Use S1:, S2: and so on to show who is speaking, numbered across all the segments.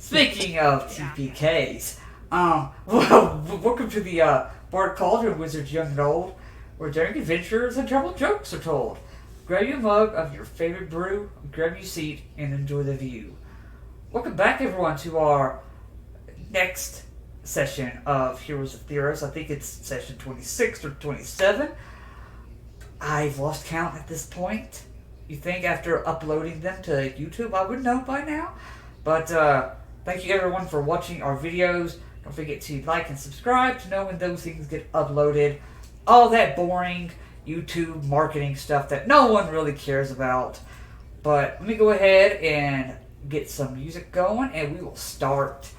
S1: Speaking of TPKs, well, welcome to the Bard Cauldron, Wizards Young and Old, where daring adventures and troubled jokes are told. Grab you a mug of your favorite brew, grab your seat, and enjoy the view. Welcome back, everyone, to our next session of Heroes of Theros. I think it's session 26 or 27. I've lost count at this point. You think after uploading them to YouTube I would know by now? But thank you everyone for watching our videos. Don't forget to like and subscribe to know when those things get uploaded. All that boring YouTube marketing stuff that no one really cares about. But let me go ahead and get some music going, and we will start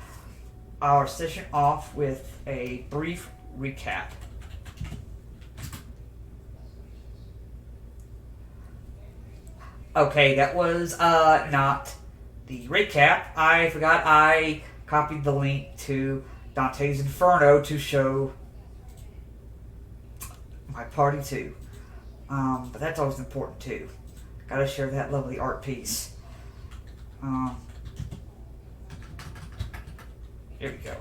S1: our session off with a brief recap. Okay, that was not the recap. I forgot I copied the link to Dante's Inferno to show my party too. But that's always important too. Gotta share that lovely art piece. Here we go.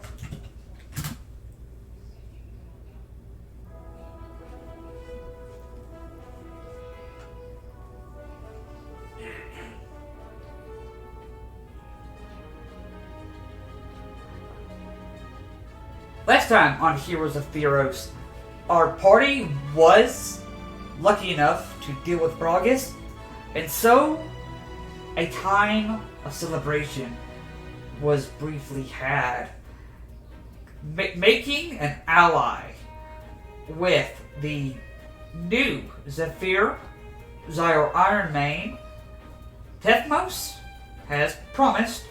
S1: Last time on Heroes of Theros, our party was lucky enough to deal with Pharagax, and so a time of celebration was briefly had, making an ally with the new Zephyr, Zyro Ironmane. Tethmos has promised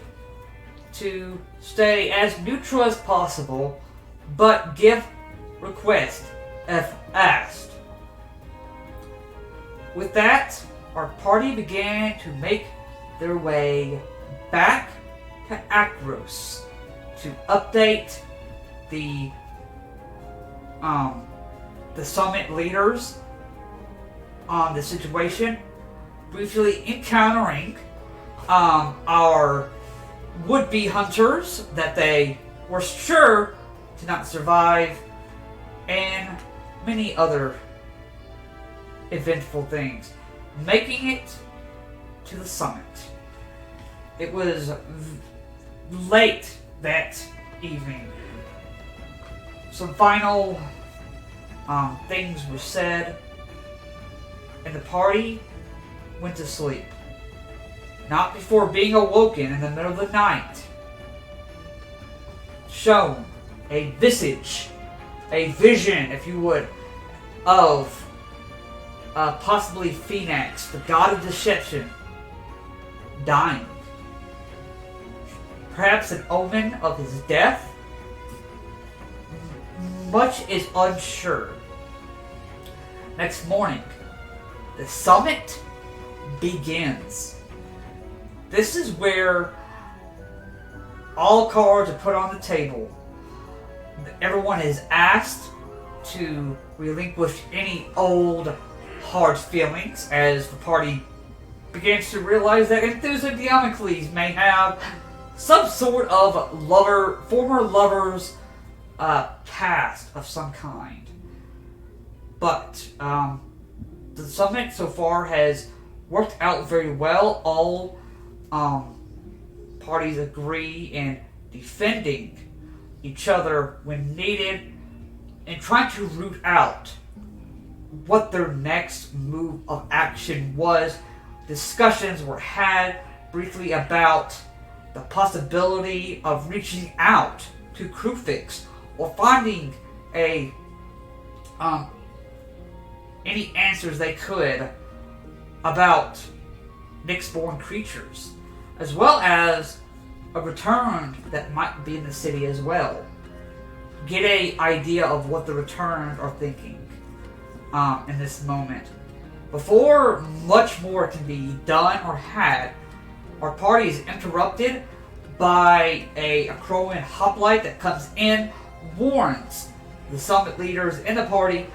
S1: to stay as neutral as possible, but give request if asked. With that, our party began to make their way back to Akros to update the summit leaders on the situation, briefly encountering our would-be hunters that they were sure to not survive, and many other eventful things, making it to the summit. It was late that evening. Some final things were said, and the party went to sleep. Not before being awoken in the middle of the night, shown a visage, a vision, if you would, of possibly Pharagax, the god of deception, dying. Perhaps an omen of his death? Much is unsure. Next morning, the summit begins. This is where all cards are put on the table. Everyone is asked to relinquish any old hard feelings as the party begins to realize that Enthusiastically may have some sort of former lover's past of some kind. But the summit so far has worked out very well. All parties agree in defending each other when needed and trying to root out what their next move of action was. Discussions were had briefly about the possibility of reaching out to Crewfix or finding any answers they could about Nyx-born creatures, as well as a return that might be in the city as well. Get an idea of what the returned are thinking in this moment. Before much more can be done or had, our party is interrupted by a Crowan hoplite that comes in, warns the summit leaders in the party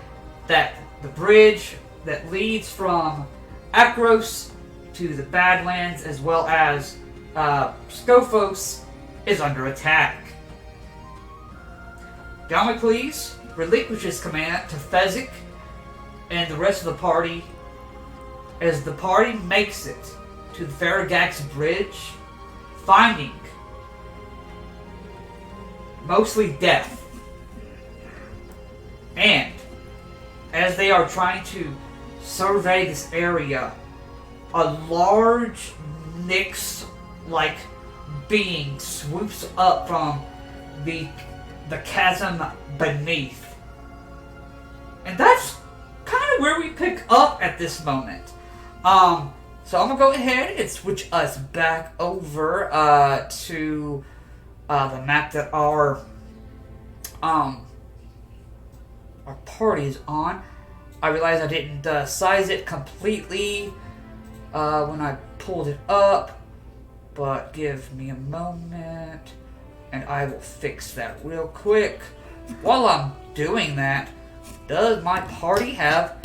S1: that the bridge that leads from Akros to the Badlands, as well as Skofos, is under attack. Damocles relinquishes command to Fezzik and the rest of the party as the party makes it to the Pharagax Bridge, finding mostly death. And as they are trying to survey this area, a large Nyx-like being swoops up from the chasm beneath. And that's kind of where we pick up at this moment. So I'm gonna go ahead and switch us back over to the map that our party is on. I realized I didn't size it completely when I pulled it up, but give me a moment and I will fix that real quick. While I'm doing that, does my party have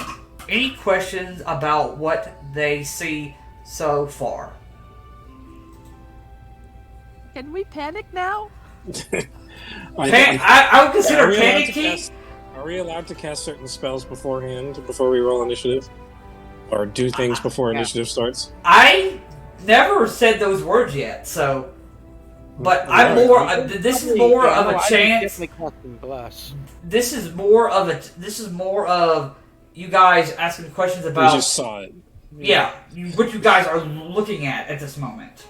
S1: any questions about what they see so far?
S2: Can we panic now?
S1: I would consider panicking.
S3: Are we allowed to cast certain spells beforehand, before we roll initiative? Or do things before initiative starts?
S1: I never said those words yet, so... But I'm more... this is more of a chance... This is more of you guys asking questions about...
S3: We just saw it.
S1: Yeah, what you guys are looking at this moment.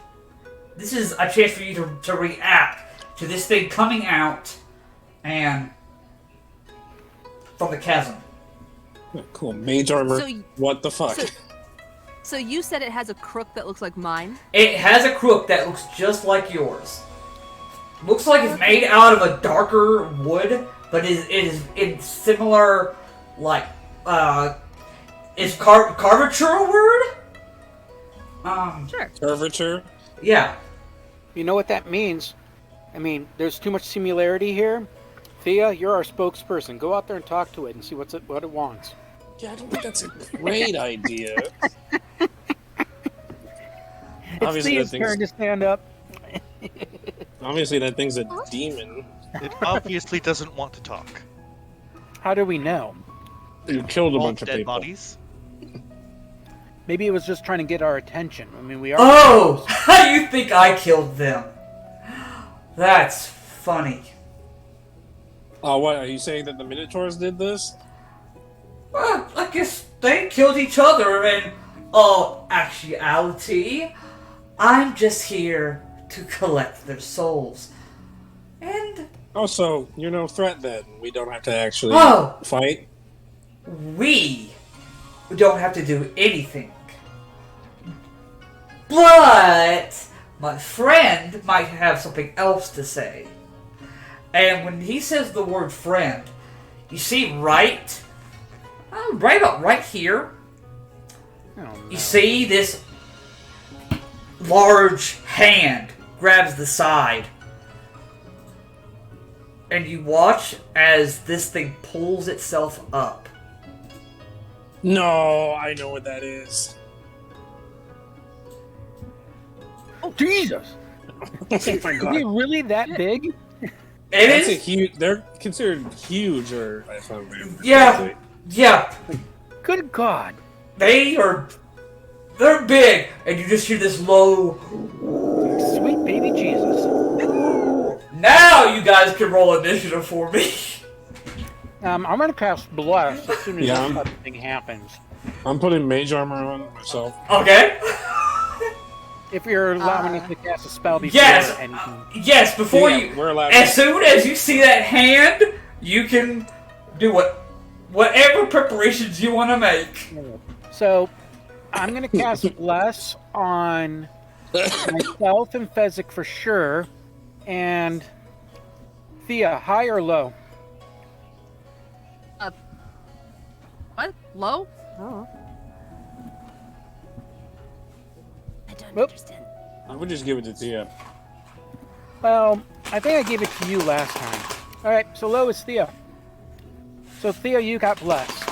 S1: This is a chance for you to react to this thing coming out and... from the chasm.
S3: Oh, cool. Mage armor. What the fuck?
S2: So you said it has a crook that looks like mine?
S1: It has a crook that looks just like yours. Looks like it's made out of a darker wood, but it is in similar, like, is curvature a word?
S2: Sure.
S3: Curvature?
S1: Yeah.
S4: You know what that means? I mean, there's too much similarity here. Thea, you're our spokesperson. Go out there and talk to it and see what it wants.
S3: Yeah, I don't think that's a great idea.
S4: It's Thea's turn to stand up.
S3: Obviously, that thing's a demon.
S5: It obviously doesn't want to talk.
S4: How do we know?
S3: You killed a
S5: All
S3: bunch of
S5: dead
S3: people.
S5: bodies.
S4: Maybe it was just trying to get our attention. I mean, we are...
S1: Oh! You think I killed them? That's funny.
S3: Oh, what? Are you saying that the Minotaurs did this?
S1: Well, I guess they killed each other in all actuality. I'm just here to collect their souls. And...
S3: Oh, so you're no threat then? We don't have to actually fight?
S1: We don't have to do anything. But my friend might have something else to say. And when he says the word friend, you see right about right here, you see this large hand grabs the side. And you watch as this thing pulls itself up.
S3: No, I know what that is.
S4: Oh, Jesus!
S3: Oh my
S4: Is
S3: god.
S4: it really that big?
S3: That's a huge. They're considered huge, or if I remember.
S1: Yeah.
S4: Good God!
S1: They're big, and you just hear this low.
S4: Sweet baby Jesus!
S1: Now you guys can roll initiative for me.
S4: I'm gonna cast Bless as soon as this type of thing happens.
S3: I'm putting mage armor on myself.
S1: Okay.
S4: If you're allowing us to cast a spell before anything.
S1: Yes, before
S3: we're allowed
S1: as soon as you see that hand, you can do whatever preparations you want to make.
S4: So, I'm gonna cast Bless on myself and Fezzik for sure, and Thea, high or low?
S2: What? Low?
S4: Oh.
S2: I don't
S4: Nope.
S2: understand.
S3: I would just give it to Tia.
S4: Well, I think I gave it to you last time. Alright, so low is Thea. So Thea, you got Bless.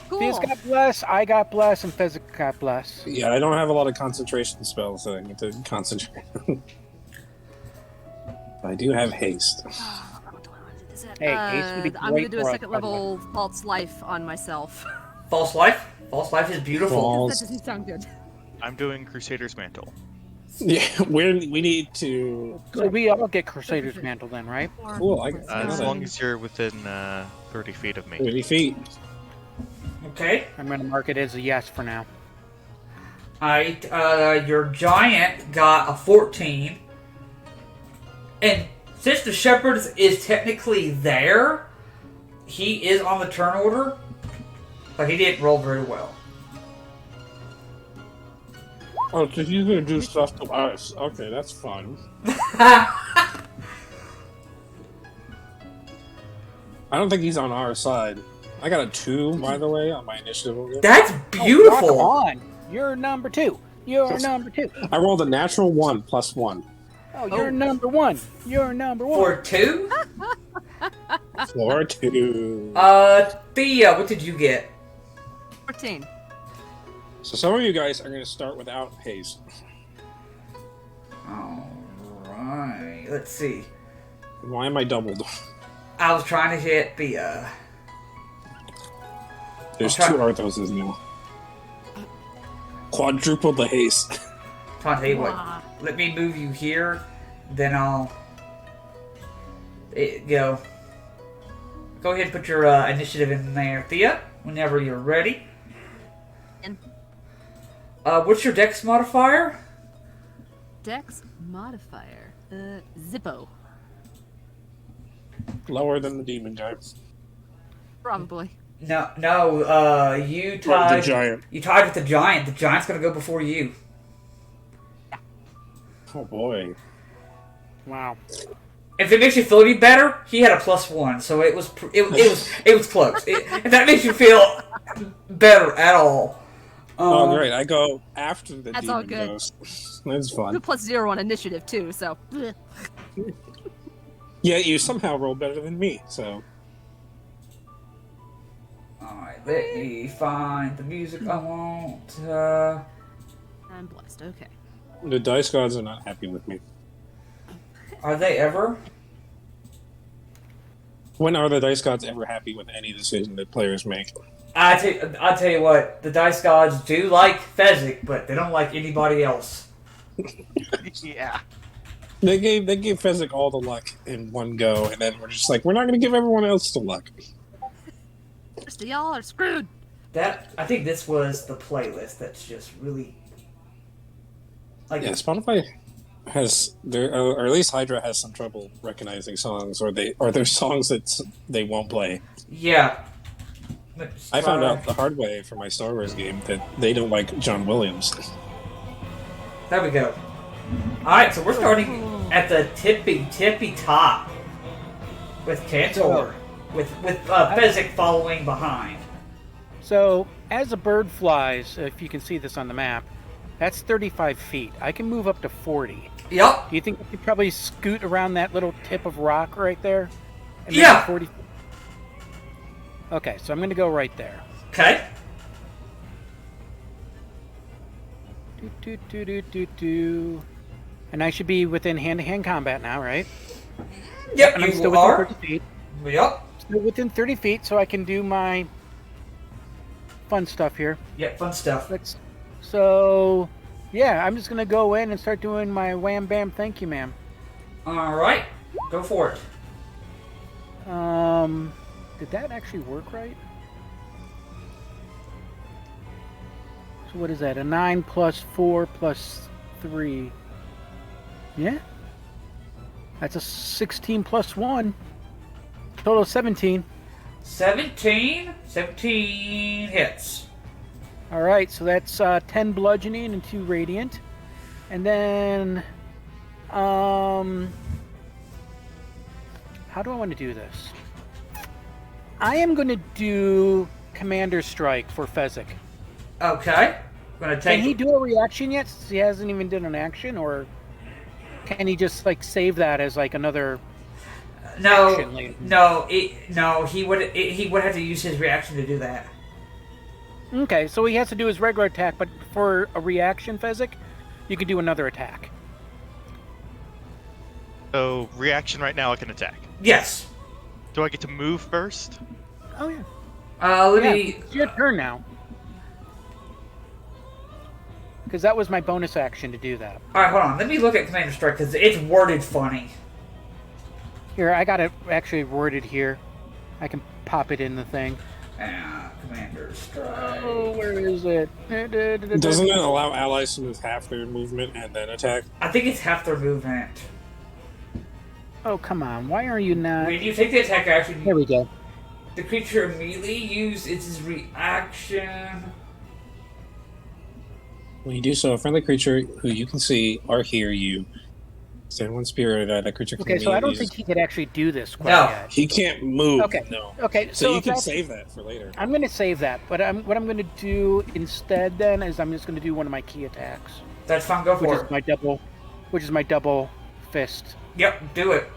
S2: Cool.
S4: Thea's got Bless, I got Bless, and Fezzik got Bless.
S3: Yeah, I don't have a lot of concentration spells that I need to concentrate on. I do have haste.
S4: Hey, haste would be
S2: I'm gonna
S4: great
S2: do a
S4: for us,
S2: second
S4: by the way.
S2: level false life on myself.
S1: False life? False life is beautiful.
S3: False.
S2: That doesn't sound good.
S5: I'm doing Crusader's Mantle.
S3: Yeah, we need to.
S4: So we all get Crusader's Mantle then, right?
S3: Cool. I
S5: As
S3: got
S5: long
S3: it.
S5: as you're within 30 feet of me.
S3: 30 feet.
S1: Okay.
S4: I'm going to mark it as a yes for now.
S1: Alright, your giant got a 14. And since the shepherd is technically there, he is on the turn order, but he didn't roll very well.
S3: Oh, so he's gonna do stuff to us. Okay, that's fun. I don't think he's on our side. I got a 2, by the way, on my initiative.
S1: That's
S4: Oh,
S1: beautiful!
S4: rock on. You're number 2. You're number 2.
S3: I rolled a natural 1 plus 1.
S4: Oh, you're number 1. You're number 1.
S1: For 2?
S3: Floor 2.
S1: Thea, what did you get?
S2: 14.
S3: So some of you guys are gonna start without haste.
S1: Alright, let's see.
S3: Why am I doubled?
S1: I was trying to hit the,
S3: There's
S1: Okay.
S3: 2 Arthoses now. Quadruple the haste.
S1: trying to tell you what.
S2: Wow.
S1: Let me move you here, then I'll... Go. Go ahead and put your initiative in there, Thea, whenever you're ready.
S2: And
S1: What's your dex modifier?
S2: Dex modifier. Zippo.
S3: Lower than the demon guy.
S2: Probably.
S1: No, you
S3: Or the
S1: tied.
S3: giant.
S1: You tied with the giant. The giant's gonna go before you.
S3: Oh boy.
S4: Wow.
S1: If it makes you feel any better, he had a +1, so it was close. If that makes you feel better at all.
S3: Oh great, I go after the
S2: That's all
S3: demon
S2: good.
S3: goes. That's fun.
S2: Good +0 on initiative too, so. bleh.
S3: Yeah, you somehow roll better than me, so.
S1: Alright, let me find the music I want.
S2: I'm blessed. Okay.
S3: The dice gods are not happy with me.
S1: Are they ever?
S3: When are the dice gods ever happy with any decision that players make?
S1: I'll tell you what, the dice gods do like Fezzik, but they don't like anybody else.
S5: Yeah.
S3: They gave Fezzik all the luck in one go, and then we're just like, we're not going to give everyone else the luck.
S2: The rest of y'all are screwed.
S1: I think this was the playlist that's just really... Like,
S3: Yeah, Spotify has, or at least Hydra has some trouble recognizing songs, or there's songs that they won't play.
S1: yeah.
S3: I found out the hard way for my Star Wars game that they don't like John Williams.
S1: There we go. Alright, so we're starting at the tippy top with Tantor, with Fezzik following behind.
S4: So, as a bird flies, if you can see this on the map, that's 35 feet. I can move up to 40.
S1: Yep.
S4: Do you think I could probably scoot around that little tip of rock right there? And make
S1: Yeah.
S4: it 40? Okay, so I'm going to go right there.
S1: Okay.
S4: Do. And I should be within hand-to-hand combat now, right?
S1: Yep,
S4: And I'm still
S1: you
S4: within
S1: are.
S4: 30 feet.
S1: Yep.
S4: Still within 30 feet, so I can do my fun stuff here.
S1: Yep, fun stuff.
S4: So, yeah, I'm just going to go in and start doing my wham bam thank you ma'am.
S1: Alright, go for it.
S4: Did that actually work right? So what is that? A 9 plus 4 plus 3. Yeah? That's a 16 plus 1. Total of 17.
S1: 17 hits.
S4: Alright, so that's 10 bludgeoning and 2 radiant. And then, how do I want to do this? I am going to do Commander Strike for Fezzik.
S1: Okay. Gonna take.
S4: Can he do a reaction yet? Since he hasn't even done an action, or can he just like save that as like another action later?
S1: He would have to use his reaction to do that.
S4: Okay, so he has to do his regular attack, but for a reaction, Fezzik, you can do another attack.
S5: So, reaction right now, I can attack.
S1: Yes.
S5: Do I get to move first?
S4: Oh yeah.
S1: Let
S4: Yeah,
S1: me.
S4: it's your turn now. Because that was my bonus action to do that.
S1: Alright, hold on. Let me look at Commander Strike because it's worded funny.
S4: Here, I got it actually worded here. I can pop it in the thing.
S1: Commander Strike.
S4: Oh, where is it?
S3: Doesn't it allow allies to move half their movement and then attack?
S1: I think it's half their movement.
S4: Oh, come on. Why are you not...
S1: When you take the attack action,
S4: There we go.
S1: the creature immediately uses its reaction.
S3: When you do so, a friendly creature who you can see or hear you, send one spirit at that creature.
S4: Okay, so I don't think he could actually do this quite
S1: No.
S4: yet.
S3: He can't move.
S4: Okay.
S3: No.
S4: Okay,
S3: So you
S4: if
S3: can
S4: that's-
S3: save that for later.
S4: I'm going to save that, but what I'm going to do instead then is I'm just going to do one of my key attacks,
S1: That's fine, go
S4: which
S1: for
S4: is
S1: it.
S4: my double fist.
S1: Yep, do it.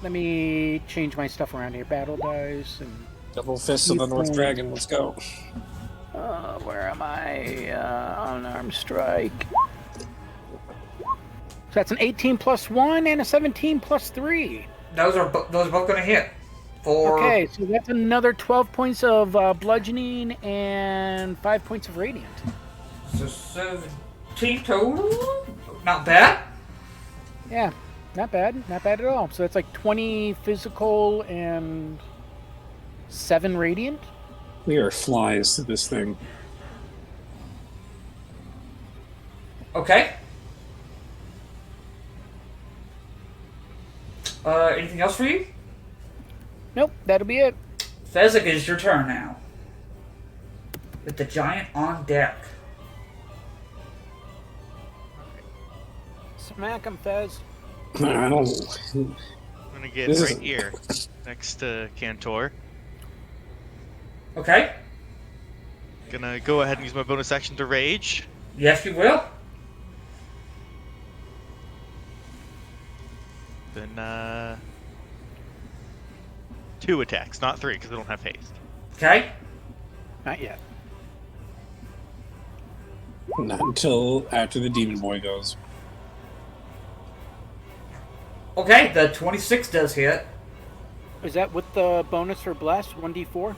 S4: Let me change my stuff around here. Battle dice and
S3: Double Fist of the North Dragon. Let's go.
S4: where am I? Unarmed strike. So that's an 18 plus 1 and a 17 plus 3.
S1: Those are both going to hit.
S4: Okay, so that's another 12 points of bludgeoning and 5 points of radiant.
S1: So 17 total? Not bad.
S4: Yeah, not bad. Not bad at all. So that's like 20 physical and 7 radiant.
S3: We are flies to this thing.
S1: Okay. Anything else for you?
S4: Nope, that'll be it.
S1: Fezzik, it's your turn now. With the giant on deck.
S4: Smack him, Fez.
S3: I don't.
S5: I'm gonna get
S3: This
S5: right
S3: is-
S5: here, next to Cantor.
S1: Okay?
S5: Gonna go ahead and use my bonus action to rage.
S1: Yes, you will.
S5: Then, 2 attacks, not 3, because I don't have haste.
S1: Okay?
S4: Not yet.
S3: Not until after the demon boy goes.
S1: Okay, the 26 does hit.
S4: Is that with the bonus for bless? 1d4?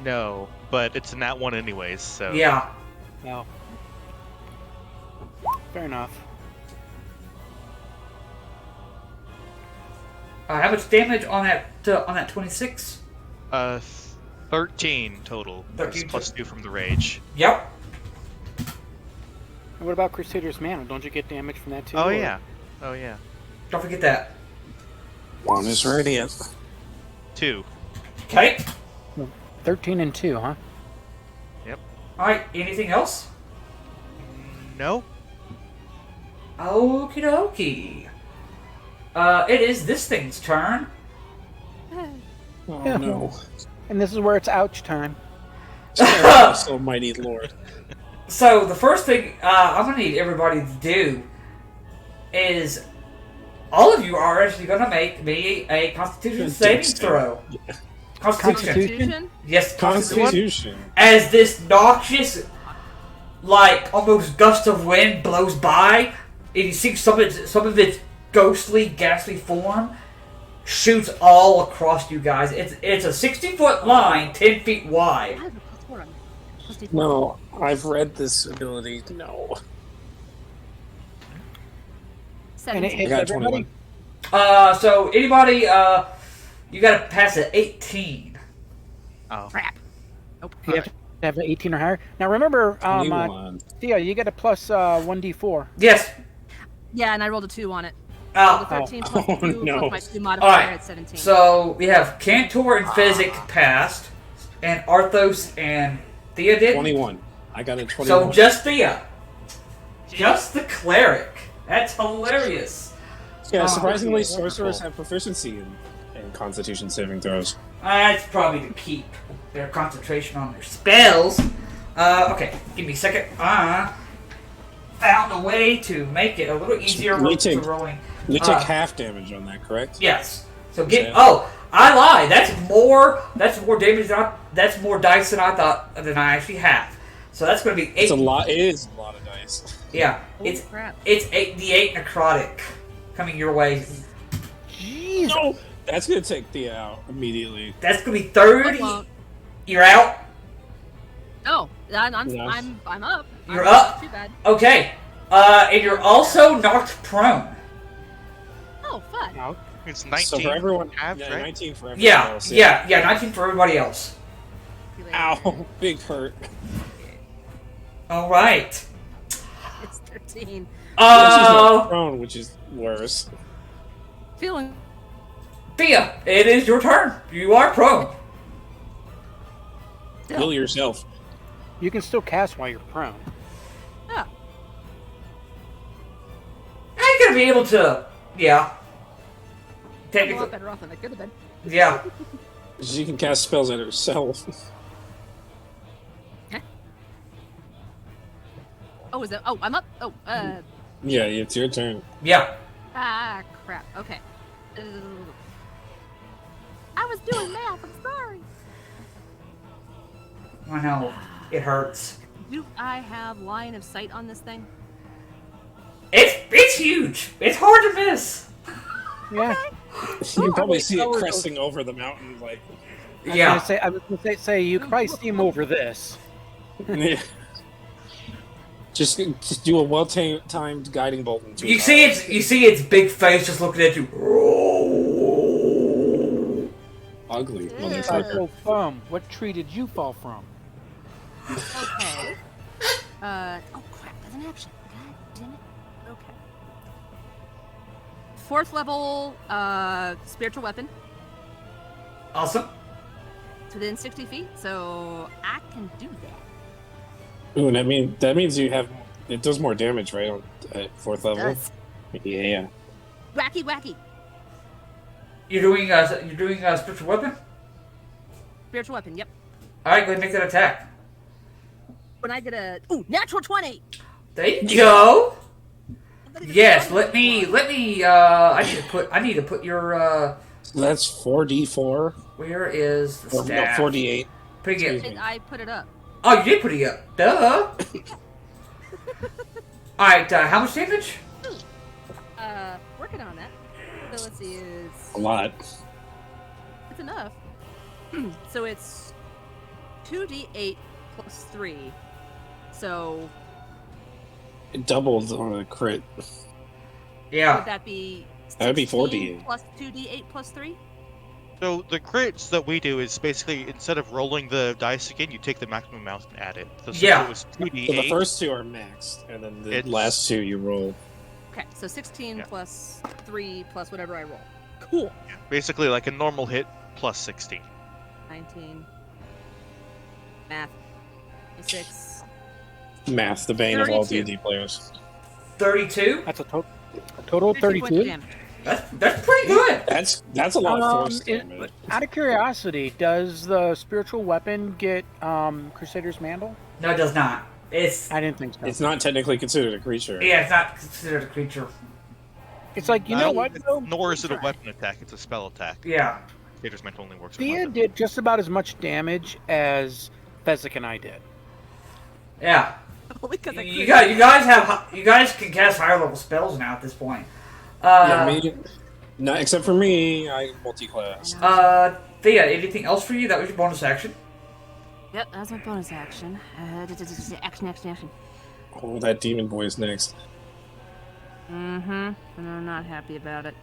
S5: No, but it's in that one anyways, so...
S1: Yeah.
S4: No. Fair enough.
S1: How much damage on that 26?
S5: 13 total.
S1: 13
S5: plus 2 from the rage.
S1: Yep.
S4: And what about Crusader's Mantle? Don't you get damage from that too?
S5: Oh
S4: or-
S5: yeah. Oh yeah.
S1: Don't forget that.
S3: Bonus radiant.
S5: 2.
S1: Okay.
S4: 13 and 2, huh?
S1: Alright, anything else?
S5: No?
S1: Okie dokie. It is this thing's turn.
S3: Oh
S4: Yeah.
S3: no.
S4: And this is where it's ouch time.
S3: So mighty Lord.
S1: So, the first thing I'm going to need everybody to do is all of you are actually going to make me a Constitution saving
S3: Dex
S1: throw.
S3: save.
S1: Constitution.
S2: Constitution?
S1: Yes, Constitution.
S3: Constitution.
S1: As this noxious, like, almost gust of wind blows by, and you see some of its ghostly, ghastly form shoots all across you guys. It's a 60-foot line, 10 feet wide.
S2: I have a +4 on it. +D4.
S3: No, I've read this ability. No.
S4: And it
S2: 17.
S3: I
S4: hits
S3: got
S4: everybody.
S3: 21.
S1: So anybody, you gotta pass an 18.
S5: Oh.
S2: Crap. Nope.
S4: You have to have an 18 or higher. Now remember,
S3: 21.
S4: Theo, you get a plus 1d4.
S1: Yes.
S2: Yeah, and I rolled a 2 on it. The
S1: Oh.
S2: 13 plus
S3: Oh,
S2: 2
S3: no.
S2: plus my 2 modifier
S1: Alright,
S2: at 17.
S1: so we have Cantor and Physic passed, and Arthos and Thea did.
S3: 21. I got a 21.
S1: So just Thea. Just the cleric. That's hilarious.
S3: yeah, surprisingly,
S1: okay,
S3: sorcerers
S1: wonderful.
S3: have proficiency in Constitution saving throws.
S1: That's probably to keep their concentration on their spells. Okay, give me a second. Found a way to make it a little easier
S3: We
S1: to
S3: take-
S1: rolling.
S3: We take half damage on that, correct?
S1: Yes. So get.
S3: Yeah.
S1: Oh, I lied. That's more. That's more damage. That's more dice than I thought than I actually have. So that's going to be 8.
S3: It's a lot. It is a lot of dice.
S1: Yeah,
S2: Holy crap.
S1: it's the 8 necrotic coming your way.
S4: Jeez.
S3: No, that's gonna take Thea out immediately.
S1: That's gonna be
S2: It
S1: 30.
S2: won't.
S1: You're out.
S2: No,
S3: No.
S2: I'm up.
S1: You're
S2: I'm
S1: up.
S2: Not too bad.
S1: Okay. And you're also knocked prone.
S2: Oh, fun.
S3: No.
S5: It's 19.
S3: So for everyone,
S5: halves,
S3: yeah,
S5: right?
S3: 19 for everyone
S1: Yeah,
S3: else.
S1: yeah, 19 for everybody else.
S2: See you later.
S3: Ow, big hurt.
S1: All right.
S2: It's 13.
S3: Well, she's not prone, which is worse.
S2: Feeling.
S1: Thea, it is your turn. You are prone.
S3: Heal yourself.
S4: You can still cast while you're prone.
S2: Yeah.
S1: I'm gonna be able to. Yeah.
S2: I'm a lot
S1: Technically.
S2: better off than I could have been.
S1: Yeah.
S3: She can cast spells at herself.
S2: Oh, is that? Oh, I'm up. Oh,
S3: Yeah, it's your turn.
S1: Yeah.
S2: crap. Okay. I was doing math. I'm sorry.
S1: I know. It hurts.
S2: Do I have line of sight on this thing?
S1: It's huge. It's hard to miss.
S4: Yeah.
S3: You can probably see it
S4: Oh,
S3: cresting over the mountain, like.
S1: Yeah.
S4: I was gonna say you could probably see him over this.
S3: Yeah. Just do a well-timed guiding bolt into
S1: You
S3: it.
S1: see its big face just looking at you.
S3: Ugly
S2: Yeah.
S3: motherfucker.
S4: Oh, what tree did you fall from?
S2: Okay. Oh crap, that's an action. God damn it. Okay. 4th level, spiritual weapon.
S1: Awesome.
S2: It's within 60 feet, so I can do that.
S3: Ooh, that means you have it does more damage, right? At 4th level.
S2: Does.
S3: Yeah.
S2: Wacky.
S1: You're doing a spiritual weapon.
S2: Spiritual weapon, yep.
S1: All right, go ahead and make that attack.
S2: When I get a natural 20.
S1: There you go.
S2: Not even
S1: Yes.
S2: funny.
S1: Let me. I need to put your.
S3: That's 4d4.
S1: Where is the
S3: Or, no,
S1: staff?
S3: 4d8.
S1: Putting it.
S3: Excuse me.
S2: I put it up.
S1: Oh, you did put it up. Duh. All right. How much damage?
S2: Working on that. So let's see,
S3: A lot.
S2: it's enough. So it's 2d8 plus 3. So
S3: It doubled on a crit.
S2: would
S1: Yeah.
S2: that be
S3: That'd be
S2: 16
S3: 4d8.
S2: plus 2d8 plus 3?
S5: So the crits that we do is basically instead of rolling the dice again, you take the maximum amount and add it. So since
S1: Yeah.
S5: it was
S3: So the
S5: 2d8.
S3: first two are maxed, and then the
S5: It's-
S3: last two you roll.
S2: Okay, so 16
S5: Yeah.
S2: plus 3 plus whatever I roll. Cool.
S5: Basically like a normal hit plus 16.
S2: 19. Math. 6.
S3: Math, the bane of all
S2: 32.
S3: D&D players.
S1: 32.
S4: That's a total of 32.
S1: That's pretty good.
S3: That's a lot of force damage.
S4: Out of curiosity, does the spiritual weapon get Crusader's Mantle?
S1: No, it does not. It's
S4: I didn't think so.
S3: It's not technically considered a creature.
S1: yeah. It's not considered a creature.
S4: It's like, you know what, though?
S5: Nor is it a weapon attack, it's a spell attack.
S1: Yeah.
S5: Cater's Meant only works with
S4: Thea
S5: weapons.
S4: did just about as much damage as Fezzik and I did.
S1: Yeah.
S2: Only because I
S1: You guys can cast higher level spells now at this point.
S3: Yeah, me. No, except for me, I multi-class.
S1: Thea, anything else for you? That was your bonus action.
S2: Yep, that's my bonus action. Action.
S3: Oh, that demon boy is next.
S2: Mm-hmm. And I'm not happy about it.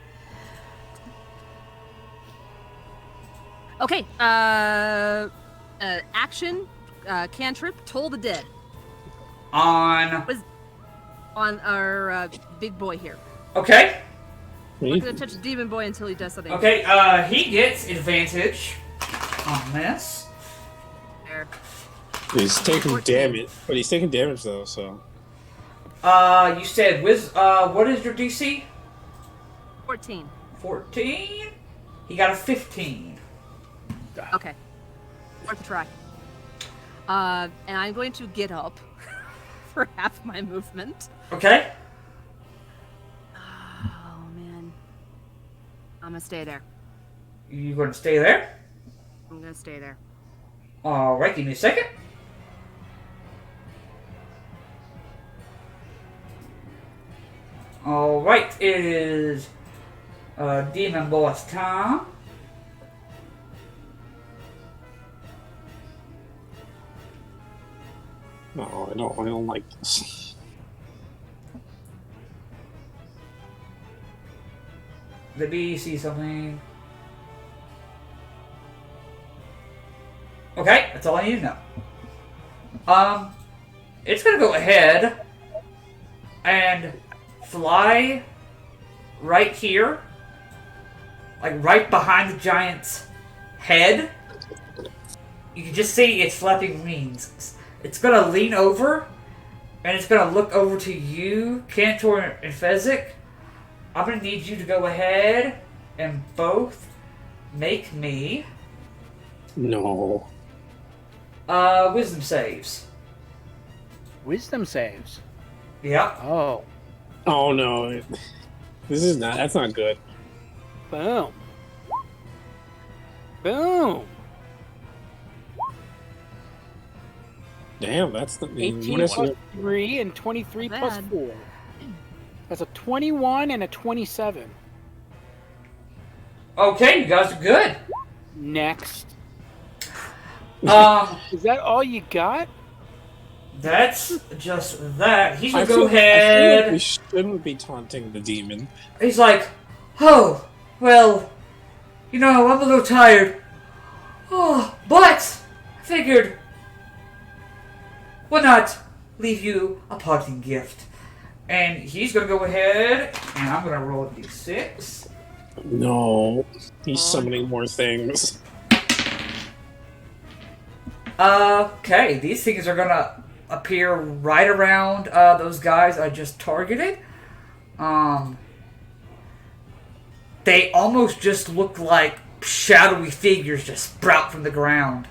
S2: Okay, action, cantrip, Toll the Dead.
S1: On.
S2: On our big boy here.
S1: Okay.
S2: I'm not gonna touch the demon boy until he does something.
S1: Okay. He gets advantage on this.
S2: There.
S3: He's taking
S2: 14.
S3: damage, but he's taking damage though, so.
S1: You said what is your DC?
S2: 14.
S1: 14. He got a 15.
S2: Okay. Worth a try. And I'm going to get up for half my movement.
S1: Okay.
S2: Oh man. I'm gonna stay there.
S1: You gonna stay there?
S2: I'm gonna stay there.
S1: All right. Give me a second. Alright, it is Demon Boss time.
S3: No, I don't like this.
S1: Let me see something. Okay, that's all I need to know. It's gonna go ahead and fly right here, like right behind the giant's head. You can just see its flapping wings. It's gonna lean over, and it's gonna look over to you, Cantor and Fezzik. I'm gonna need you to go ahead and both make me
S3: No.
S1: wisdom saves.
S4: Wisdom saves.
S1: Yep.
S4: Oh.
S3: Oh no. That's not good.
S4: Boom. Boom.
S3: Damn, that's the
S4: 18
S3: what is
S4: plus
S3: it?
S4: 3 and 23 plus
S2: Bad.
S4: 4. That's a 21 and a 27.
S1: Okay, you guys are good.
S4: Next.
S1: Um,
S4: Is that all you got?
S1: that's just that. He's
S3: I
S1: gonna go
S3: feel like
S1: ahead.
S3: we shouldn't be taunting the demon.
S1: He's like, oh, well, you know, I'm a little tired. Oh, but I figured, why not leave you a parting gift? And he's gonna go ahead, and I'm gonna roll a d6.
S3: No. He's summoning more things.
S1: Okay, these things are gonna appear right around those guys I just targeted. They almost just look like shadowy figures just sprout from the ground.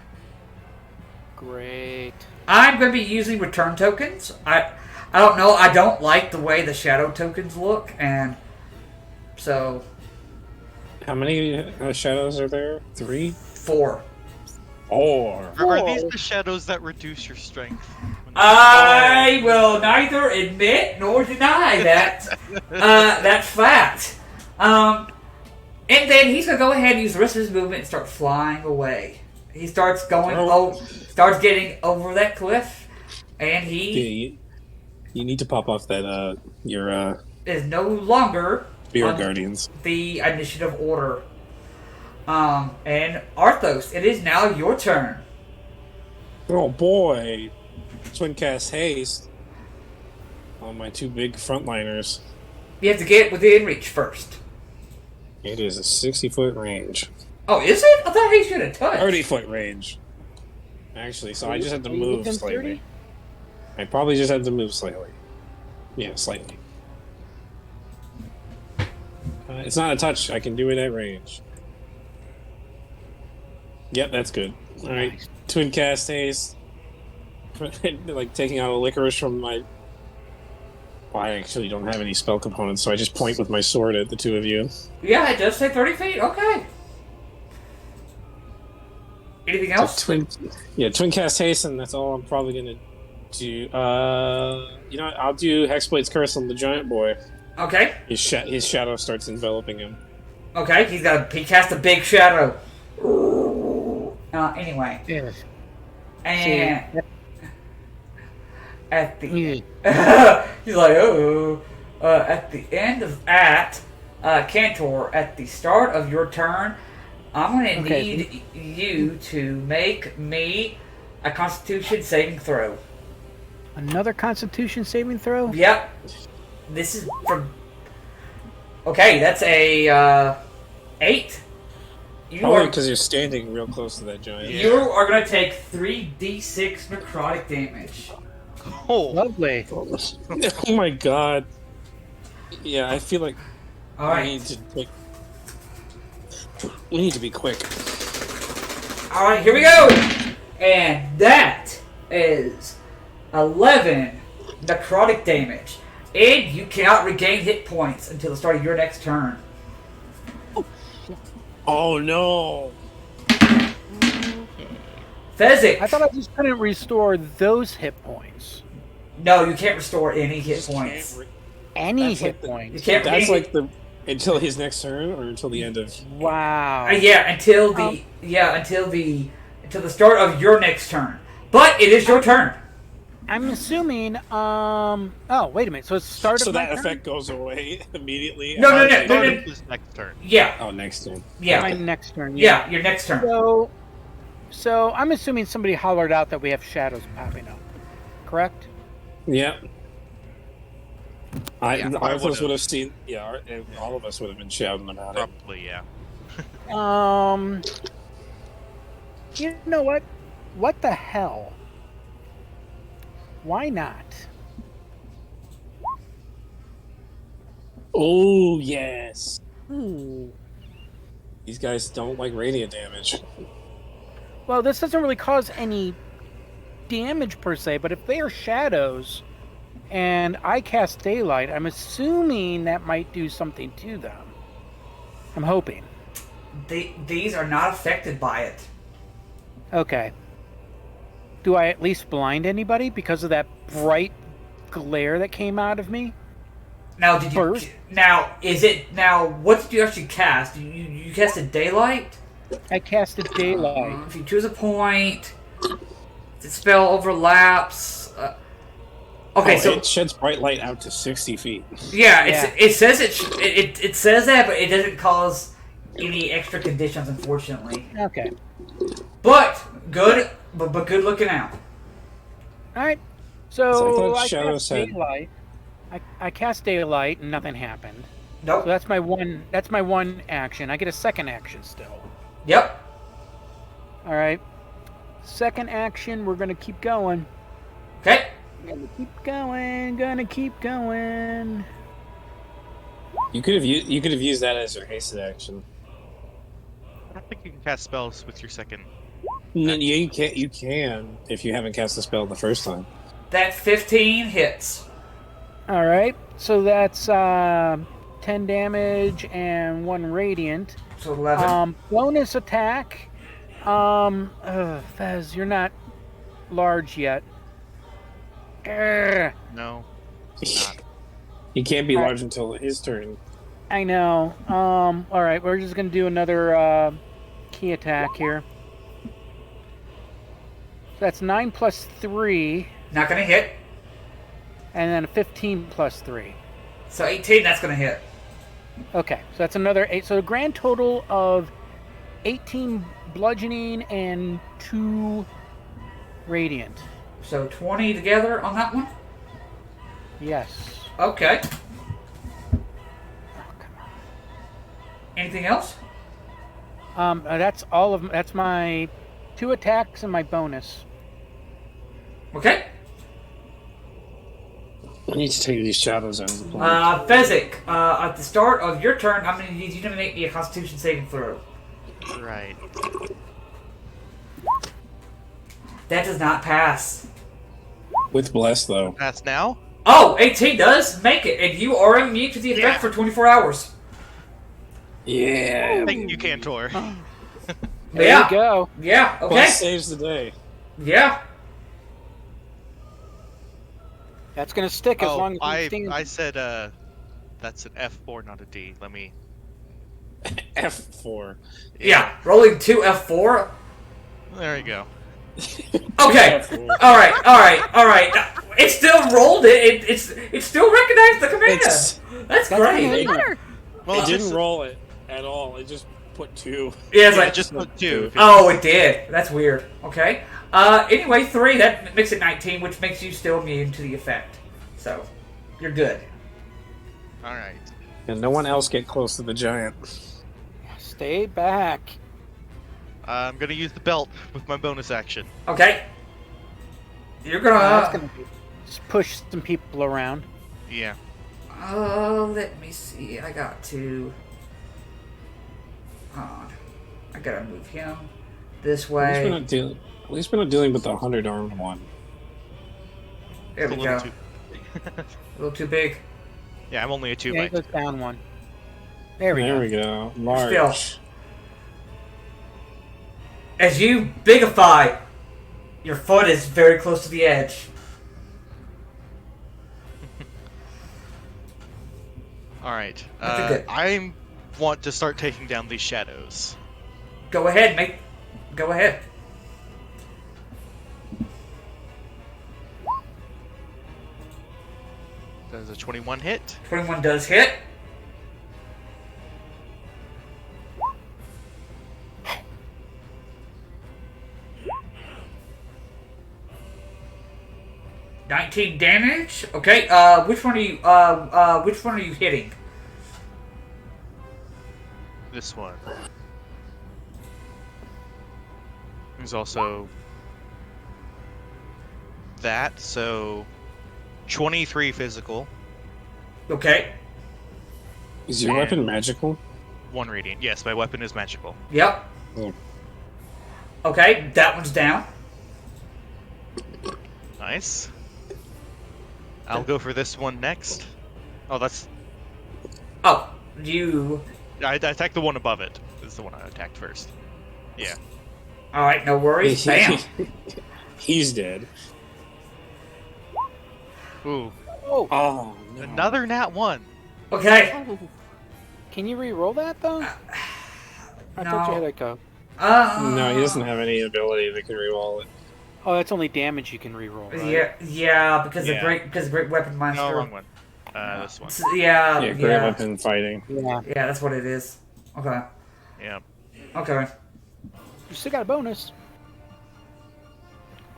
S4: Great.
S1: I'm going to be using return tokens. I don't know. I don't like the way the shadow tokens look, and so
S3: How many shadows are there? 3?
S1: 4.
S3: 4.
S5: Are these the shadows that reduce your strength?
S1: I will neither admit nor deny that. That's fact. And then he's gonna go ahead and use the rest of his movement and start flying away. He starts going, starts getting over that cliff, and he
S3: You need to pop off that your
S1: is no longer
S3: Spirit
S1: on
S3: Guardians.
S1: the initiative order. And Arthos, it is now your turn.
S3: Oh boy. Twin cast haste on my 2 big frontliners.
S1: You have to get within reach first.
S3: It is a 60-foot range.
S1: Oh, is it? I thought he should have touched.
S3: 30-foot range. Actually, so I just have to
S4: Are you
S3: move
S4: within
S3: slightly.
S4: 30?
S3: I probably just have to move slightly. Yeah, slightly. It's not a touch. I can do it at range. Yep, that's good. Alright,
S4: Nice.
S3: twin cast haste. Like taking out a licorice from my... Well, I actually don't have any spell components, so I just point with my sword at the 2 of you.
S1: Yeah, it does say 30 feet. Okay. Anything else?
S3: So twin cast haste, and that's all I'm probably gonna do. You know what? I'll do Hexblade's Curse on the giant boy.
S1: Okay.
S3: His shadow starts enveloping him.
S1: Okay, he cast a big shadow. Anyway.
S4: Yes.
S1: And at the
S4: Yeah.
S1: he's like, oh. At the end of that, Cantor, at the start of your turn, I'm gonna need you to make me a Constitution saving throw.
S4: Another Constitution saving throw?
S1: Yep. This is from. Okay, that's a 8. You
S3: Probably
S1: are
S3: because you're standing real close to that giant.
S1: you are gonna take 3d6 necrotic damage.
S5: Oh,
S4: Lovely.
S3: Oh my god. Yeah, I feel like
S1: All
S3: we
S1: right.
S3: need to be quick.
S1: All right, here we go. And that is 11 necrotic damage. And you cannot regain hit points until the start of your next turn.
S3: Oh no.
S1: Fezzik.
S4: I thought I just couldn't restore those hit points.
S1: No, you can't restore any hit points.
S4: any
S3: That's
S4: hit
S3: like the-
S1: You
S4: points.
S1: can't.
S3: That's like the until his next turn or until the end of.
S4: Wow.
S1: Yeah, until the start of your next turn. But it is your turn.
S4: I'm assuming. Oh, wait a minute. So it's the start
S3: So
S4: of my
S3: that
S4: turn?
S3: effect goes away immediately.
S1: No, no, no,
S3: after-
S1: no,
S5: Start
S1: no.
S5: of his next turn.
S1: Yeah,
S3: Oh, next turn.
S1: yeah,
S4: My next turn.
S1: yeah. Your next turn.
S4: So I'm assuming somebody hollered out that we have shadows popping up. Correct?
S3: Yeah.
S5: Yeah,
S3: All of us
S5: would've.
S3: would have seen. Yeah, all of us would have been shouting about it.
S5: Probably, yeah.
S4: You know what? What the hell? Why not?
S3: Oh yes.
S4: Ooh.
S3: These guys don't like radiant damage.
S4: Well, this doesn't really cause any damage per se, but if they are shadows and I cast daylight, I'm assuming that might do something to them. I'm hoping.
S1: These are not affected by it.
S4: Okay. Do I at least blind anybody because of that bright glare that came out of me?
S1: Now, did you?
S4: First.
S1: Now, is it now? What did you actually cast? You casted daylight.
S4: I casted daylight.
S1: If you choose a point, the spell overlaps. Okay, so
S3: it sheds bright light out to 60 feet.
S1: yeah,
S4: Yeah.
S1: it says it says that, but it doesn't cause any extra conditions, unfortunately.
S4: Okay.
S1: But good looking out.
S4: All right.
S3: So I
S4: So
S3: thought
S4: I
S3: Shadow
S4: cast
S3: said-
S4: daylight. I cast daylight and nothing happened.
S1: Nope.
S4: So that's my one. That's my one action. I get a second action still.
S1: Yep.
S4: All right. Second action. We're gonna keep going.
S1: Okay.
S4: Gonna keep going. Gonna keep going.
S3: You could have used that as your hasted action.
S5: I don't think you can cast spells with your second.
S4: Mm.
S3: No, you can. You can if you haven't cast the spell the first time.
S1: That 15 hits.
S4: All right. So that's 10 damage and 1 radiant.
S1: So 11.
S4: Bonus attack. Fez, you're not large yet. Grr,
S5: No.
S3: He can't be
S4: All right.
S3: large until his turn.
S4: I know. All right, we're just gonna do another key attack here. So that's 9 plus 3,
S1: Not gonna hit.
S4: and then a 15 plus 3.
S1: So 18. That's gonna hit.
S4: Okay, so that's another 8. So a grand total of 18 bludgeoning and 2 radiant.
S1: So 20 together on that one.
S4: Yes.
S1: Okay.
S4: Oh, come
S1: Anything else?
S4: on. That's all of. That's my 2 attacks and my bonus.
S1: Okay.
S3: I need to take these shadows out of the plane.
S1: Fezzik, at the start of your turn, I'm gonna need you to make me a Constitution saving throw.
S5: Right.
S1: That does not pass.
S3: With bless though.
S5: Pass now?
S1: Oh, 18 does make it, and you are immune to the effect
S5: Yeah.
S1: for 24 hours.
S3: Yeah.
S5: Thank you, Cantor.
S4: There
S1: Yeah.
S4: you go.
S1: Yeah. Okay.
S3: Bless saves the day.
S1: Yeah.
S4: That's gonna stick as
S5: Oh,
S4: long as you
S5: I said that's an F4, not a D. Let me.
S3: F4.
S1: Yeah. Rolling 2 F4.
S5: There you go.
S1: Okay.
S3: F4.
S1: All right. All right. All right. It still rolled it. It still recognized the command.
S3: It's-
S1: That's
S4: That's
S1: great.
S4: amazing.
S2: Better.
S5: Well,
S3: It
S5: it's
S3: didn't
S5: just,
S3: roll it at all. It just put 2.
S1: Yeah. It's
S5: yeah,
S1: like
S5: just put 2.
S1: Oh, it did. That's weird. Okay. Anyway, 3. That makes it 19, which makes you still immune to the effect. So, you're good.
S5: All right.
S3: And no one else get close to the giant.
S4: Stay back.
S5: I'm gonna use the belt with my bonus action.
S1: Okay. You're gonna.
S4: That's gonna be, just push some people around.
S5: Yeah.
S1: Let me see. I got to. Hold on. I gotta move him this
S3: At least,
S1: way.
S3: at least we're not dealing with the 100-armed one.
S1: There
S5: It's
S1: we
S5: a little
S1: go.
S5: too.
S1: A little too big.
S5: Yeah, I'm only a 2
S4: Yeah,
S5: by
S4: it goes down 1. There we go.
S3: go. Large.
S1: Still. As you bigify, your foot is very close to the edge.
S5: All right.
S1: That's good.
S5: I want to start taking down these shadows.
S1: Go ahead, mate. Go ahead.
S5: Does a 21 hit?
S1: 21 does hit. $19 damage. Okay. Which one are you hitting?
S5: This one. There's also that, so 23 physical,
S1: Okay.
S3: Is your weapon magical?
S5: 1 radiant. Yes, my weapon is magical.
S1: Yep.
S3: Oh.
S1: Okay, that one's down.
S5: Nice. I'll go for this one next. Oh, that's...
S1: Oh, you...
S5: I attacked the one above it. This is the one I attacked first. Yeah.
S1: Alright, no worries. Bam.
S3: He's dead.
S5: Ooh.
S3: Oh, no.
S5: Another nat 1.
S1: Okay.
S2: Oh,
S4: Can you re-roll that though? I thought you had like a.
S3: No, he doesn't have any ability that can reroll it.
S4: Oh, that's only damage you can re-roll, right?
S1: Yeah, because
S5: Yeah.
S1: of great weapon monster.
S5: No, wrong one. This one.
S1: Yeah,
S3: Yeah, great weapon fighting.
S4: Yeah.
S1: Yeah, that's what it is. Okay.
S5: Yeah.
S1: Okay.
S4: You still got a bonus.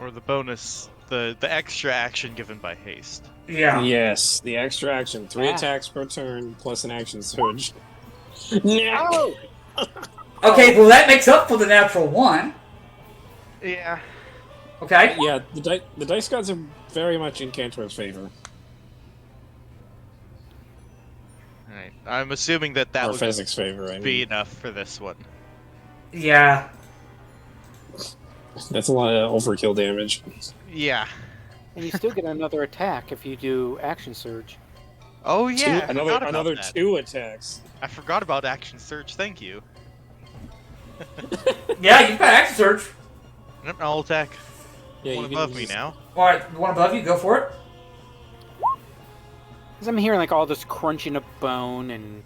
S5: Or the bonus, the extra action given by haste.
S1: Yeah.
S3: Yes, the extra action. 3
S4: Ah.
S3: attacks per turn plus an action surge. No!
S1: Okay, well that makes up for the natural 1.
S5: Yeah.
S1: Okay.
S3: Yeah, the dice gods are very much in Cantor's favor.
S5: Alright. I'm assuming that
S3: Or
S5: would
S3: physics favor, I mean.
S5: be enough for this one.
S1: Yeah.
S3: That's a lot of overkill damage.
S5: Yeah.
S4: And you still get another attack if you do action surge.
S5: Oh yeah. I forgot about
S3: Another
S5: that.
S3: 2 attacks.
S5: I forgot about action search. Thank you.
S1: Yeah, you've got action surge.
S5: Nope, I'll attack
S3: Yeah,
S5: one
S3: you can
S5: above me
S3: just-
S5: now.
S1: Alright, the one above you, go for it.
S4: Because I'm hearing like all this crunching of bone and.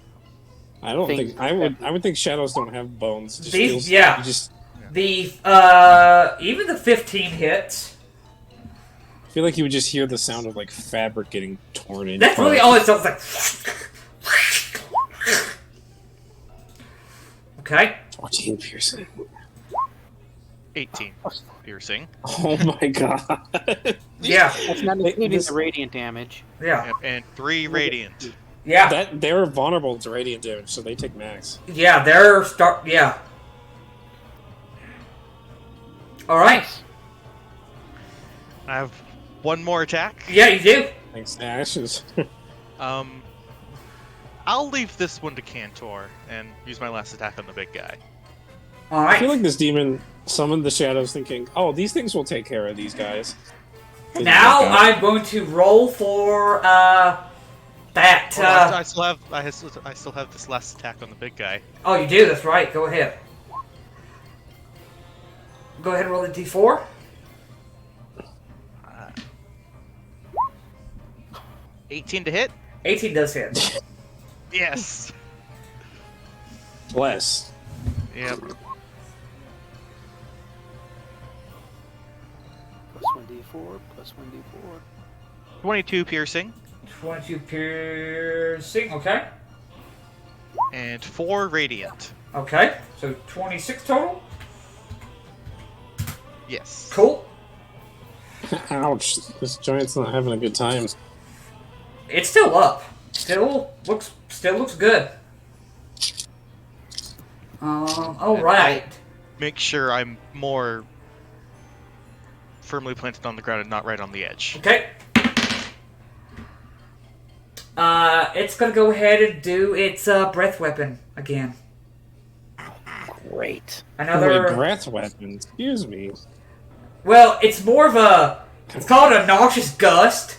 S3: I don't
S4: Things
S3: think I would think shadows don't have bones. It just
S1: These-
S3: feels-
S1: yeah.
S3: you just
S1: Even the 15 hits.
S3: feel like you would just hear the sound of like fabric getting torn in.
S1: That's really all it sounds like. Okay.
S3: 14 piercing.
S5: 18 piercing.
S3: Oh my god.
S1: Yeah.
S4: That's not including the radiant damage.
S1: Yeah.
S5: Yep, and 3 radiant.
S1: Yeah.
S3: They're vulnerable to radiant damage, so they take max.
S1: Yeah, they're yeah. Alright.
S5: I have one more attack.
S1: Yeah, you do.
S3: Thanks to ashes.
S5: I'll leave this one to Cantor and use my last attack on the big guy.
S3: I
S1: Alright.
S3: feel like this demon summoned the shadows thinking, oh, these things will take care of these guys.
S1: Now I'm going to roll for that.
S5: Hold on, I still have this last attack on the big guy.
S1: Oh, you do. That's right. Go ahead. Go ahead and roll the d4.
S5: 18 to hit.
S1: 18 does hit.
S5: Yes.
S3: Bless.
S5: Yep.
S4: Plus 1d4, plus 1d4.
S5: 22 piercing
S1: 22 piercing. Okay.
S5: and 4 radiant.
S1: Okay. So 26 total.
S5: Yes.
S1: Cool.
S3: Ouch. This giant's not having a good time.
S1: It's still up. Still looks good. All right.
S5: Make sure I'm more firmly planted on the ground and not right on the edge.
S1: Okay. It's gonna go ahead and do its breath weapon again.
S4: Great.
S1: Another.
S3: Wait, breath weapon. Excuse me.
S1: Well, it's more of a. It's called a noxious gust,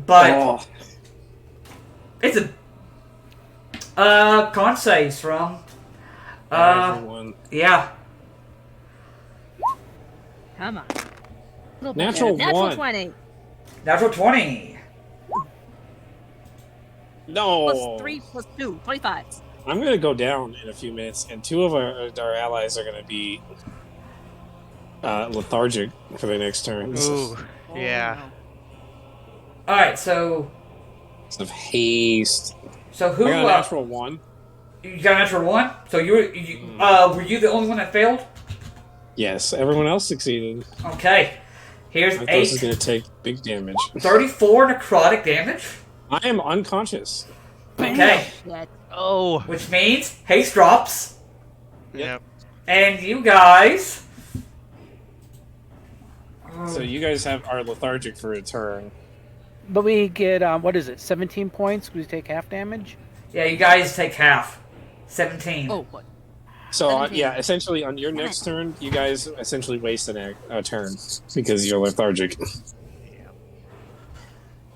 S1: but
S3: Oh,
S1: it's a con saves from.
S3: everyone.
S1: Yeah.
S2: Come on. Little
S3: Natural
S2: Natural
S3: one.
S2: 20.
S1: Natural 20.
S3: No.
S2: Plus 3 plus 2, 25.
S3: I'm gonna go down in a few minutes, and 2 of our allies are gonna be lethargic for the next turn.
S5: Ooh,
S2: Oh,
S5: yeah.
S2: no.
S1: All right, so
S3: Of haste.
S1: who?
S3: I got a natural 1.
S1: You got a natural 1. So were you the only one that failed?
S3: Yes, everyone else succeeded.
S1: Okay. Here's
S3: I thought this is
S1: 8.
S3: gonna take big damage.
S1: 34 necrotic damage.
S3: I am unconscious.
S1: Okay.
S2: Shit.
S5: Oh.
S1: Which means haste drops,
S5: Yep.
S1: and you guys.
S3: So you guys are lethargic for a turn.
S4: But we get, what is it, 17 points? We take half damage?
S1: Yeah, you guys take half. 17.
S2: Oh, what?
S3: So
S2: 17.
S3: yeah, essentially on your next turn, you guys essentially waste a turn because you're lethargic.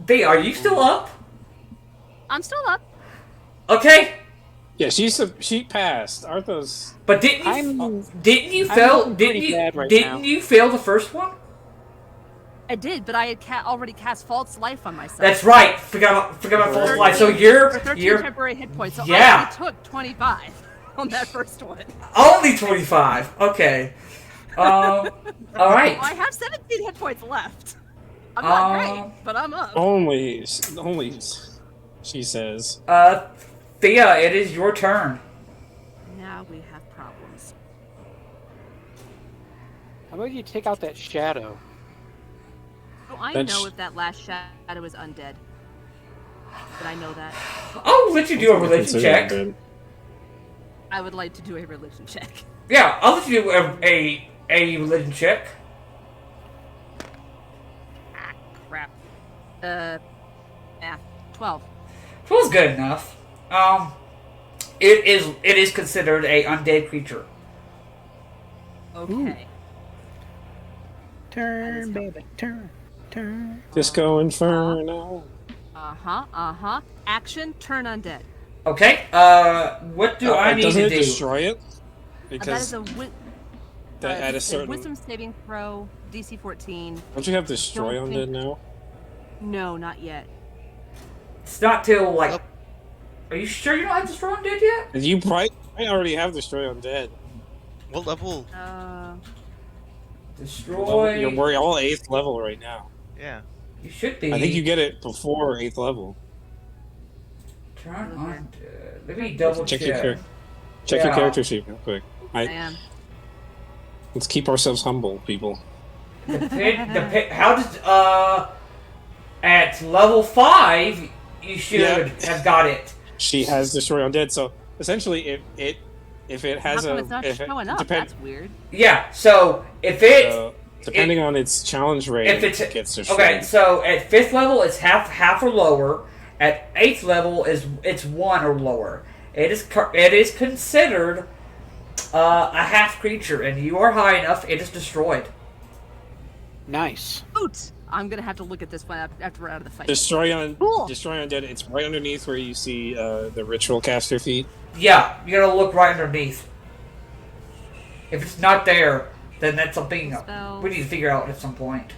S1: B, are you still up?
S2: I'm still up.
S1: Okay.
S3: Yeah, she passed. Arthos.
S1: But didn't you fail?
S4: doing pretty bad right now.
S1: Didn't you fail the first one?
S2: I did, but I had already cast False Life on myself.
S1: That's right. Forgot about false life. So
S2: For
S1: you're
S2: 13 temporary hit points. So
S1: Yeah.
S2: I only took 25 on that first one.
S1: only 25. Okay. All right.
S2: Well, I have 17 hit points left. I'm not great, but I'm up.
S3: Only, she says.
S1: Thea, it is your turn.
S2: Now we have problems.
S4: How about you take out that shadow?
S2: Oh, I
S3: That's-
S2: know if that last shadow is undead. Did I know that?
S1: I'll let you do a religion
S3: Consider
S1: check.
S3: it good.
S2: I would like to do a religion check.
S1: Yeah, I'll let you do a religion check.
S2: Ah, crap. 12.
S1: Feels good enough. It is considered a undead creature.
S2: Okay.
S4: Turn, baby, turn.
S3: Disco Inferno.
S2: Action, turn undead.
S1: Okay. What do I need
S3: doesn't
S1: to
S3: it
S1: do?
S3: destroy it?
S2: That
S3: Because
S2: is a
S3: at a certain.
S2: wisdom saving throw, DC 14.
S3: Don't you have destroy
S2: Don't
S3: undead
S2: think-
S3: now?
S2: No, not yet.
S1: It's not till like.
S5: Nope.
S1: Are you sure you don't have destroy undead yet?
S3: You probably already have destroy undead.
S5: What level?
S1: Destroy.
S3: We're all 8th level right now.
S5: Yeah.
S1: You should be.
S3: I think you get it before 8th level.
S1: Turn undead. Let me double check.
S3: Check your
S1: Yeah.
S3: character sheet real quick.
S2: I am.
S3: Let's keep ourselves humble, people.
S1: How does at level 5 you should have got it.
S3: She has destroy undead, so essentially if it
S2: How
S3: has
S2: come
S3: a
S2: it's not
S3: if it,
S2: showing up?
S3: depend-
S2: That's weird.
S1: Yeah. So if it
S3: depending on its challenge rate,
S1: if it's
S3: it gets destroyed.
S1: okay, so at 5th level it's half or lower. At 8th level it's 1 or lower. It is considered a half creature, and you are high enough. It is destroyed.
S4: Nice.
S2: Oot! I'm gonna have to look at this one after we're out of the fight.
S3: Destroy
S2: Cool.
S3: undead. It's right underneath where you see the ritual caster feat.
S1: Yeah, you gotta look right underneath. If it's not there, then that's something
S2: Spells.
S1: we need to figure out at some point.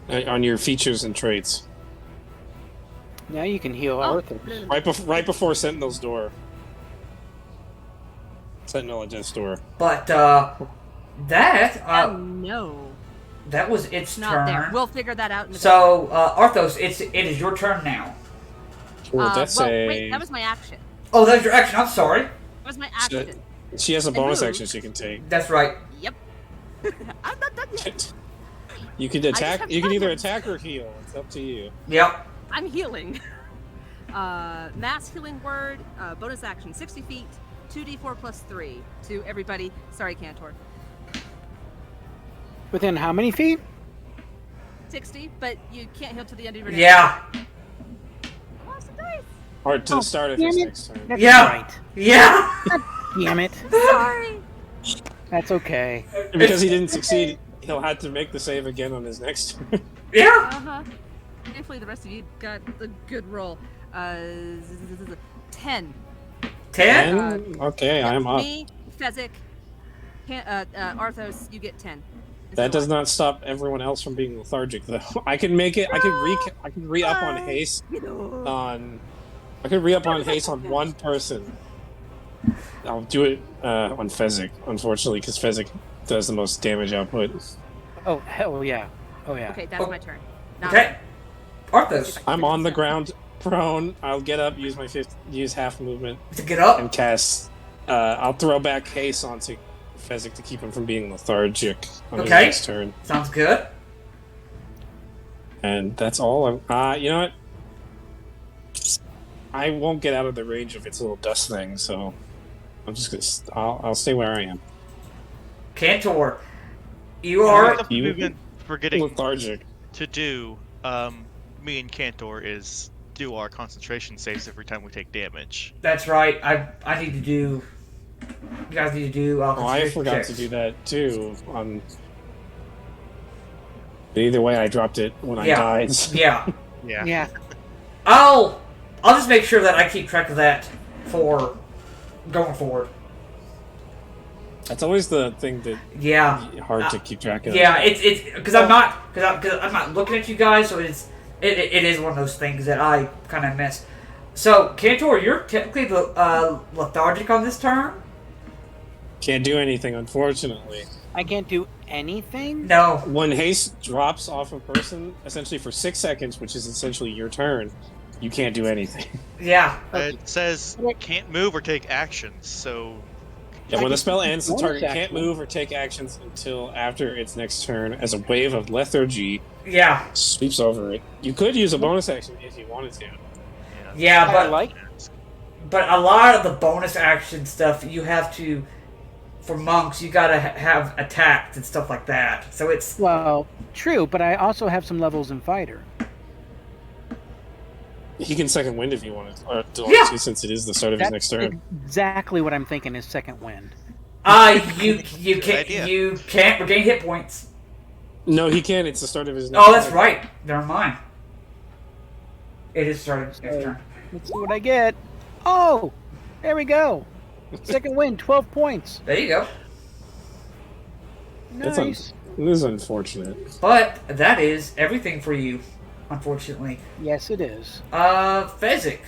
S3: On your features and traits,
S4: Now you can heal
S2: Oh,
S4: Arthur.
S3: right before Sentinel's door. Sentinel at death's door.
S1: But
S2: no,
S1: that was its
S2: it's not
S1: turn.
S2: there. We'll figure that out in a
S1: So Arthos, it is your turn now.
S3: Well, that's
S2: wait, that was my action.
S1: Oh, that's your action. I'm sorry.
S2: That was my action.
S3: She has a
S2: And
S3: bonus
S2: move.
S3: action she can take.
S1: That's right.
S2: Yep. I'm not done yet.
S3: You can
S2: just
S3: attack.
S2: have
S3: You can either
S2: problems.
S3: attack or heal. It's up to you.
S1: Yep.
S2: I'm healing. Mass healing word, bonus action, 60 feet, 2d4 plus 3 to everybody. Sorry, Cantor.
S4: Within how many feet?
S2: 60, but you can't heal to the end of your
S1: Yeah.
S2: I lost a dice.
S3: Or to the start of his
S4: damn it.
S3: next turn.
S4: That's
S1: Yeah.
S4: right.
S1: Yeah.
S4: Damn it.
S2: Sorry.
S4: That's okay.
S3: Because he didn't succeed, he'll have to make the save again on his next turn.
S1: Yeah.
S2: Uh-huh. Hopefully the rest of you got a good roll. 10.
S1: 10.
S3: Okay, I'm up.
S2: Me, Fezzik, Arthos, you get 10.
S3: That does not stop everyone else from being lethargic, though. I can make it. I can re up on haste
S2: You know.
S3: on I could re-up on haste on one person. I'll do it on Fezzik, unfortunately, because Fezzik does the most damage output.
S4: Oh, hell yeah. Oh, yeah.
S2: Okay, that's my turn. Now
S1: Okay. Arthos,
S3: I'm on the ground, prone. I'll get up, use half movement,
S1: to get up.
S3: and cast. I'll throw back haste onto Fezzik to keep him from being lethargic on his
S1: Okay.
S3: next turn.
S1: Sounds good.
S3: And that's all. You know what? I won't get out of the range of its little dust thing, so I'm just gonna. I'll stay where I am.
S1: Cantor, you are.
S5: Something we've been forgetting
S3: Lethargic.
S5: to do, me and Cantor, is do our concentration saves every time we take damage.
S1: That's right. I need to do. You guys need to do.
S3: Oh, I forgot
S1: checks.
S3: to do that too. But either way, I dropped it when I died.
S1: Yeah.
S5: Yeah.
S4: Yeah.
S1: I'll just make sure that I keep track of that for going forward.
S3: That's always the thing that hard to keep track of.
S1: Yeah, it's because I'm not looking at you guys, so it is one of those things that I kind of miss. So Cantor, you're technically lethargic on this turn.
S3: Can't do anything, unfortunately.
S4: I can't do anything?
S1: No.
S3: When haste drops off a person, essentially for 6 seconds, which is essentially your turn, you can't do anything.
S1: Yeah.
S5: It says can't move or take actions, so...
S3: Yeah, when the spell ends, the
S4: bonus
S3: target can't
S4: action.
S3: move or take actions until after its next turn as a wave of lethargy
S1: Yeah.
S3: sweeps over it. You could use a bonus action if you wanted to.
S1: Yeah,
S4: I
S1: but
S4: like
S1: but a lot of the bonus action stuff you have to. For monks, you gotta have attacks and stuff like that. So it's
S4: Well, true, but I also have some levels in fighter.
S3: He can second wind if you wanted, or
S1: Yeah.
S3: to, since it is the start of his next turn.
S4: Exactly what I'm thinking is second wind.
S1: you can't regain hit points.
S3: No, he can. It's the start of his next
S1: Oh, that's
S3: turn.
S1: right. Never mind. It is starting next turn.
S4: Let's see what I get. Oh, there we go. Second wind, 12 points.
S1: There you go.
S4: Nice.
S3: This is unfortunate.
S1: But that is everything for you, unfortunately.
S4: Yes, it is.
S1: Fezzik.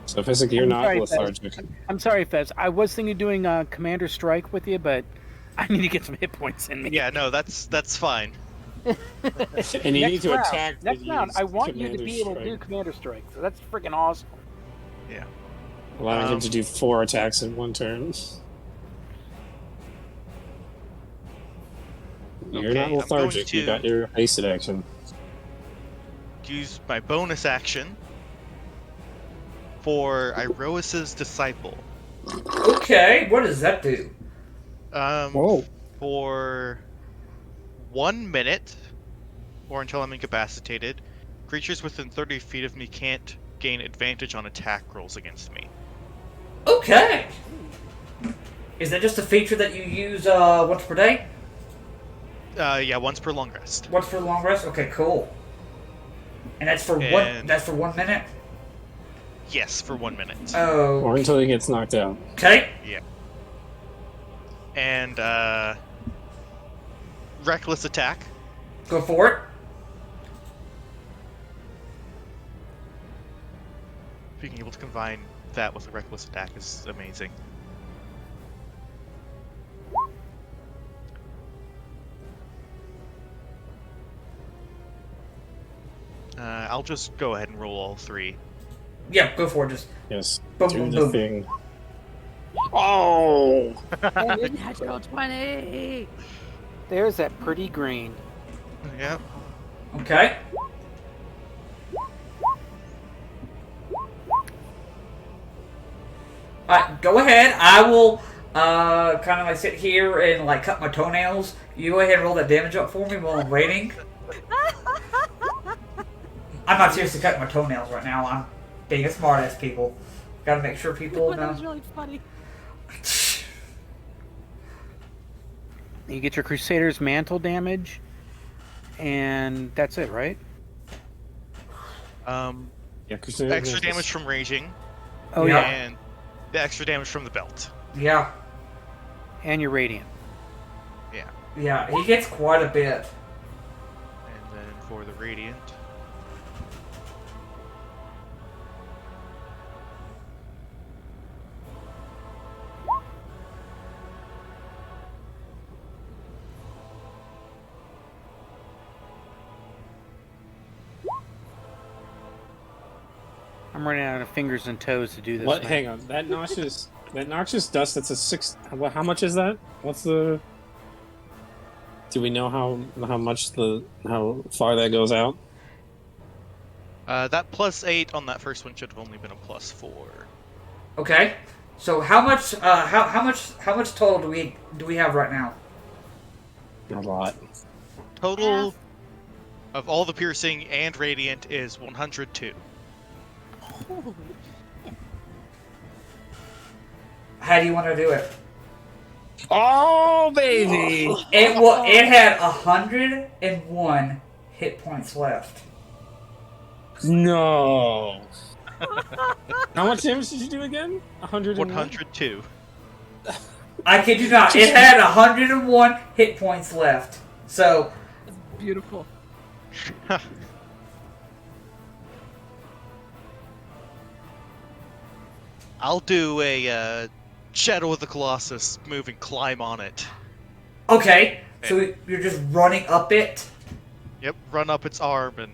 S3: So, Fezzik, you're
S4: I'm
S3: not
S4: sorry,
S3: lethargic.
S4: I'm sorry, Fez. I was thinking of doing Commander Strike with you, but I need to get some hit points in me.
S5: Yeah, no, that's fine.
S3: And you need to
S4: round,
S3: attack.
S4: Next round, I want you to
S3: Commander
S4: be able to do
S3: Strike,
S4: Commander Strike. So that's freaking awesome.
S5: Yeah.
S3: allowing him to do 4 attacks in one turn. You're
S5: Okay,
S3: not
S5: I'm going
S3: lethargic. You
S5: to-
S3: got your hasted action.
S5: Use my bonus action for Iroas's Disciple.
S1: Okay, what does that do?
S3: Whoa.
S5: For 1 minute, or until I'm incapacitated, creatures within 30 feet of me can't gain advantage on attack rolls against me.
S1: Okay. Is that just a feature that you use once per day?
S5: Yeah, once per long rest.
S1: Once for a long rest? Okay, cool. And that's for
S5: And-
S1: That's for 1 minute?
S5: Yes, for 1 minute.
S1: Oh.
S3: Or until he gets knocked out.
S1: Okay.
S5: And reckless attack.
S1: Go for it.
S5: Being able to combine that with a reckless attack is amazing. I'll just go ahead and roll all 3.
S1: Yeah, go for it. Just
S3: Yes.
S1: Boom,
S3: Do
S1: boom,
S3: the
S1: boom.
S3: thing. Oh!
S2: Natural 20!
S4: There's that pretty green.
S5: Yep.
S1: okay. Go ahead. I will kind of like sit here and like cut my toenails. You go ahead and roll that damage up for me while I'm waiting. I'm not seriously cutting my toenails right now. I'm being a smartass, people. Gotta make sure people
S2: That was
S1: know.
S2: really funny.
S4: You get your Crusader's Mantle damage, and that's it, right?
S3: Yeah, Crusader
S5: Extra damage from raging,
S4: Oh,
S1: Yeah.
S4: yeah.
S5: and the extra damage from the belt.
S1: Yeah,
S4: And your Radiant.
S1: yeah, he gets quite a bit.
S5: And then for the radiant,
S4: I'm running out of fingers and toes to do this.
S3: What?
S4: thing.
S3: Hang on. That noxious dust. That's a 6. How much is that? What's the? Do we know how far that goes out?
S5: That +8 on that first one should have only been a +4.
S1: Okay. So how much total do we have right now?
S3: A lot.
S5: Total of all the piercing and radiant is 102.
S2: Holy shit.
S1: How do you want to do it?
S3: Oh baby!
S1: It had 101 hit points left.
S3: No. How much damage did you do again?
S5: 102.
S1: I kid you not. It had 101 hit points left. So
S2: That's beautiful.
S5: I'll do a Shadow of the Colossus move and climb on it.
S1: okay. So you're just running up it.
S5: Yep, run up its arm and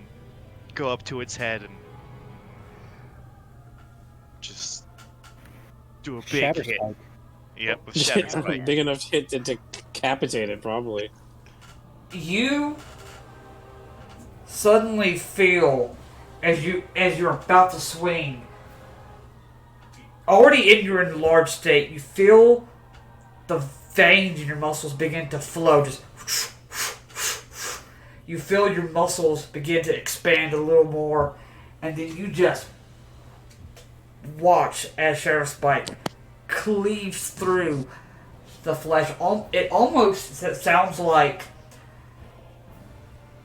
S5: go up to its head and just do a big
S4: Shatter
S5: hit.
S4: Spike.
S5: Yep, with Shadow Spike.
S3: Big enough hit to decapitate it, probably.
S1: You suddenly feel as you're about to swing. Already in your enlarged state, you feel the veins in your muscles begin to flow. Just you feel your muscles begin to expand a little more, and then you just watch as Shadow Spike cleaves through the flesh. It almost sounds like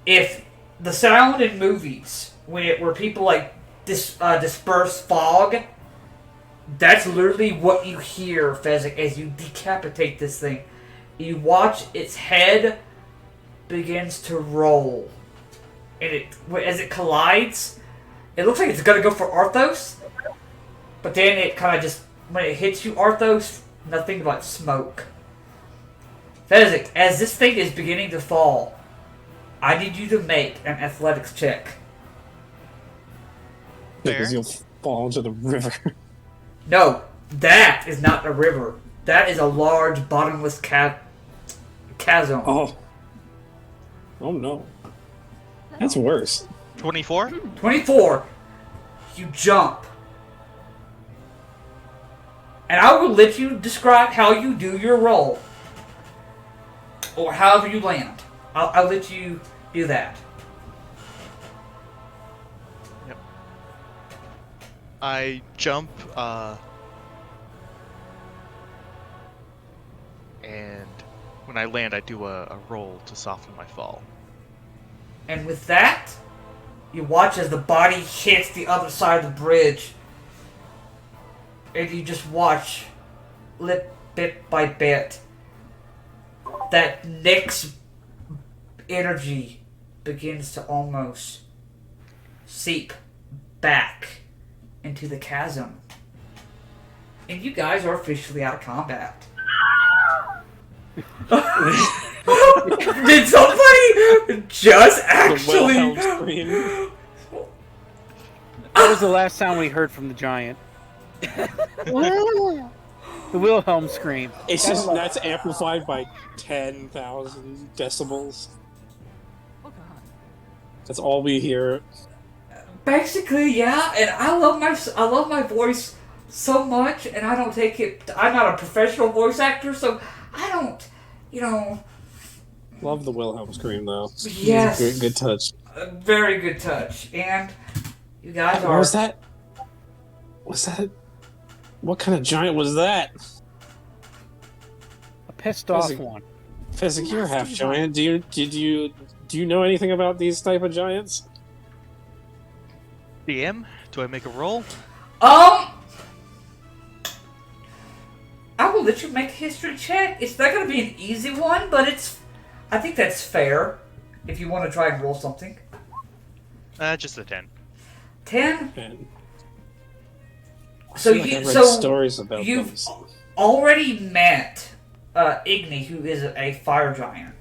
S1: if the sound in movies where people like disperse fog. That's literally what you hear, Fezzik, as you decapitate this thing. You watch its head begins to roll. And as it collides, it looks like it's going to go for Arthos. But then it kind of just, when it hits you, Arthos, nothing but smoke. Fezzik, as this thing is beginning to fall, I need you to make an athletics check.
S3: Because you'll fall into the river.
S1: No, that is not a river. That is a large bottomless chasm.
S3: Oh no. That's worse.
S5: 24?
S1: 24. You jump. And I will let you describe how you do your roll. Or however you land. I'll let you do that.
S5: Yep. I jump, and when I land, I do a roll to soften my fall.
S1: And with that, you watch as the body hits the other side of the bridge. And you just watch, bit by bit, that Nick's energy begins to almost seep back into the chasm. And you guys are officially out of combat. Did somebody just actually...
S3: The Wilhelm scream.
S4: That was the last sound we heard from the giant. The Wilhelm scream.
S3: It's just that's amplified by 10,000 decibels.
S2: Oh god.
S3: That's all we hear.
S1: Basically, yeah, and I love my voice so much, and I don't take it... I'm not a professional voice actor, so I don't,
S3: Love the Wilhelm scream, though.
S1: Yes.
S3: Good touch.
S1: A very good touch. And you guys
S3: What
S1: are...
S3: was that? What kind of giant was that?
S4: A pissed off
S3: Fezzik.
S4: one.
S3: Fezzik, you're half giant. Do you know anything about these type of giants?
S5: DM, do I make a roll?
S1: I will let you make a history check. It's not going to be an easy one, but I think that's fair if you want to try and roll something.
S5: Just a 10.
S1: 10?
S3: Man,
S1: So
S3: I feel like I've read
S1: so
S3: stories about
S1: you've
S3: them.
S1: already met Igni, who is a fire giant.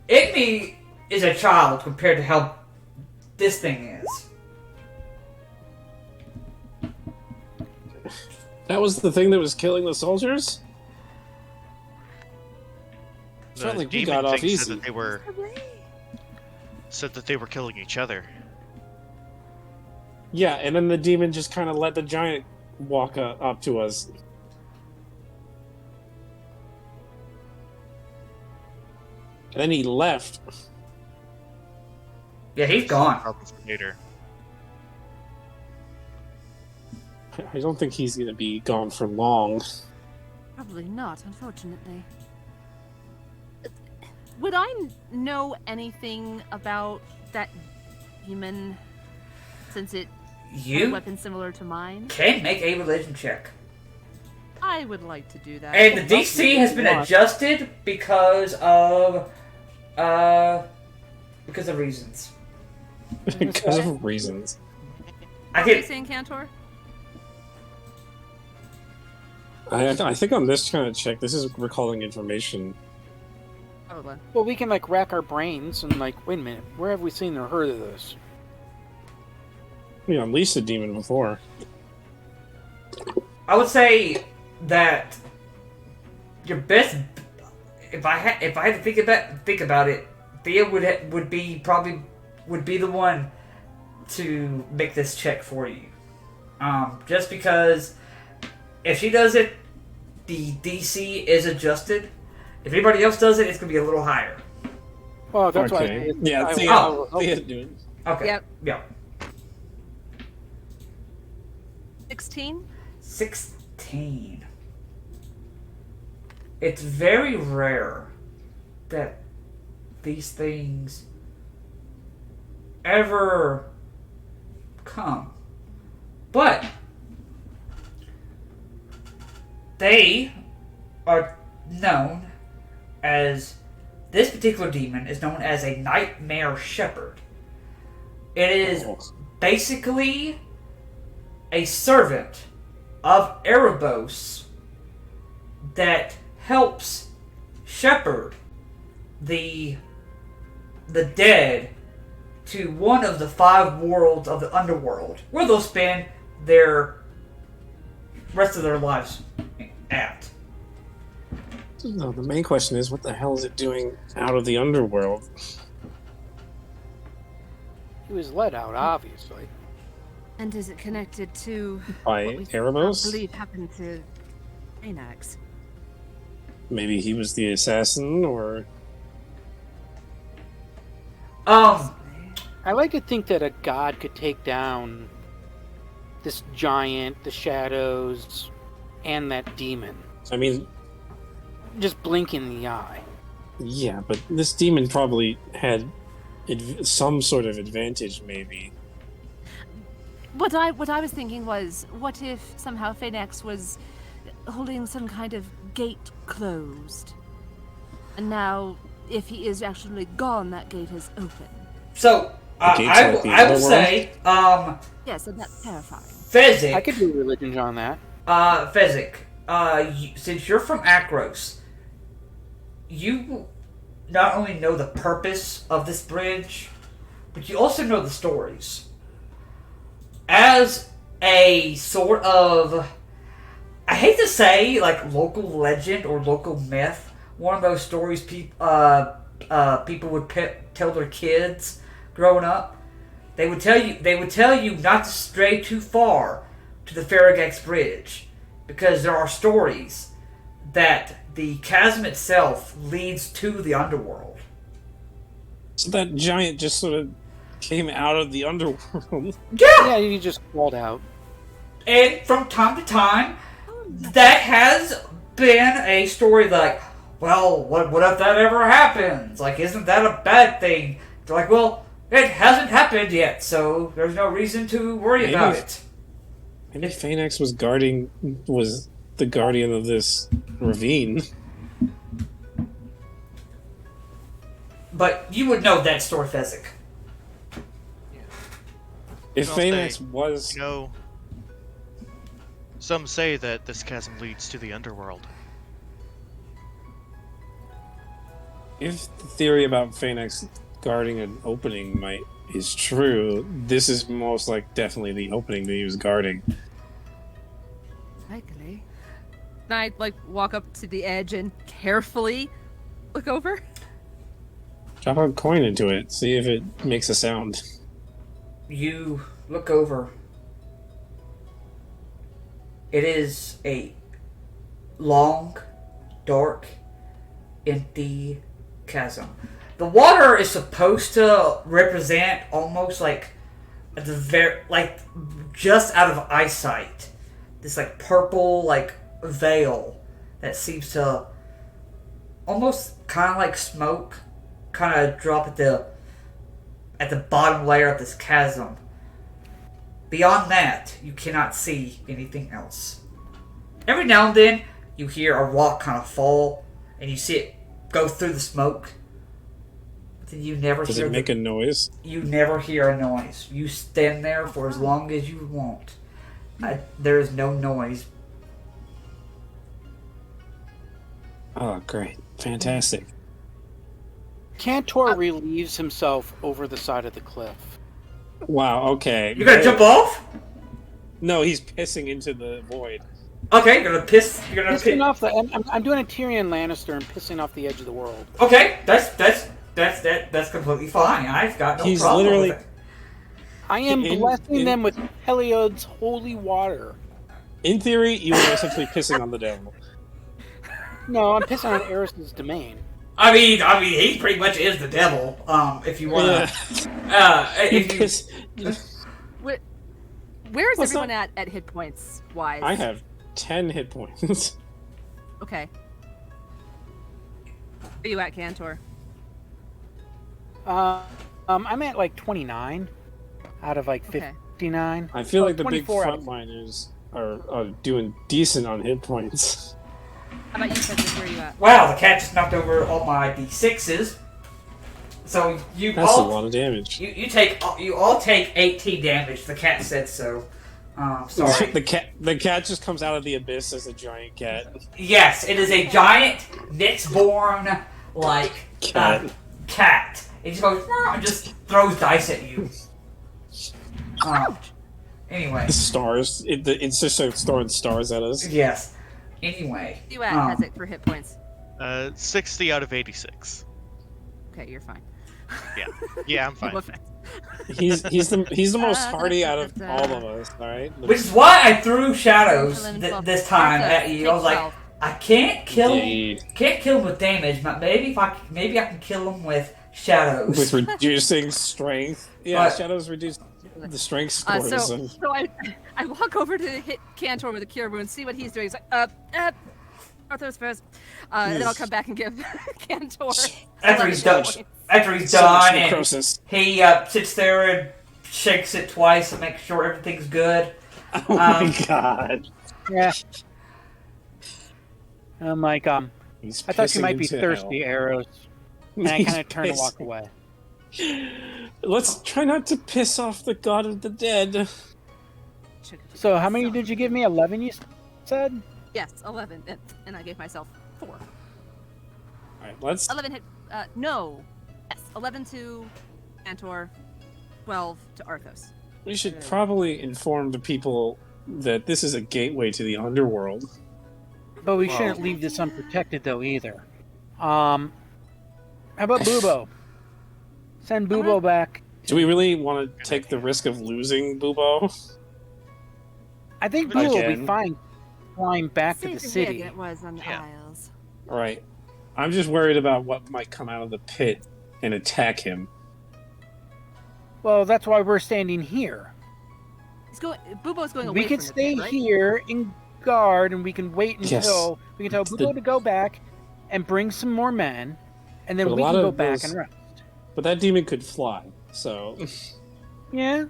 S1: Igni is a child compared to how this thing is.
S3: That was the thing that was killing the soldiers?
S5: The
S3: Felt like we
S5: demon
S3: got off
S5: thing
S3: easy.
S5: said that they were killing each other.
S3: Yeah, and then the demon just kind of let the giant walk up to us. And then he left.
S1: Yeah, he's gone.
S5: Later.
S3: I don't think he's going to be gone for long.
S2: Probably not, unfortunately. Would I know anything about that demon, since it had a
S1: You
S2: weapon similar to mine?
S1: can make a religion check.
S2: I would like to do that.
S1: And the DC has been adjusted because of reasons.
S3: Because of reasons.
S1: I
S2: What are you
S1: get
S2: saying, Cantor?
S3: I think on this kind of check, this is recalling information.
S2: Probably.
S4: Well, we can like rack our brains and like, wait a minute, where have we seen or heard of this?
S3: We unleashed a demon before.
S1: I would say that your best, if I had to think about it, Thea would be the one to make this check for you. Just because if she does it, the DC is adjusted. If anybody else does it, it's gonna be a little higher.
S4: Well, that's
S3: Okay.
S4: why.
S3: Yeah, Thea,
S1: Oh.
S3: Thea's doing it.
S1: Okay.
S2: Yep.
S1: Yeah.
S2: 16?
S1: 16. It's very rare that these things ever come. But they are known as, this particular demon is known as a nightmare shepherd. It is basically a servant of Erebos that helps shepherd the dead to one of the 5 worlds of the underworld, where they'll spend their rest of their lives at.
S3: No, the main question is, what the hell is it doing out of the underworld?
S4: He was let out, obviously.
S2: And is it connected to
S3: By
S2: what we
S3: Erebos?
S2: believe happened to Pharagax?
S3: Maybe he was the assassin, or...
S4: I like to think that a god could take down this giant, the shadows, and that demon.
S3: I mean,
S4: Just blink in the eye.
S3: yeah, but this demon probably had some sort of advantage, maybe.
S2: What I was thinking was, what if somehow Pharagax was holding some kind of gate closed, and now, if he is actually gone, that gate is open.
S1: So, I would say,
S2: Yes, and that's terrifying.
S1: Fezzik.
S4: I could do religion on that.
S1: Fezzik, since you're from Akros, you not only know the purpose of this bridge, but you also know the stories. As a sort of, I hate to say, like, local legend or local myth, one of those stories people would tell their kids growing up, they would tell you not to stray too far to the Pharagax Bridge, because there are stories that the chasm itself leads to the underworld.
S3: So that giant just sort of came out of the underworld.
S4: Yeah, you just crawled out.
S1: And from time to time, that has been a story like, well, what if that ever happens? Like, isn't that a bad thing? They're like, well, it hasn't happened yet, so there's no reason to worry about it.
S3: Maybe Pharagax was the guardian of this ravine.
S1: But you would know that story, Fezzik.
S3: If
S5: I'll say,
S3: Pharagax was...
S5: You know, some say that this chasm leads to the underworld.
S3: If the theory about Pharagax guarding an opening is true, this is most like definitely the opening that he was guarding.
S2: Likely. Can I, like, walk up to the edge and carefully look over?
S3: Drop a coin into it. See if it makes a sound.
S1: You look over. It is a long, dark, empty chasm. The water is supposed to represent almost like just out of eyesight. This like purple like veil that seems to almost kind of like smoke, kind of drop at the bottom layer of this chasm. Beyond that, you cannot see anything else. Every now and then, you hear a rock kind of fall, and you see it go through the smoke. But then you never
S3: Does
S1: hear
S3: it make a noise?
S1: You never hear a noise. You stand there for as long as you want. There is no noise.
S3: Oh, great. Fantastic.
S4: Cantor relieves himself over the side of the cliff.
S3: Wow, okay.
S1: You gonna jump off?
S3: No, he's pissing into the void.
S1: Okay, you're gonna piss. You're gonna
S4: Pissing
S1: piss.
S4: off the. I'm doing a Tyrion Lannister and pissing off the edge of the world.
S1: Okay, that's completely fine. I've got no
S3: He's
S1: problem
S3: literally-
S1: with it.
S4: I am
S3: In-
S4: blessing
S3: in-
S4: them with Heliod's holy water.
S3: In theory, you are essentially pissing on the devil.
S4: No, I'm pissing on Eris's domain.
S1: I mean, he pretty much is the devil. If you wanna, if you,
S3: Piss-
S2: Where is
S3: What's
S2: everyone at hit points wise?
S3: I have 10 hit points.
S2: Okay. Where are you at, Cantor?
S4: I'm at like 29 out of like
S2: Okay.
S4: 59.
S3: I feel like the big
S4: 24 out of-
S3: frontliners are doing decent on hit points.
S2: How about you, Cedric? Where are you at?
S1: wow, the cat just knocked over all my d6s. So you
S3: That's a
S1: all
S3: lot of damage.
S1: you all take 18 damage. The cat said so. Sorry.
S3: the cat just comes out of the abyss as a giant cat.
S1: Yes, it is a giant, next-born, like, cat. It just goes, and just throws dice at you. Anyway.
S3: The stars. It's just like throwing stars at us.
S1: Yes. Anyway.
S2: Where are you at, Hezek, for hit points?
S5: 60 out of 86.
S2: Okay, you're fine.
S5: Yeah, I'm fine.
S2: No offense.
S3: He's the most hardy out of all of us. All right.
S1: Which is why I threw shadows
S2: 11, 12,
S1: this time
S2: Arthur,
S1: at you. I was
S2: take
S1: like,
S2: 12.
S1: I can't kill him.
S3: Indeed.
S1: Can't kill him with damage, but maybe I can kill him with shadows.
S3: With reducing strength. Yeah,
S1: But-
S3: shadows reduce the strength scores.
S2: So I walk over to hit Cantor with a cure wound, see what he's doing. He's like, Arthur's first. And then I'll come back and give Cantor.
S1: After he's
S2: 11
S1: done,
S2: points.
S1: after he's
S3: So much
S1: done, and
S3: necrosis.
S1: he sits there and shakes it twice to make sure everything's good.
S3: Oh my god.
S4: Yeah. I'm like,
S3: He's
S4: I thought you
S3: pissing
S4: might be
S3: into
S4: thirsty,
S3: hell.
S4: Arrows. And I
S3: He's
S4: kind of turned and
S3: pissing.
S4: walked away.
S3: Let's try not to piss off the god of the dead.
S4: So how many did you give me? 11, you said?
S2: Yes, 11. And I gave myself 4.
S3: Alright, let's
S2: 11 hit. No. Yes, 11 to Cantor, 12 to Arthos.
S3: we should probably inform the people that this is a gateway to the underworld.
S4: But we shouldn't leave this unprotected, though, either. How about Bubo? Send Bubo back.
S3: Do we really want to take the risk of losing Bubo?
S4: I think Bubo will be
S3: Again.
S4: fine flying back to the
S2: Safer here
S4: city.
S2: than it was on the
S5: Yeah.
S2: Isles.
S3: Alright. I'm just worried about what might come out of the pit and attack him.
S4: Well, that's why we're standing here.
S2: Bubo's going away
S4: We can
S2: from the
S4: stay
S2: pit, right?
S4: here in guard, and we can wait
S3: Yes.
S4: until we can tell Bubo to go back and bring some more men, and then
S3: But a
S4: we
S3: lot
S4: can go
S3: of
S4: back
S3: those-
S4: and rest.
S3: But that demon could fly, so
S4: Yeah.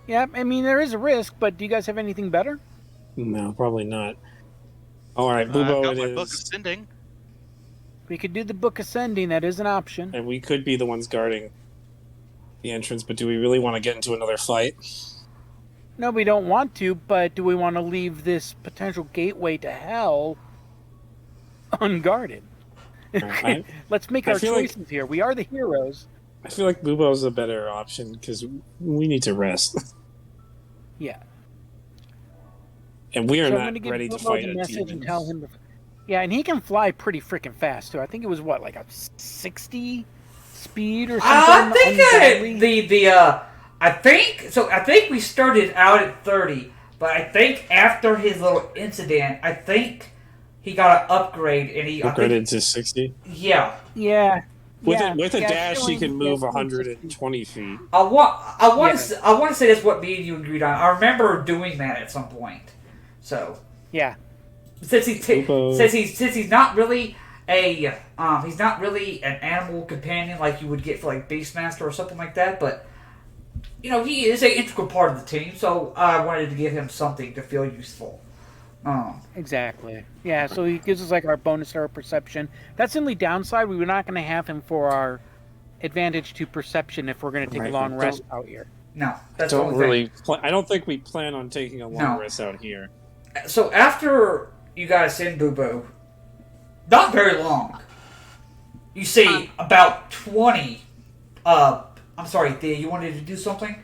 S4: Yeah, I mean, there is a risk, but do you guys have anything better?
S3: no, probably not. Alright,
S5: I've
S3: Bubo
S5: got
S3: it
S5: my
S3: is.
S5: book of sending.
S4: We could do the Book Ascending, that is an option.
S3: And we could be the ones guarding the entrance, but do we really want to get into another fight?
S4: No, we don't want to, but do we want to leave this potential gateway to hell unguarded?
S3: I-
S4: Let's make
S3: I
S4: our
S3: feel like-
S4: choices here. We are the heroes.
S3: I feel like Bubo's a better option because we need to rest.
S4: Yeah.
S3: And we are
S4: So I'm
S3: not
S4: going to give
S3: ready to
S4: Bobo
S3: fight
S4: the
S3: a
S4: message
S3: demon.
S4: and tell him. Yeah, and he can fly pretty freaking fast too. I think it was what, like a 60 speed or something.
S1: I think we started out at 30, but I think after his little incident, I think he got an upgrade and
S3: Upgraded to 60.
S1: Yeah.
S4: Yeah.
S3: With
S4: yeah,
S3: a dash, he
S4: showing-
S3: can move
S4: showing
S3: 120 feet.
S1: I want
S4: Yeah.
S1: to say that's what me and you agreed on. I remember doing that at some point. So
S4: Yeah.
S1: since
S3: Bobo.
S1: he's not really he's not really an animal companion like you would get for like Beastmaster or something like that, but you know, he is an integral part of the team, so I wanted to give him something to feel useful.
S4: Exactly. Yeah, so he gives us like our bonus to our perception. That's the only downside. We were not going to have him for our advantage to perception if we're going to take
S3: Right,
S4: a long
S3: but
S4: rest out here.
S1: No, that's the
S3: Don't
S1: only
S3: really. I don't think we plan on taking a long
S1: No.
S3: rest out here.
S1: thing. So after you guys send Boo, not very long, you see about 20. I'm sorry, Thea, you wanted to do something?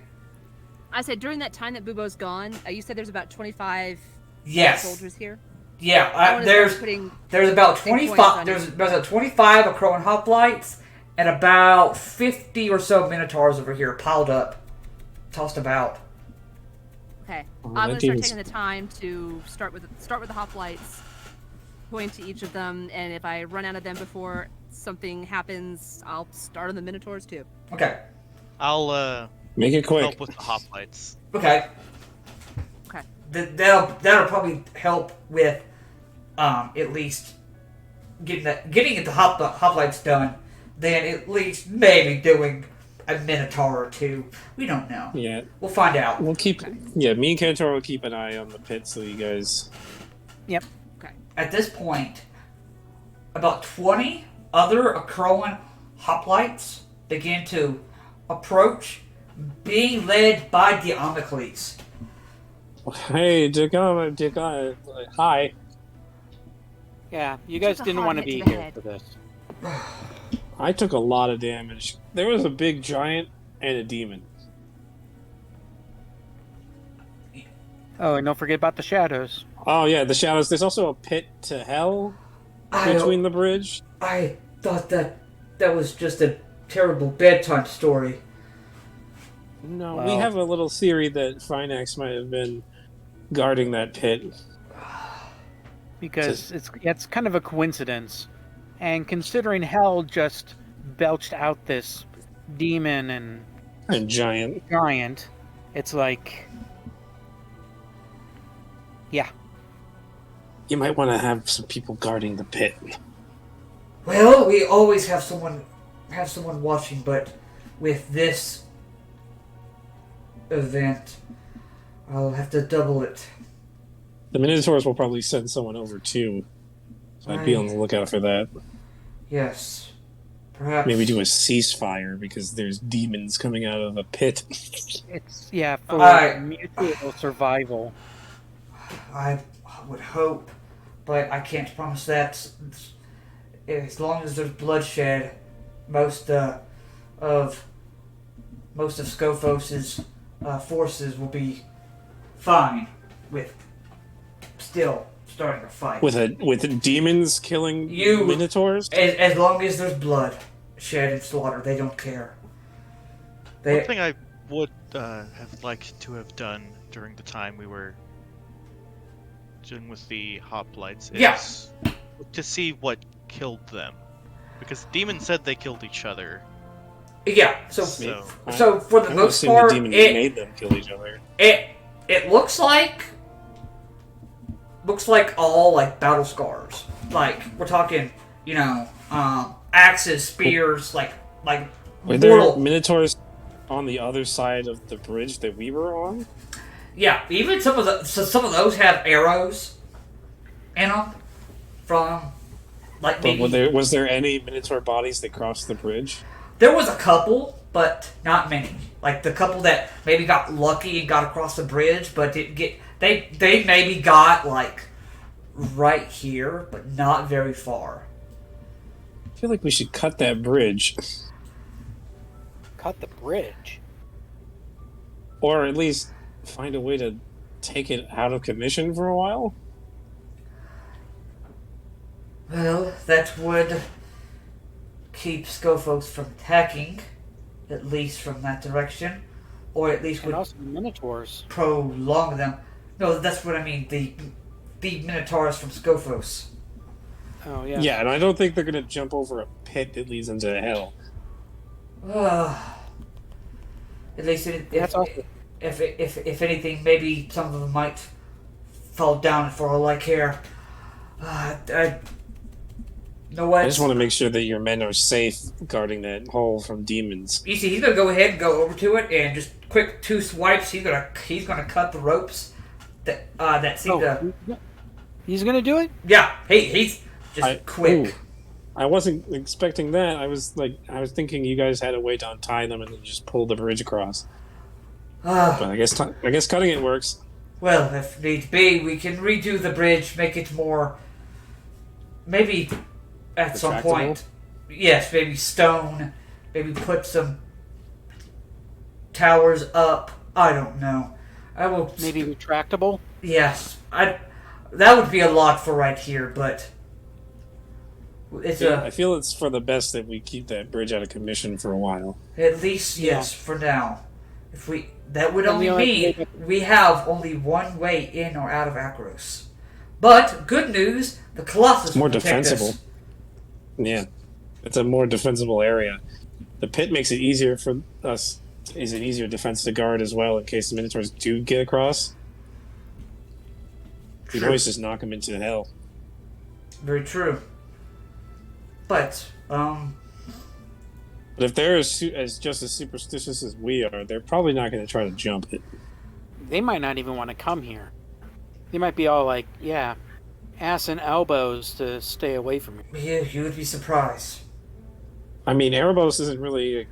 S2: I said during that time that Bubo's gone, you said there's about 25
S1: Yes.
S2: soldiers here.
S1: Yeah,
S2: I wanna
S1: there's
S2: start putting
S1: about
S2: big points
S1: 25.
S2: on
S1: There's about 25 of Crow and hoplites, and about 50 or so Minotaurs over here piled up, tossed about.
S2: Okay,
S3: Oh,
S2: I'm
S3: that
S2: gonna start
S3: demon's-
S2: taking the time to start with the hoplites, point to each of them, and if I run out of them before something happens, I'll start on the Minotaurs too.
S1: Okay.
S5: I'll
S3: Make it quick.
S5: help with the hoplites.
S1: Okay.
S2: Okay.
S1: That'll probably help with at least getting the hoplites done. Then at least maybe doing a Minotaur or two. We don't know.
S3: Yeah,
S1: We'll find out.
S3: we'll keep. Yeah, me and Kantor will keep an eye on the pit, so you guys.
S4: Yep.
S2: Okay.
S1: At this point, about 20 other Akroan hoplites begin to approach, being led by Diomocles.
S3: Hey, Diga, hi.
S4: Yeah, you guys
S2: Took a
S4: didn't
S2: hard
S4: want to
S2: hit
S4: be
S2: to the
S4: here
S2: head.
S4: for this.
S3: I took a lot of damage. There was a big giant and a demon.
S4: Oh, and don't forget about the shadows.
S3: Oh yeah, the shadows. There's also a pit to hell
S1: I
S3: between the bridge.
S1: thought that was just a terrible bedtime story.
S3: No, we
S4: Well-
S3: have a little theory that Pharagax might have been guarding that pit.
S4: Because it's kind of a coincidence. And considering Hell just belched out this demon and
S3: Giant.
S4: giant, it's like... Yeah.
S3: You might want to have some people guarding the pit.
S1: Well, we always have someone watching, but with this event, I'll have to double it.
S3: The Minotaurs will probably send someone over too. So I'd be on the lookout for that.
S1: Yes. Perhaps.
S3: Maybe do a ceasefire because there's demons coming out of a pit.
S4: It's, yeah, for
S1: Alright.
S4: mutual survival.
S1: I would hope, but I can't promise that. As long as there's bloodshed, most of Scophos's forces will be fine with still starting a fight.
S3: With demons killing
S1: You-
S3: Minotaurs?
S1: As long as there's blood shed and slaughter, they don't care.
S5: One thing I would have liked to have done during the time we were dealing with the hoplites is
S1: Yeah.
S5: to see what killed them. Because the demon said they killed each other.
S1: Yeah. So for the
S3: I would
S1: most
S3: assume
S1: part,
S3: the demons made them kill each other.
S1: it looks like all like battle scars. Like we're talking, axes, spears, like
S3: Were there
S1: mortal.
S3: Minotaurs on the other side of the bridge that we were on?
S1: Yeah, even some of those have arrows in them from like
S3: But
S1: maybe
S3: was there any Minotaur bodies that crossed the bridge?
S1: there was a couple, but not many. Like the couple that maybe got lucky and got across the bridge, but didn't get. They maybe got like right here, but not very far.
S3: I feel like we should cut that bridge.
S4: Cut the bridge.
S3: Or at least find a way to take it out of commission for a while?
S1: Well, that would keep Scofolks from attacking, at least from that direction, or at least
S4: And
S1: would
S4: also the Minotaurs.
S1: prolong them. No, that's what I mean. The Minotaurs from Scophos.
S4: Oh, yeah.
S3: Yeah, and I don't think they're going to jump over a pit that leads into hell.
S1: At least
S4: That's also...
S1: if anything, maybe some of them might fall down for all I care. Know what?
S3: I just want to make sure that your men are safe guarding that hole from demons.
S1: You see, he's gonna go ahead and go over to it and just quick 2 swipes. He's gonna cut the ropes that seem to.
S4: He's gonna do it?
S1: Yeah, he's just quick.
S3: Ooh, I wasn't expecting that. I was thinking you guys had a way to untie them and then just pull the bridge across. But I guess cutting it works.
S1: Well, if need be, we can redo the bridge, make it more. Maybe at some point. Yes, maybe stone. Maybe put some towers up. I don't know. I will.
S4: Maybe retractable?
S1: Yes, that would be a lot for right here, but
S3: I feel it's for the best that we keep that bridge out of commission for a while.
S1: At least, yes, for now. That would
S4: And
S1: only
S4: the only
S1: mean
S4: way-
S1: we have only one way in or out of Akros. But good news, the Colossus
S3: It's more
S1: will protect us.
S3: defensible. Yeah, it's a more defensible area. The pit makes it easier for us. Is an easier defense to guard as well in case the Minotaurs do get across. You can
S1: True.
S3: always just knock them into hell.
S1: Very true. But
S3: But if they're just as superstitious as we are, they're probably not going to try to jump it.
S4: They might not even want to come here. They might be all like, yeah, ass and elbows to stay away from here.
S1: you would be surprised.
S3: I mean, Erebos isn't really a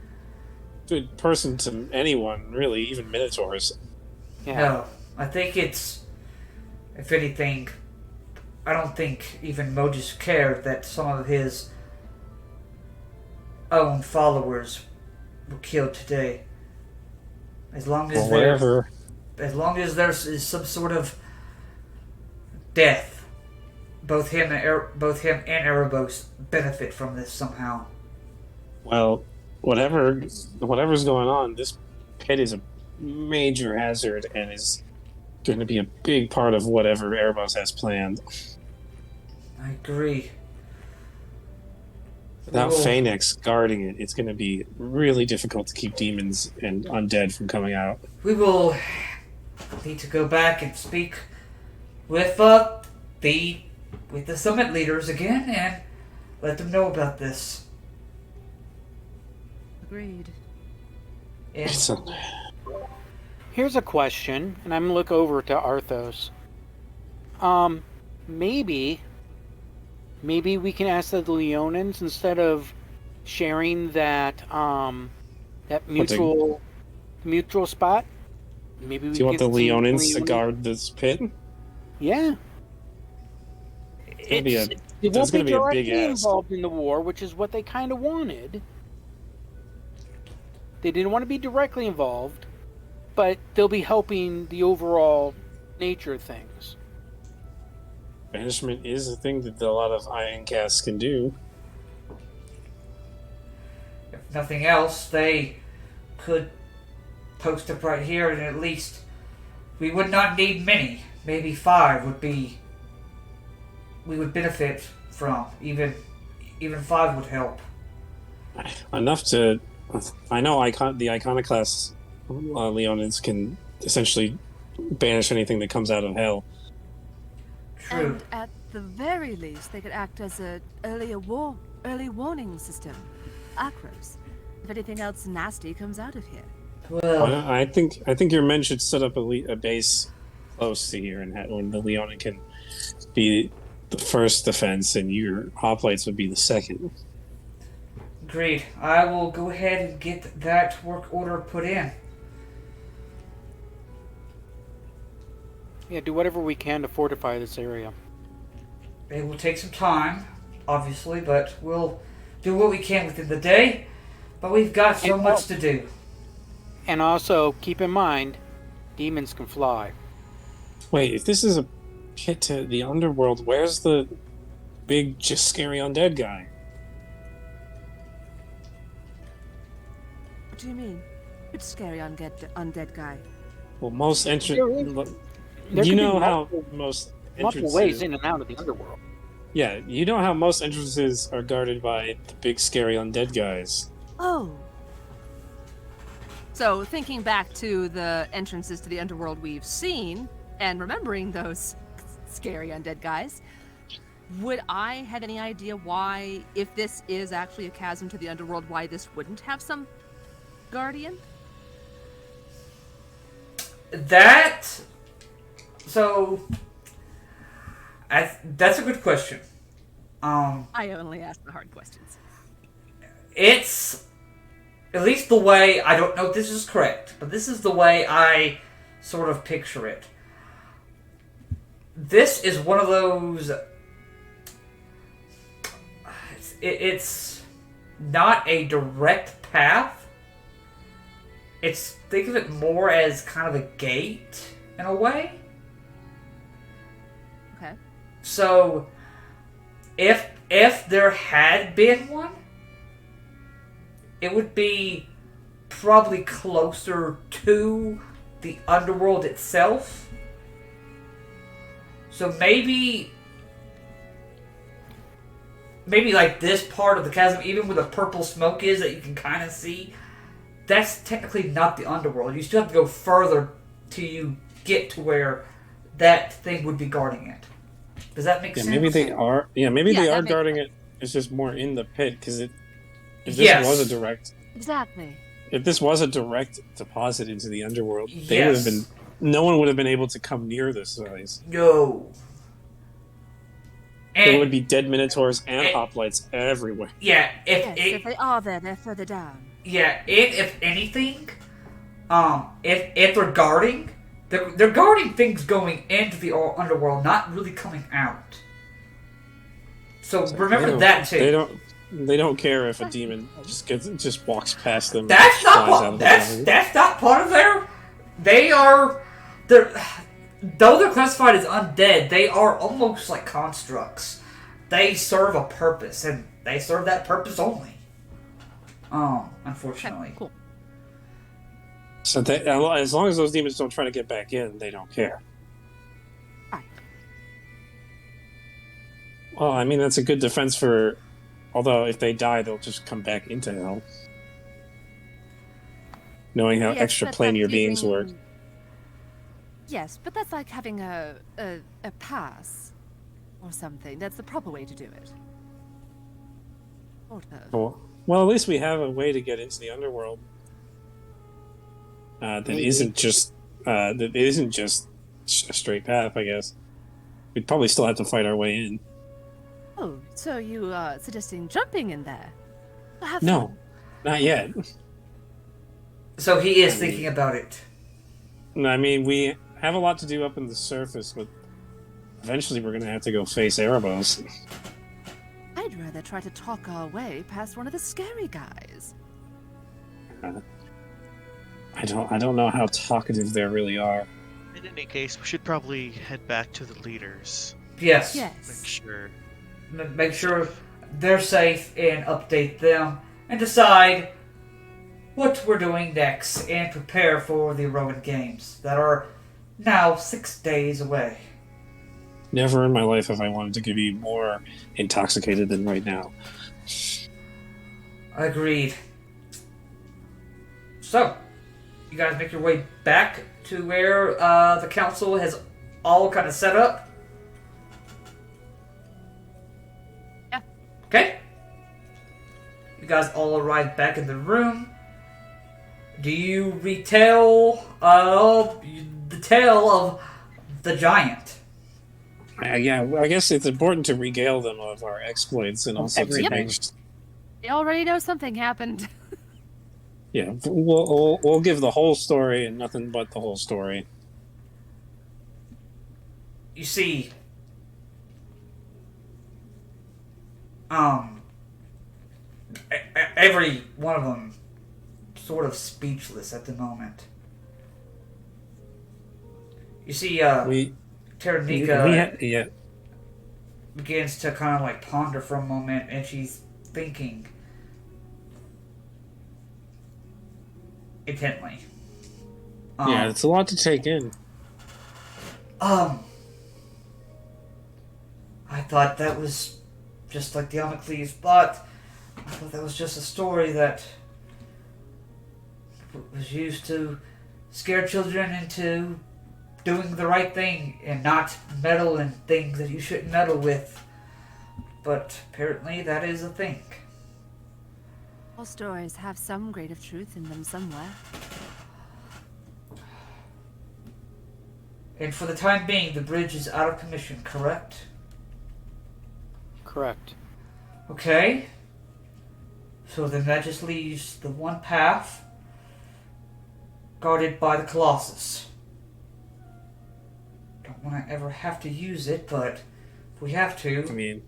S3: good person to anyone, really, even Minotaurs.
S4: Yeah.
S1: No, I think it's, if anything, I don't think even Moses cared that some of his own followers were killed today. As long as
S3: Whatever.
S1: as long as there is some sort of death, both him and Erebos benefit from this somehow.
S3: Well, whatever's going on, this pit is a major hazard and is going to be a big part of whatever Erebos has planned.
S1: I agree.
S3: Without
S1: Well,
S3: Phanex guarding it, it's going to be really difficult to keep demons and undead from coming out.
S1: we will need to go back and speak with the summit leaders again and let them know about this.
S2: Agreed.
S1: And
S3: It's a,
S4: Here's a question, and I'm going to look over to Arthos. Maybe we can ask the Leonins instead of sharing that mutual spot. Maybe we
S3: do you want the
S4: get some
S3: Leonins to
S4: Leonin-
S3: guard this pit?
S4: Yeah.
S3: Gonna be a-
S4: They
S3: that's
S4: won't
S3: gonna
S4: be
S3: be a
S4: directly
S3: big ask.
S4: involved in the war, which is what they kind of wanted. They didn't want to be directly involved, but they'll be helping the overall nature of things.
S3: Banishment is a thing that a lot of Iron Casts can do.
S1: if nothing else, they could post up right here, and at least we would not need many. Maybe 5 would be we would benefit from. Even 5 would help.
S3: Enough to... I know the Iconoclast Leonins can essentially banish anything that comes out of hell.
S1: True.
S2: And at the very least, they could act as an early warning system. Akros. If anything else nasty comes out of here.
S1: Well,
S3: I think your men should set up a base close to here, and when the Leonin can be the first defense, and your hoplites would be the second.
S1: agreed. I will go ahead and get that work order put in.
S4: Yeah, do whatever we can to fortify this area.
S1: It will take some time, obviously, but we'll do what we can within the day. But we've got so
S4: And-
S1: much to do.
S4: And also, keep in mind, demons can fly.
S3: Wait, if this is a pit to the underworld, where's the big, just scary undead guy?
S2: What do you mean? Which scary undead guy?
S3: Well, most
S4: There
S3: entrance.
S4: There
S3: You
S4: could be
S3: know how
S4: multiple,
S3: most
S4: multiple ways
S3: entrances.
S4: in and out of the underworld.
S3: Yeah, you know how most entrances are guarded by the big, scary undead guys.
S2: Oh. So, thinking back to the entrances to the underworld we've seen, and remembering those scary undead guys, would I have any idea why, if this is actually a chasm to the underworld, why this wouldn't have some guardian?
S1: That's a good question.
S2: I only ask the hard questions.
S1: It's at least the way, I don't know if this is correct, but this is the way I sort of picture it. This is one of those. It's not a direct path. Think of it more as kind of a gate in a way.
S2: Okay.
S1: So, if there had been one, it would be probably closer to the underworld itself. So maybe like this part of the chasm, even where the purple smoke is that you can kind of see, that's technically not the underworld. You still have to go further till you get to where that thing would be guarding it. Does that make sense?
S3: Maybe they are. Yeah, maybe
S2: Yeah,
S3: they
S2: that
S3: are
S2: makes
S3: guarding it. It's just more in the pit because if this
S1: Yes.
S3: was a direct,
S2: Exactly.
S3: if this was a direct deposit into the underworld, they would have been. No one would have been able to come near this place.
S1: No.
S3: There would be dead minotaurs and hoplites everywhere.
S1: Yeah,
S2: Yes, if they are there, they're further down.
S1: Yeah, if anything, if they're guarding, they're guarding things going into the underworld, not really coming out. So remember that too.
S3: They don't care if a demon just walks past them.
S1: That's
S3: and
S1: not
S3: flies out
S1: part.
S3: of the ground.
S1: That's not part of their. Though they're classified as undead, they are almost like constructs. They serve a purpose, and they serve that purpose only. Unfortunately.
S2: Okay, cool.
S3: So as long as those demons don't try to get back in, they don't care.
S2: Right.
S3: Well, I mean, that's a good defense for... Although, if they die, they'll just come back into hell. Knowing how
S2: Yes, but
S3: extraplanier
S2: that's
S3: beings
S2: using-
S3: work.
S2: Yes, but that's like having a pass or something. That's the proper way to do it. Sort of.
S3: Well, at least we have a way to get into the underworld. That isn't just a straight path, I guess. We'd probably still have to fight our way in.
S2: Oh, so you are suggesting jumping in there? Have
S3: No,
S2: fun.
S3: not yet.
S1: So he is thinking about it.
S3: No, I mean, we have a lot to do up in the surface, but eventually we're going to have to go face Erebos.
S2: I'd rather try to talk our way past one of the scary guys.
S3: I don't know how talkative they really are.
S5: In any case, we should probably head back to the leaders.
S1: Yes.
S5: Make
S2: Yes.
S5: sure.
S1: Make sure they're safe and update them, and decide what we're doing next, and prepare for the Roman Games that are now 6 days away.
S3: Never in my life have I wanted to be more intoxicated than right now.
S1: Agreed. So, you guys make your way back to where the council has all kind of set up.
S2: Yeah.
S1: Okay. You guys all arrive back in the room. Do you retell the tale of the giant?
S3: Yeah, I guess it's important to regale them of our exploits and also to
S4: Everything.
S3: make...
S2: They already know something happened.
S3: Yeah, we'll give the whole story and nothing but the whole story.
S1: You see, every one of them sort of speechless at the moment. You see,
S3: we
S1: Taranika
S3: yeah.
S1: begins to kind of like ponder for a moment, and she's thinking intently.
S3: Yeah, it's a lot to take in.
S1: I thought that was just like Diomocles, but I thought that was just a story that was used to scare children into doing the right thing and not meddle in things that you shouldn't meddle with. But apparently that is a thing.
S2: All stories have some grain of truth in them somewhere.
S1: And for the time being, the bridge is out of commission, correct?
S4: Correct.
S1: Okay. So then that just leaves the one path guarded by the Colossus. Don't want to ever have to use it, but if we have to...
S3: I mean,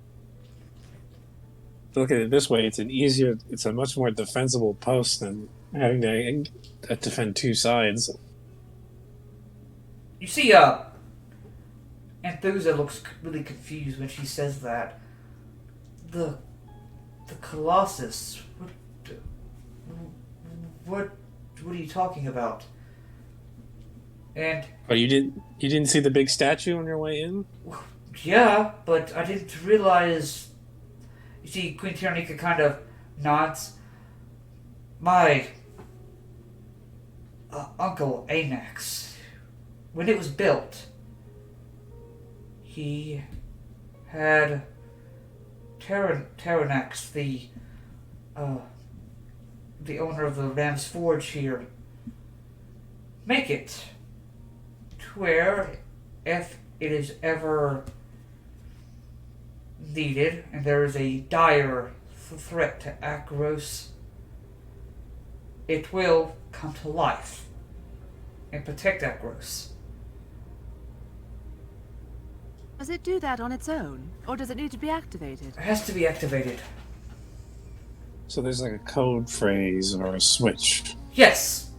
S3: look at it this way: it's a much more defensible post than having to defend two sides.
S1: You see, Anthusa looks really confused when she says that. The Colossus. What are you talking about? And
S3: But you didn't see the big statue on your way in?
S1: yeah, but I didn't realize. You see, Queen Taranika kind of nods. My uncle Anax, when it was built, he had Terranax, the owner of the Ram's Forge here, make it to where, if it is ever needed, and there is a dire threat to Akros, it will come to life and protect Akros.
S2: Does it do that on its own, or does it need to be activated?
S1: It has to be activated.
S3: So there's like a code phrase or a switch.
S1: Yes.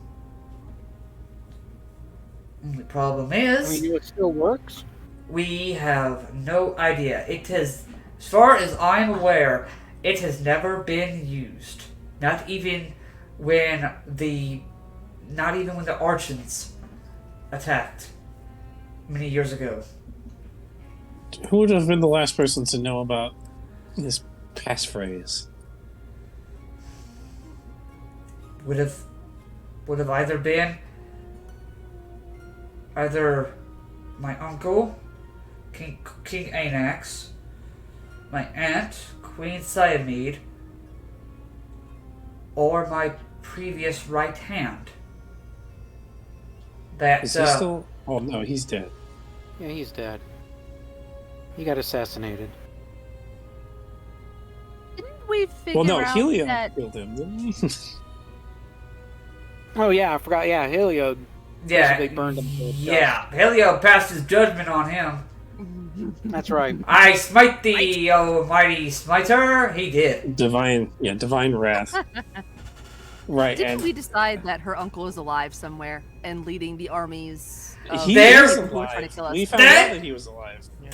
S1: The problem is,
S4: it still works?
S1: we have no idea. It has, as far as I'm aware, it has never been used. Not even when the Archons attacked many years ago.
S3: Who would have been the last person to know about this passphrase?
S1: Would have either been my uncle, King Anax, my aunt, Queen Siamede, or my previous right hand. That
S3: Is he still? Oh no, he's dead.
S4: Yeah, he's dead. He got assassinated.
S2: Didn't we figure
S3: Well, no,
S2: out
S3: Helio
S2: that...
S3: killed him, didn't he?
S4: Oh yeah, I forgot. Yeah, Helio.
S1: yeah,
S4: basically burned him to death.
S1: yeah. Helio passed his judgment on him.
S4: That's right.
S1: I smite thee, O mighty smiter. He did.
S3: Divine wrath. Right,
S2: Didn't
S3: and
S2: we decide that her uncle is alive somewhere and leading the armies of
S3: he
S1: There-
S3: is
S2: people who were trying to
S3: alive.
S2: kill us?
S3: We found
S1: That-
S3: out that he was alive. Yeah.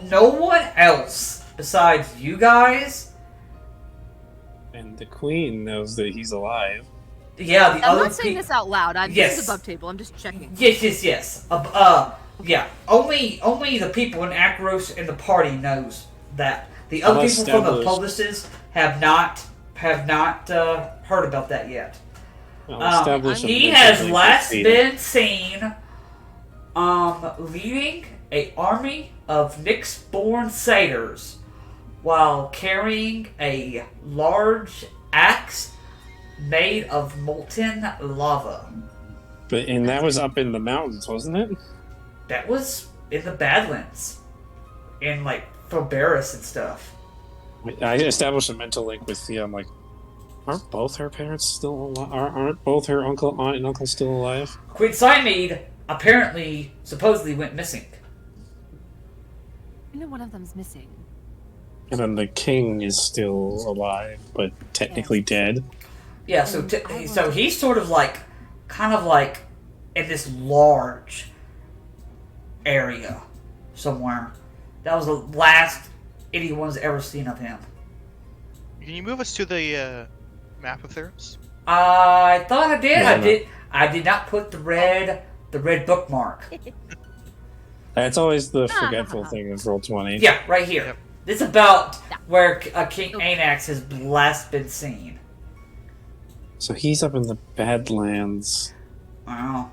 S1: No one else besides you guys.
S3: And the queen knows that he's alive.
S1: Yeah, the
S2: I'm
S1: other
S2: not saying this out loud. This
S1: Yes.
S2: is above table. I'm just checking.
S1: Yes. Yeah. Only the people in Akros and the party knows that. The other
S3: Well
S1: people from the
S3: established.
S1: publicists have not heard about that yet.
S3: Established
S1: He
S3: a
S1: has
S3: link
S1: last
S3: with
S1: been seen leading a army of Nyx-born satyrs while carrying a large axe made of molten lava.
S3: and that was up in the mountains, wasn't it?
S1: That was in the Badlands. In like Pharagax and stuff.
S3: I established a mental link with the like. Aren't both her parents still alive? Aren't both her aunt and uncle still alive?
S1: Queen Siamede supposedly went missing.
S2: I know one of them's missing.
S3: And then the king is still alive, but technically dead.
S1: Yeah, so he's sort of like, kind of like in this large area somewhere. That was the last anyone's ever seen of him.
S5: Can you move us to the map of Theros?
S1: I thought I did.
S3: No.
S1: I did not put the red bookmark.
S3: That's always the forgetful thing of Roll20.
S1: Yeah, right here.
S5: Yep.
S1: This is about where King Anax has last been seen.
S3: So he's up in the Badlands.
S1: Wow.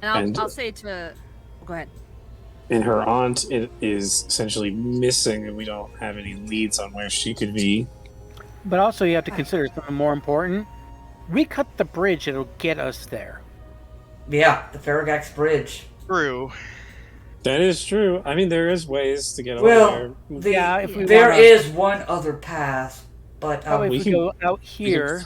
S2: And I'll say to... Go ahead.
S3: And her aunt is essentially missing, and we don't have any leads on where she could be.
S4: But also, you have to consider something more important. We cut the bridge; it'll get us there.
S1: Yeah, the Pharagax Bridge.
S5: True.
S3: That is true. I mean, there is ways to get
S1: Well,
S3: over
S1: there is one other path, but
S4: Probably
S3: we
S4: if
S3: can-
S4: we go out here.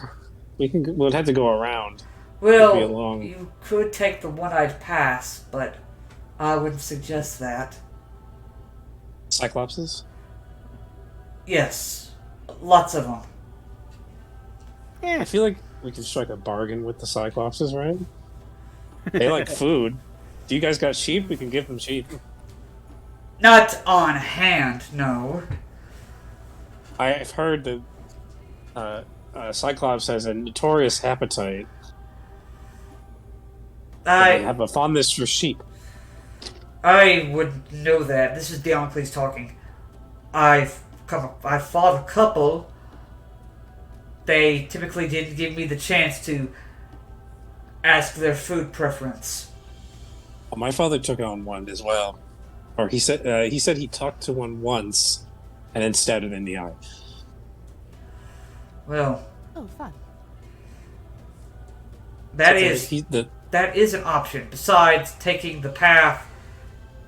S3: We'll have to go around.
S1: well,
S3: It'd be a long-
S1: you could take the one-eyed pass, but I wouldn't suggest that.
S3: Cyclopses?
S1: Yes, lots of them.
S3: I feel like we can strike a bargain with the Cyclopses, right? They like food. Do you guys got sheep? We can give them sheep.
S1: Not on hand, no.
S3: I've heard that Cyclops has a notorious appetite. They have a fondness for sheep.
S1: I would know that. This is Damocles talking. I've fought a couple. They typically didn't give me the chance to ask their food preference.
S3: Well, my father took on one as well, or he said he talked to one once, and then stabbed it in the eye.
S1: Well,
S2: Oh, fun.
S1: that
S3: So
S1: is that is an option. Besides taking the path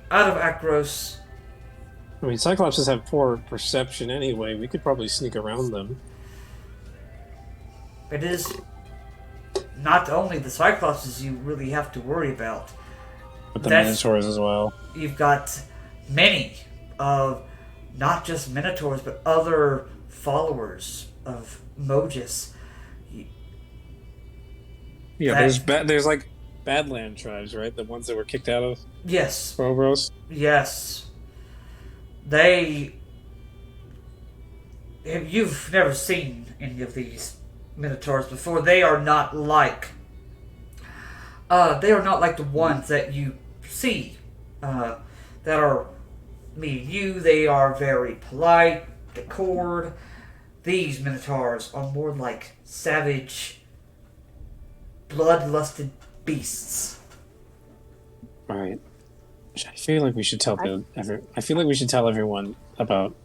S1: out of Akros.
S3: I mean, Cyclopses have poor perception anyway. We could probably sneak around them.
S1: It is not only the Cyclopses you really have to worry about.
S3: But the
S1: That's-
S3: Minotaurs as well.
S1: You've got many of not just Minotaurs, but other followers of Mogus.
S3: Yeah,
S1: That-
S3: there's like Badland tribes, right? The ones that were kicked out of
S1: Yes,
S3: Phobos.
S1: yes. You've never seen any of these Minotaurs before. They are not like the ones that you see that are meeting you. They are very polite, decored. These Minotaurs are more like savage, bloodlusted beasts.
S3: All right. I feel like we should tell everyone about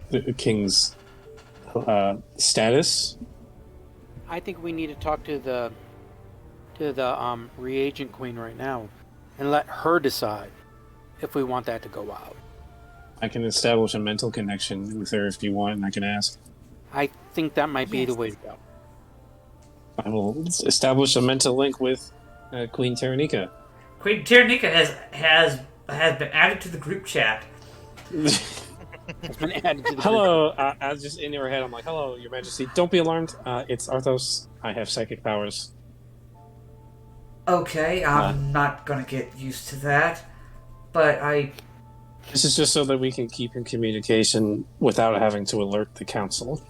S3: the king's status.
S4: I think we need to talk to the reagent queen right now, and let her decide if we want that to go out.
S3: I can establish a mental connection with her if you want, and I can ask.
S4: I think that might be the way to go.
S3: I will establish a mental link with Queen Taranika.
S1: Queen Tyrannica has been added to the group chat.
S4: It's been added to the
S3: Hello, I was just in your head. I'm like, hello, Your Majesty. Don't be alarmed. It's Arthos. I have psychic powers.
S1: Okay, I'm not gonna get used to that, but
S3: This is just so that we can keep in communication without having to alert the council.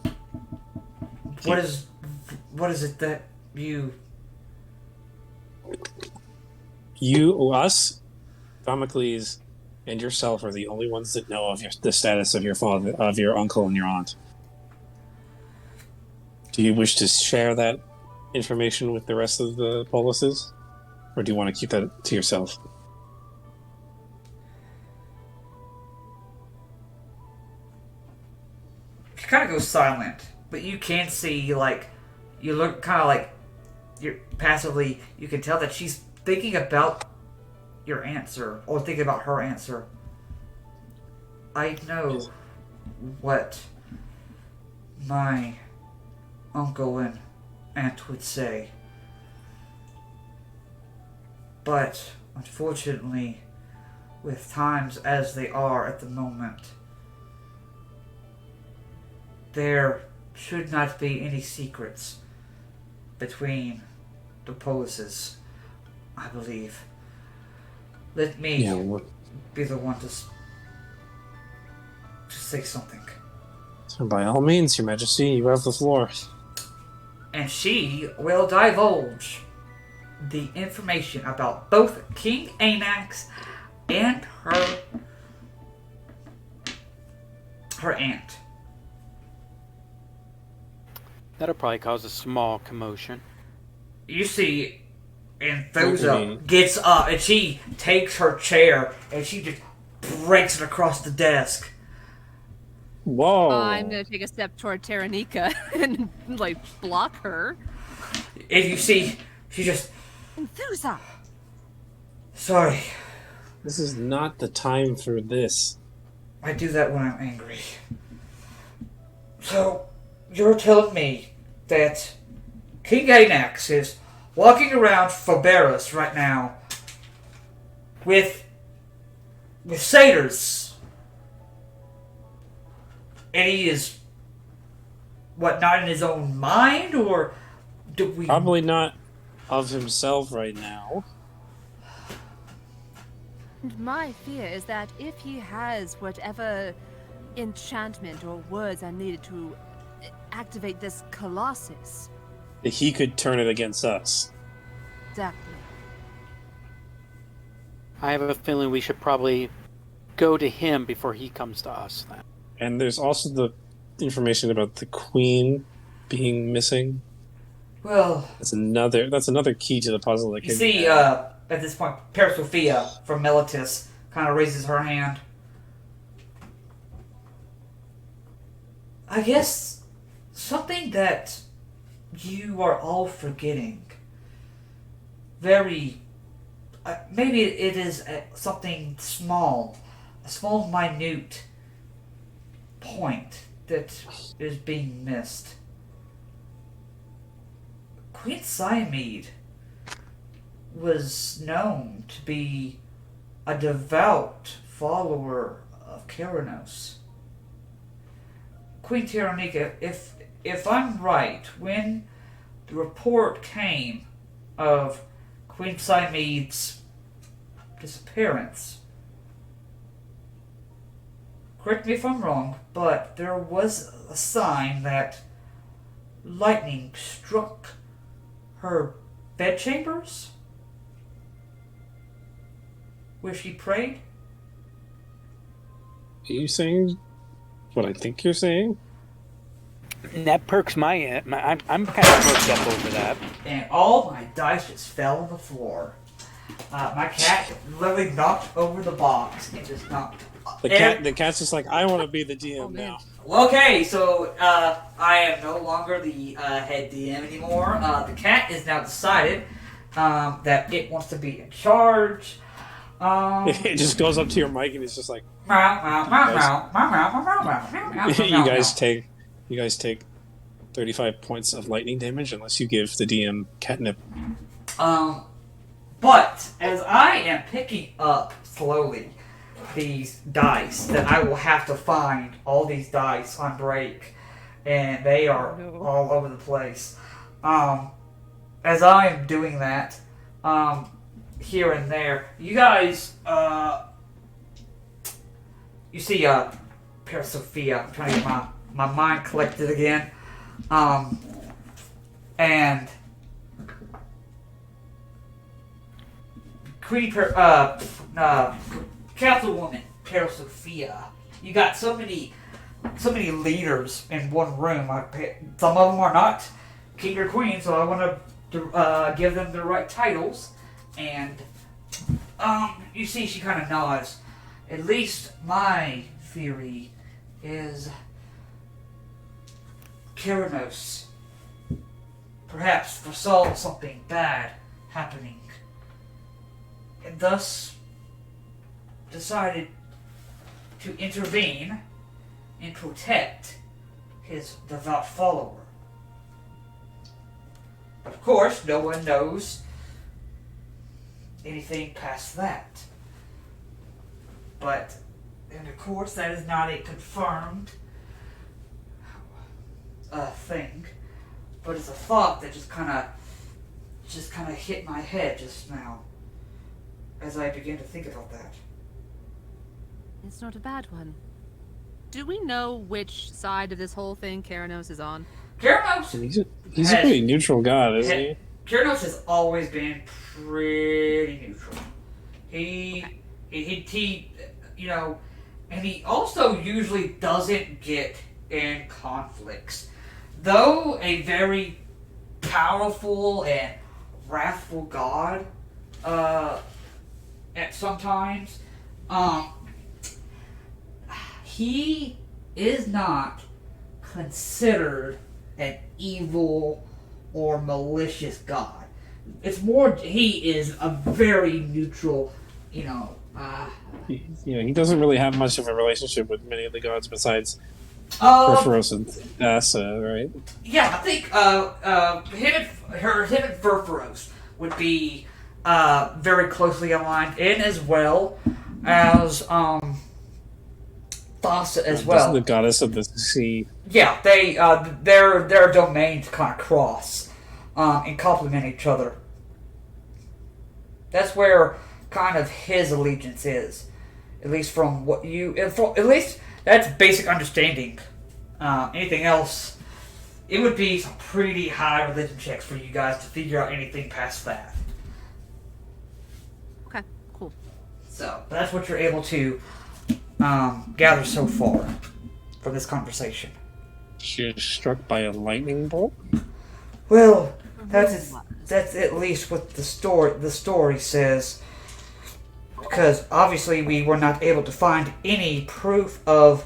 S1: what is it that you?
S3: Us, Damocles, and yourself are the only ones that know of the status of your father, of your uncle, and your aunt. Do you wish to share that information with the rest of the polices, or do you want to keep that to yourself?
S1: She kind of goes silent, but you can see you look kind of like you're passively. You can tell that she's thinking about your answer or thinking about her answer. I know what my uncle and aunt would say, but unfortunately, with times as they are at the moment, there should not be any secrets between the polices. I believe. Let me
S3: Yeah,
S1: be the one to say something.
S3: so by all means, Your Majesty, you have the floor.
S1: And she will divulge the information about both King Anax and her aunt.
S4: That'll probably cause a small commotion.
S1: You see, and
S3: What do you
S1: Thoza
S3: mean?
S1: gets up and she takes her chair and she just breaks it across the desk.
S3: Whoa!
S2: I'm gonna take a step toward Taranika and like block her.
S1: And you see, she just,
S2: Enthusa!
S1: sorry,
S3: This is not the time for this.
S1: I do that when I'm angry. So, you're telling me that King Anax is walking around Pharagax right now with satyrs, and he is not in his own mind, or do we?
S3: Probably not of himself right now.
S2: And my fear is that if he has whatever enchantment or words are needed to activate this colossus,
S3: That he could turn it against us.
S2: exactly.
S4: I have a feeling we should probably go to him before he comes to us then.
S3: And there's also the information about the queen being missing.
S1: Well,
S3: That's another key to the puzzle that
S1: you
S3: could
S1: see,
S3: be
S1: at this point, Sophia from Melitus kind of raises her hand. I guess something that you are all forgetting. Maybe it is something small, a small, minute point that is being missed. Queen Siamede was known to be a devout follower of Keranos. Queen Taranika, if I'm right, when the report came of Queen Siamede's disappearance, correct me if I'm wrong, but there was a sign that lightning struck her bedchambers where she prayed.
S3: Are you saying what I think you're saying?
S4: And that perks I'm kind of perked up over that.
S1: And all my dice just fell on the floor. My cat literally knocked over the box and just knocked.
S3: The cat's just like, I want to be the DM now.
S1: Okay, so I am no longer the head DM anymore. The cat is now decided that it wants to be in charge.
S3: It just goes up to your mic and it's just like,
S1: You
S3: you guys take 35 points of lightning damage unless you give the DM catnip.
S1: But as I am picking up slowly these dice that I will have to find all these dice on break, and they are all over the place. As I am doing that, here and there, you guys, you see, Sophia. I'm trying to get my mind collected again, and Queen Councilwoman Sophia. You got so many leaders in one room. Some of them are not king or queen, so I want to give them the right titles. And you see, she kind of nods. At least my theory is Keranos perhaps foresaw something bad happening, and thus decided to intervene and protect his devout follower. But of course, no one knows anything past that. But, and of course, that is not a confirmed thing, but it's a thought that just kind of hit my head just now. as I begin to think about that.
S2: It's not a bad one. Do we know which side of this whole thing Keranos is on?
S1: Keranos
S3: He's a pretty neutral god, isn't he?
S1: Keranos has always been pretty neutral. He, you know, and he also usually doesn't get in conflicts. Though a very powerful and wrathful god, at sometimes, he is not considered an evil or malicious god. It's more, he is a very neutral,
S3: He doesn't really have much of a relationship with many of the gods besides Perforos and Asa, right?
S1: Yeah, I think him and Furfuros would be very closely aligned, in as well as Thassa as well.
S3: The goddess of the sea.
S1: Yeah, their domains kind of cross and complement each other. That's where kind of his allegiance is, at least from what at least that's basic understanding. Anything else, it would be some pretty high religion checks for you guys to figure out anything past that.
S2: Okay, cool.
S1: So that's what you're able to gather so far from this conversation.
S3: She was struck by a lightning bolt.
S1: Well, that's at least what the story says. Because obviously we were not able to find any proof of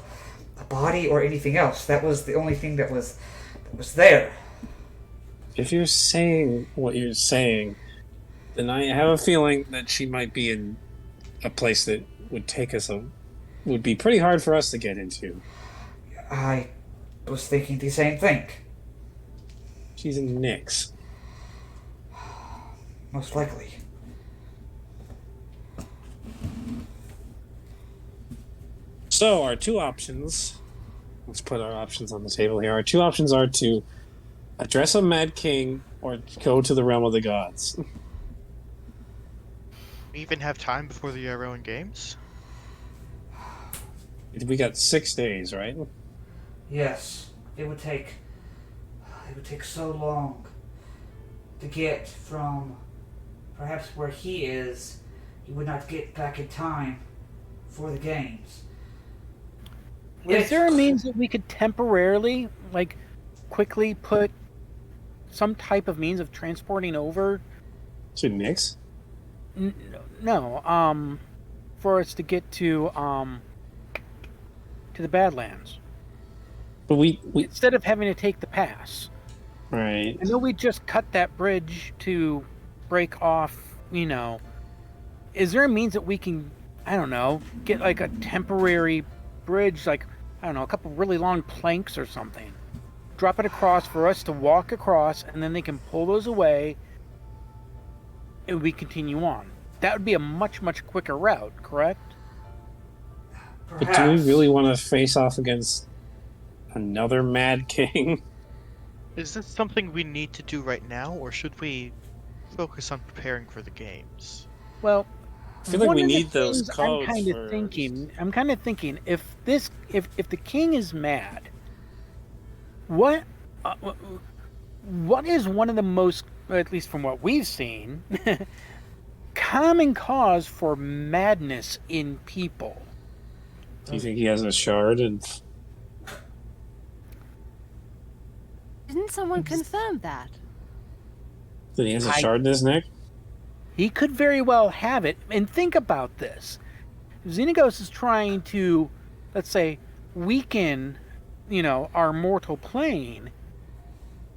S1: a body or anything else. That was the only thing that was there.
S3: If you're saying what you're saying, then I have a feeling that she might be in a place that would be pretty hard for us to get into.
S1: I was thinking the same thing.
S3: She's in Nyx.
S1: Most likely.
S3: So our two options, let's put our options on the table here. Our two options are to address a mad king or go to the realm of the gods.
S5: We even have time before the Rowan Games?
S3: We got 6 days, right?
S1: Yes, it would take so long to get from perhaps where he is. He would not get back in time for the games.
S4: Is there a means that we could temporarily, quickly put some type of means of transporting over?
S3: To Nyx?
S4: No, for us to get to the Badlands.
S3: But we
S4: Instead of having to take the pass.
S3: right.
S4: I know we just cut that bridge to break off, Is there a means that we can, I don't know, get a temporary bridge, a couple really long planks or something? Drop it across for us to walk across, and then they can pull those away, and we continue on. That would be a much, much quicker route, correct?
S1: Perhaps.
S3: But do we really want to face off against another mad king?
S5: Is this something we need to do right now, or should we focus on preparing for the games?
S4: Well,
S3: I feel like
S4: one
S3: we
S4: of the
S3: need those
S4: things
S3: codes
S4: I'm kind of thinking, if the king is mad, what is one of the most, at least from what we've seen, common cause for madness in people?
S3: Do you think he has a shard? And
S2: Didn't someone confirm that?
S3: that he has a shard in his neck?
S4: He could very well have it. And think about this. Xenagos is trying to, let's say, weaken, our mortal plane.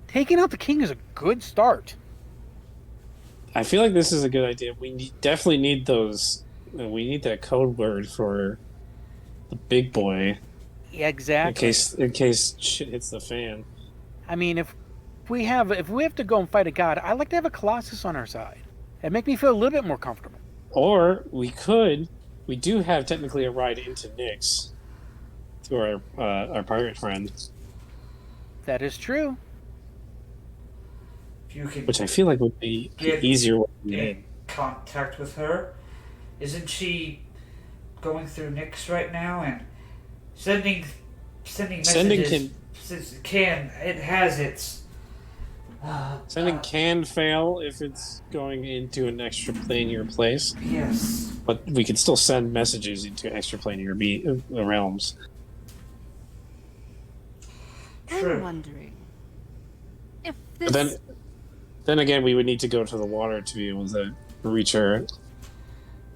S4: Taking out the king is a good start.
S3: I feel like this is a good idea. We definitely need those. We need that code word for the big boy.
S4: Yeah, exactly.
S3: In case shit hits the fan.
S4: I mean, if we have to go and fight a god, I'd like to have a Colossus on our side. It'd make me feel a little bit more comfortable.
S3: Or we do have technically a ride into Nyx to our pirate friend.
S4: That is true.
S1: You can
S3: Which I feel like would be an
S1: get
S3: easier way to get
S1: in
S3: in.
S1: contact with her. isn't she going through Nyx right now and sending
S3: Sending
S1: messages? Can it has its
S3: Sending can fail if it's going into an extraplanar place,
S1: yes.
S3: but we can still send messages into extraplanar realms.
S1: True.
S2: I'm wondering if
S3: But
S2: this.
S3: then again, we would need to go to the water to be able to reach her.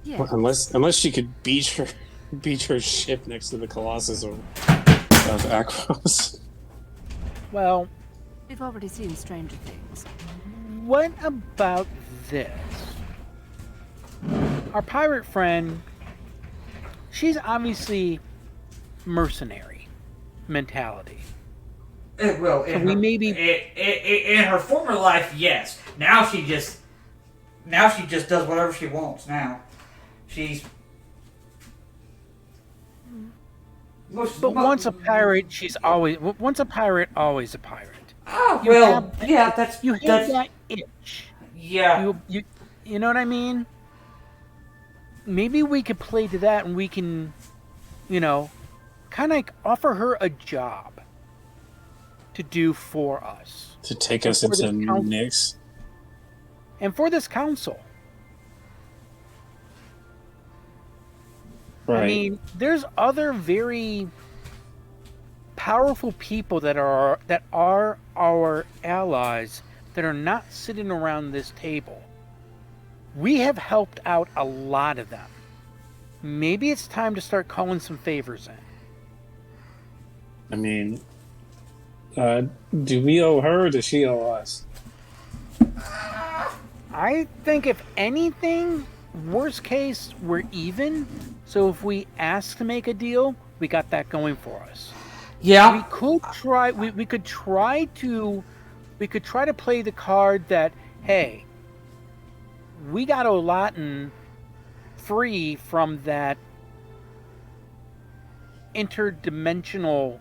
S2: Yeah.
S3: Unless she could beach her ship next to the Colossus of Akros.
S4: Well,
S2: We've already seen stranger things.
S4: what about this? Our pirate friend, she's obviously mercenary mentality.
S1: Well,
S4: So we maybe
S1: in her former life, yes. Now she just does whatever she wants. Now she's.
S4: But once a pirate, once a pirate, always a pirate.
S1: Oh
S4: You
S1: well,
S4: have-
S1: yeah. That's
S4: You have
S1: that's
S4: that itch.
S1: yeah.
S4: You know what I mean? Maybe we could play to that, and we can, kind of like offer her a job to do for us
S3: To take us into Nyx.
S4: and for this council.
S3: Right.
S4: I mean, there's other very powerful people that are our allies that are not sitting around this table. We have helped out a lot of them. Maybe it's time to start calling some favors in.
S3: I mean, do we owe her or does she owe us?
S4: I think if anything, worst case, we're even. So if we ask to make a deal, we got that going for us.
S1: Yeah.
S4: We could try. We could try to play the card that, hey, we got Olatin free from that interdimensional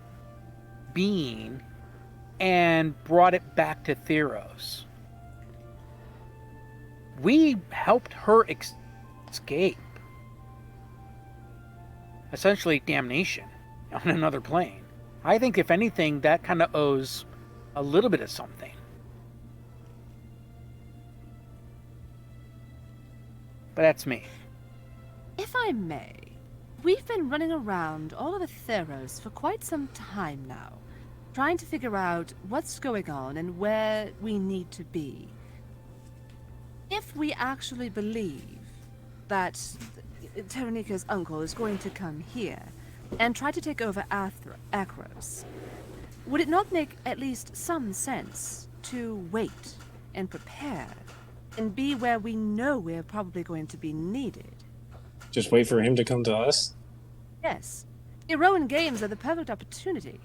S4: being and brought it back to Theros. We helped her escape. Essentially, damnation on another plane. I think, if anything, that kind of owes a little bit of something. But that's me.
S2: If I may, we've been running around all over Theros for quite some time now, trying to figure out what's going on and where we need to be. If we actually believe that Terenika's uncle is going to come here and try to take over Akros, would it not make at least some sense to wait and prepare and be where we know we're probably going to be needed?
S3: Just wait for him to come to us?
S2: Yes. Iroan Games are the perfect opportunity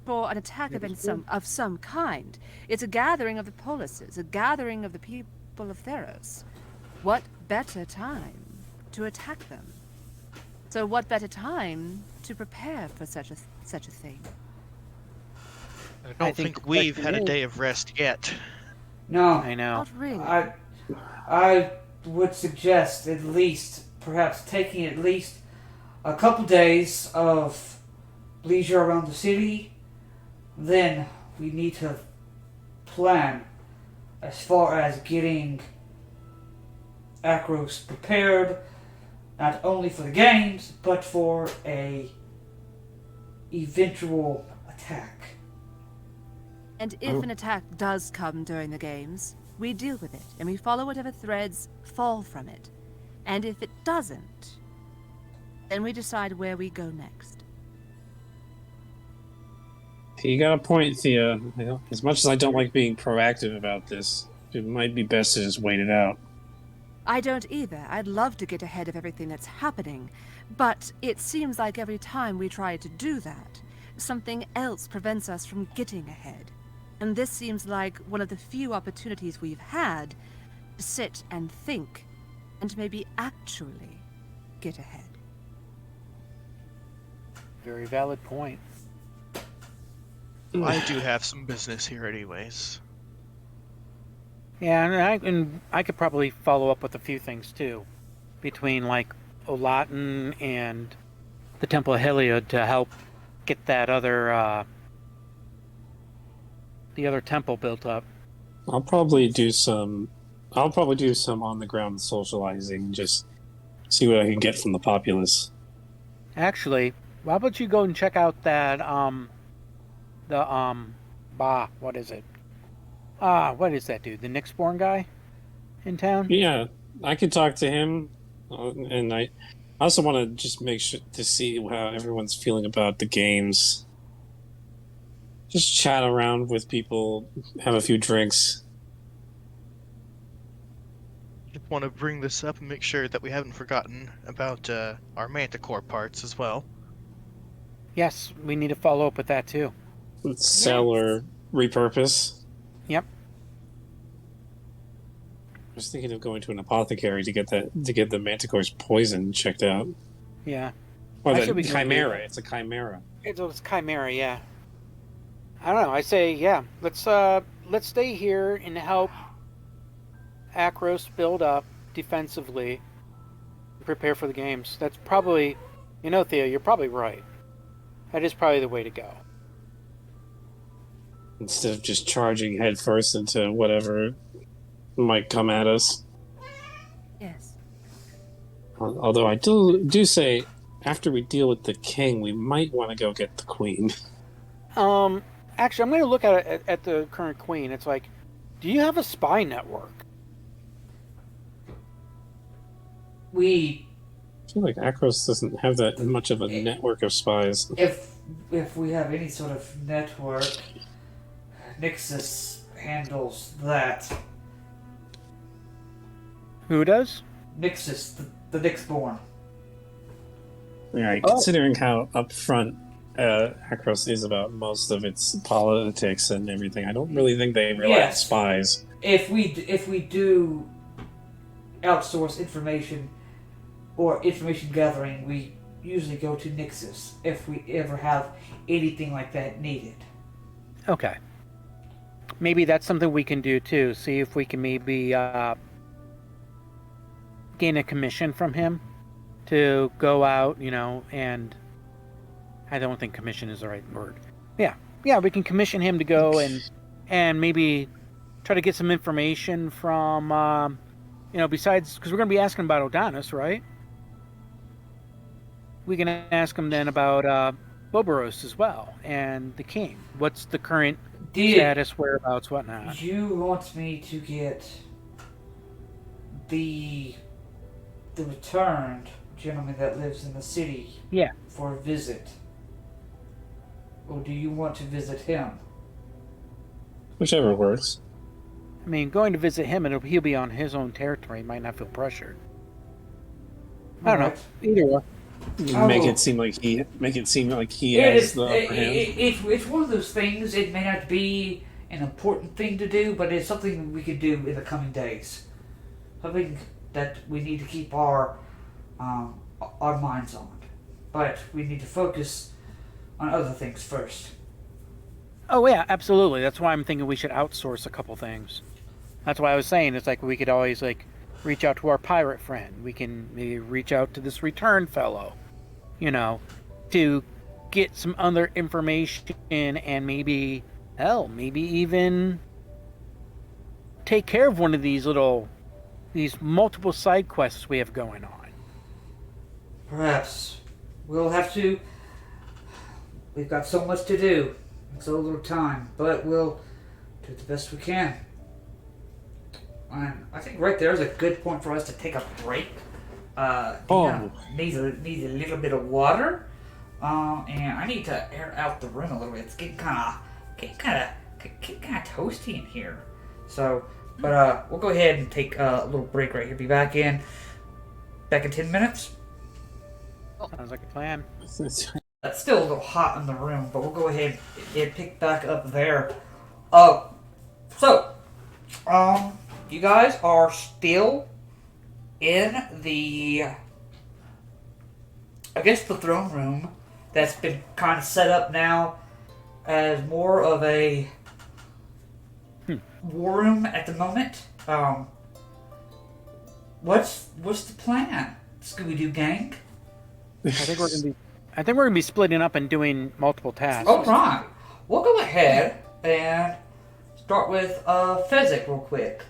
S2: for an attack of some kind. It's a gathering of the polises, a gathering of the people of Theros. What better time to attack them? So what better time to prepare for such a thing?
S5: I don't
S4: think
S5: think
S4: the
S5: we've
S4: question
S5: had a
S4: is-
S5: day of rest yet.
S1: No.
S4: I know.
S2: Not really.
S1: I would suggest at least, perhaps taking at least a couple days of leisure around the city. Then we need to plan as far as getting Akros prepared, not only for the games, but for a eventual attack.
S2: And if an attack does come during the games, we deal with it, and we follow whatever threads fall from it. And if it doesn't, then we decide where we go next.
S3: You got a point, Thea. You know, as much as I don't like being proactive about this, it might be best to just wait it out.
S2: I don't either. I'd love to get ahead of everything that's happening, but it seems like every time we try to do that, something else prevents us from getting ahead. And this seems like one of the few opportunities we've had to sit and think and maybe actually get ahead.
S4: Very valid point.
S5: I do have some business here anyways.
S4: Yeah, and I could probably follow up with a few things too. between like Olatin and the Temple of Heliod to help get that other the other temple built up.
S3: I'll probably do some on the ground socializing, just see what I can get from the populace.
S4: Actually, why don't you go and check out that what is it? What is that dude? The Nyxborn guy in town?
S3: Yeah, I could talk to him, and I also want to just make sure to see how everyone's feeling about the games. Just chat around with people, have a few drinks.
S5: Just want to bring this up and make sure that we haven't forgotten about our manticore parts as well.
S4: Yes, we need to follow up with that too.
S3: Sell or repurpose.
S4: Yep.
S3: I was thinking of going to an apothecary to get the manticore's poison checked out.
S4: Yeah.
S3: Or
S4: Actually, we
S3: the
S4: can
S3: chimera.
S4: do-
S3: It's a chimera.
S4: It's Chimera, yeah. I don't know. I say, yeah. Let's stay here and help Akros build up defensively, and prepare for the games. That's probably, Theo, you're probably right. That is probably the way to go.
S3: Instead of just charging headfirst into whatever might come at us.
S2: Yes.
S3: Although I do say, after we deal with the king, we might want to go get the queen.
S4: Actually, I'm going to look at the current queen. It's like, do you have a spy network?
S1: We,
S3: I feel like Akros doesn't have that much of a network of spies.
S1: if we have any sort of network, Nixus handles that.
S4: Who does?
S1: Nixus, the Nyxborn.
S3: Right,
S4: Oh.
S3: considering how upfront Akros is about most of its politics and everything, I don't really think they rely on
S1: Yes.
S3: spies.
S1: If we do outsource information or information gathering, we usually go to Nixus if we ever have anything like that needed.
S4: Okay. Maybe that's something we can do too. See if we can maybe gain a commission from him to go out, and I don't think commission is the right word. Yeah, we can commission him to go and maybe try to get some information from, besides, because we're going to be asking about Odanis, right? We can ask him then about Boboros as well and the king. What's the current status, whereabouts, whatnot?
S1: You want me to get the returned gentleman that lives in the city
S4: Yeah.
S1: for a visit? Or do you want to visit him?
S3: Whichever works.
S4: I mean, going to visit him, and he'll be on his own territory. He might not feel pressured. I don't know. Either way.
S3: Make it seem like he
S1: It
S3: has
S1: is,
S3: the upper hand.
S1: it's one of those things. It may not be an important thing to do, but it's something we could do in the coming days. Something that we need to keep our minds on. But we need to focus on other things first.
S4: Oh, yeah, absolutely. That's why I'm thinking we should outsource a couple things. That's why I was saying it's like we could always reach out to our pirate friend. We can maybe reach out to this return fellow, to get some other information and maybe even take care of one of these multiple side quests we have going on.
S1: Perhaps we'll have to. We've got so much to do, and so little time, but we'll do the best we can. And I think right there is a good point for us to take a break. Needs a little bit of water, and I need to air out the room a little bit. It's getting kind of toasty in here. So, but we'll go ahead and take a little break right here. Be back in 10 minutes.
S4: Sounds like a plan.
S1: It's still a little hot in the room, but we'll go ahead and pick back up there. You guys are still in the throne room that's been kind of set up now as more of a war room at the moment. What's the plan, Scooby-Doo gang?
S4: I think we're gonna be splitting up and doing multiple tasks.
S1: All right. We'll go ahead and start with Fezzik real quick.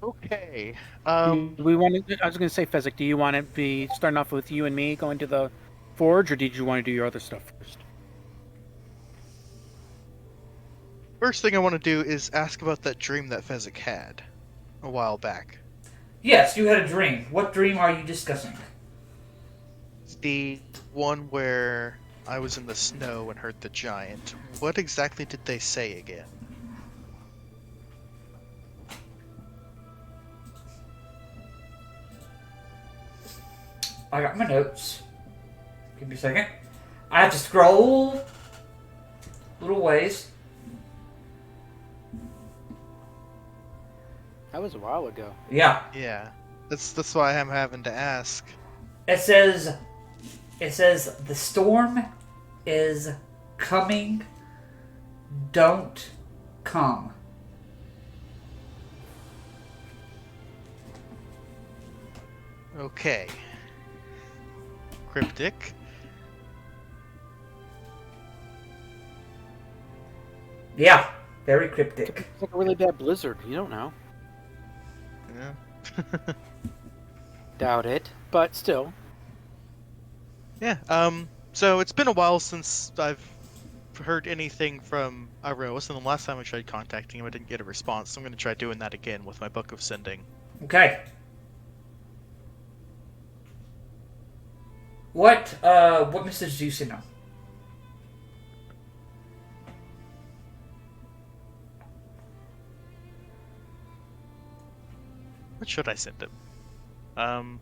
S5: Okay.
S4: Do we want to? I was gonna say, Fezzik, do you want to be starting off with you and me going to the forge, or did you want to do your other stuff first?
S5: First thing I want to do is ask about that dream that Fezzik had a while back.
S1: Yes, you had a dream. What dream are you discussing?
S5: The one where I was in the snow and heard the giant. What exactly did they say again?
S1: I got my notes. Give me a second. I have to scroll little ways.
S4: That was a while ago.
S1: Yeah.
S5: Yeah, that's why I'm having to ask.
S1: It says the storm is coming. Don't come.
S5: Okay. Cryptic.
S1: Yeah, very cryptic.
S4: It's like a really bad blizzard. You don't know.
S5: Yeah.
S4: Doubt it, but still.
S5: Yeah. So it's been a while since I've heard anything from Iroas, and the last time I tried contacting him, I didn't get a response. So I'm going to try doing that again with my Book of Sending.
S1: Okay. What message do you send him?
S5: What should I send him?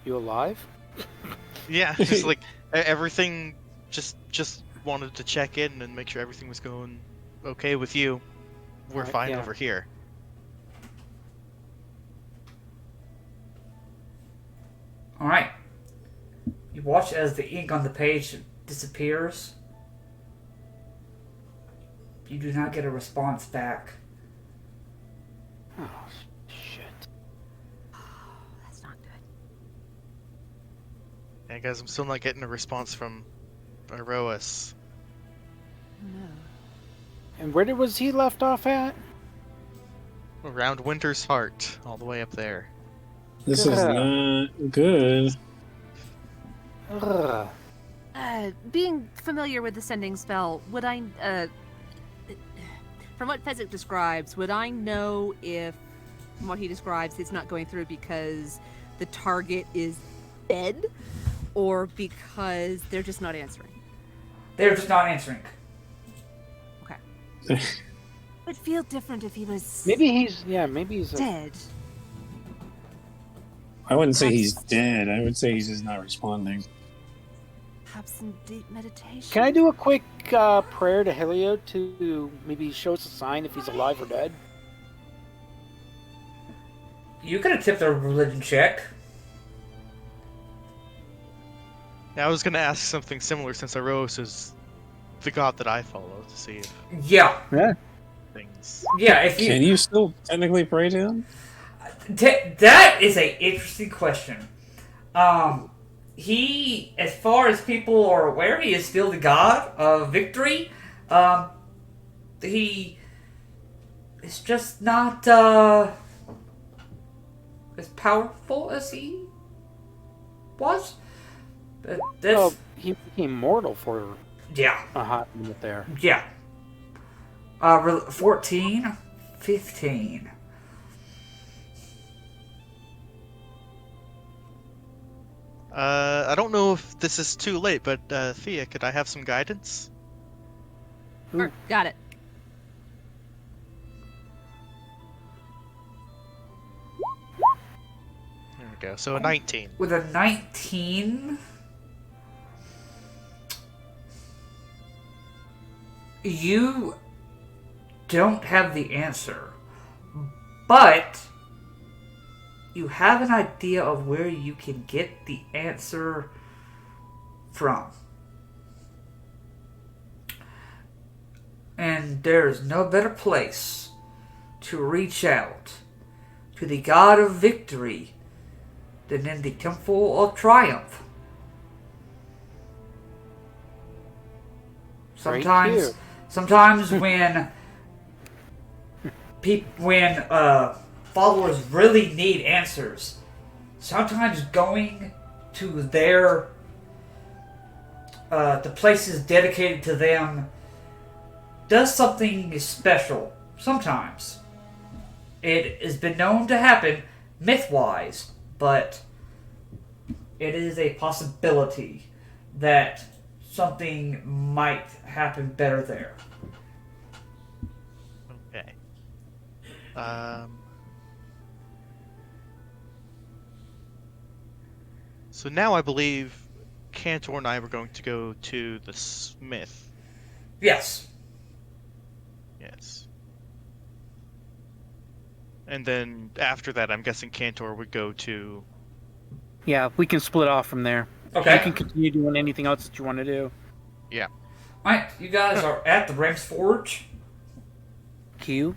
S4: You alive?
S5: Yeah, just like everything. Just wanted to check in and make sure everything was going okay with you. We're
S4: Alright,
S5: fine
S4: yeah.
S5: over here.
S1: All right. You watch as the ink on the page disappears. You do not get a response back.
S4: Oh, shit.
S2: That's not good.
S5: And guys, I'm still not getting a response from Iroas.
S2: No.
S4: And where was he left off at?
S5: Around Winter's Heart, all the way up there.
S3: This is not good.
S4: Ugh.
S2: Being familiar with the sending spell, would I, from what Fezzik describes, would I know if, from what he describes, it's not going through because the target is dead, or because they're just not answering?
S1: They're just not answering.
S2: Okay. It would feel different if he was
S4: Maybe he's
S2: dead.
S3: I wouldn't say he's dead. I would say he's just not responding.
S2: Perhaps some deep meditation.
S4: Can I do a quick prayer to Helio to maybe show us a sign if he's alive or dead?
S1: You could attempt a religion check.
S5: Yeah, I was gonna ask something similar since Iroas is the god that I follow to see if
S1: Yeah.
S4: Yeah.
S5: things.
S1: Yeah, if you...
S3: Can you still technically pray to him?
S1: That is a interesting question. He, as far as people are aware, he is still the god of victory. He is just not as powerful as he was. That's,
S4: Oh, he became mortal for
S1: yeah,
S4: a hot minute there.
S1: yeah. 14, 15.
S5: I don't know if this is too late, but Thea, could I have some guidance?
S2: Sure, got it.
S5: There we go. So a 19.
S1: With a 19, you don't have the answer, but you have an idea of where you can get the answer from. And there is no better place to reach out to the God of Victory than in the Temple of Triumph. Sometimes when followers really need answers, sometimes going to their the places dedicated to them does something special. Sometimes it has been known to happen myth-wise, but it is a possibility that something might happen better there.
S5: Okay. So now I believe Cantor and I were going to go to the smith.
S1: Yes.
S5: Yes. And then after that, I'm guessing Cantor would go to...
S4: Yeah, we can split off from there.
S1: Okay.
S4: You can continue doing anything else that you want to do.
S5: Yeah.
S1: Alright, you guys are at the Ram's Forge.
S4: Q.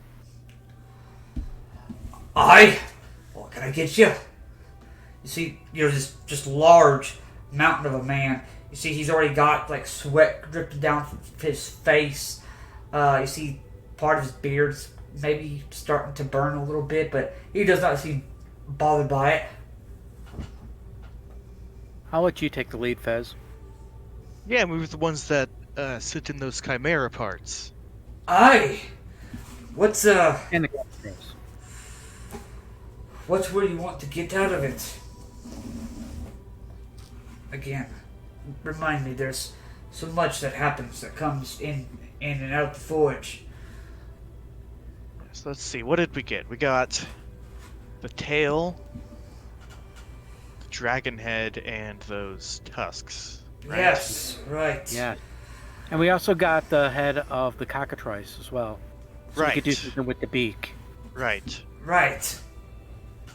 S1: Aye. What can I get you? You see, you're this just large mountain of a man. You see, he's already got like sweat dripping down his face. You see, part of his beard's maybe starting to burn a little bit, but he does not seem bothered by it.
S4: I'll let you take the lead, Fez.
S5: Yeah, we were the ones that sit in those chimera parts.
S1: Aye. What's
S4: And the captains.
S1: What's where you want to get out of it? Again, remind me, there's so much that happens that comes in and out of the forge.
S5: So let's see, what did we get? We got the tail, the dragon head, and those tusks. Right?
S1: Yes, right.
S4: Yeah. And we also got the head of the cockatrice as well. So
S5: Right.
S4: we could do something with the beak.
S5: Right.
S1: Right.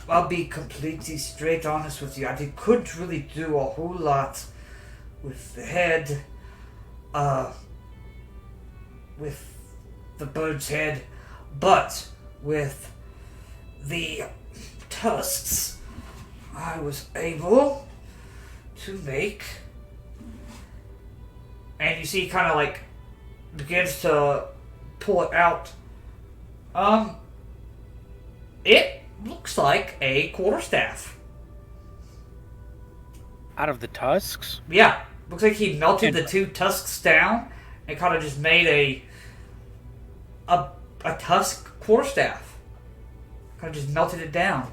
S1: I'll be completely straight honest with you. I couldn't really do a whole lot with the head, with the bird's head, but with the tusks, I was able to make. And you see, he kind of like begins to pull it out. It looks like a quarterstaff.
S4: Out of the tusks?
S1: Yeah, looks like he melted the two tusks down and kind of just made a tusk quarterstaff. Kind of just melted it down.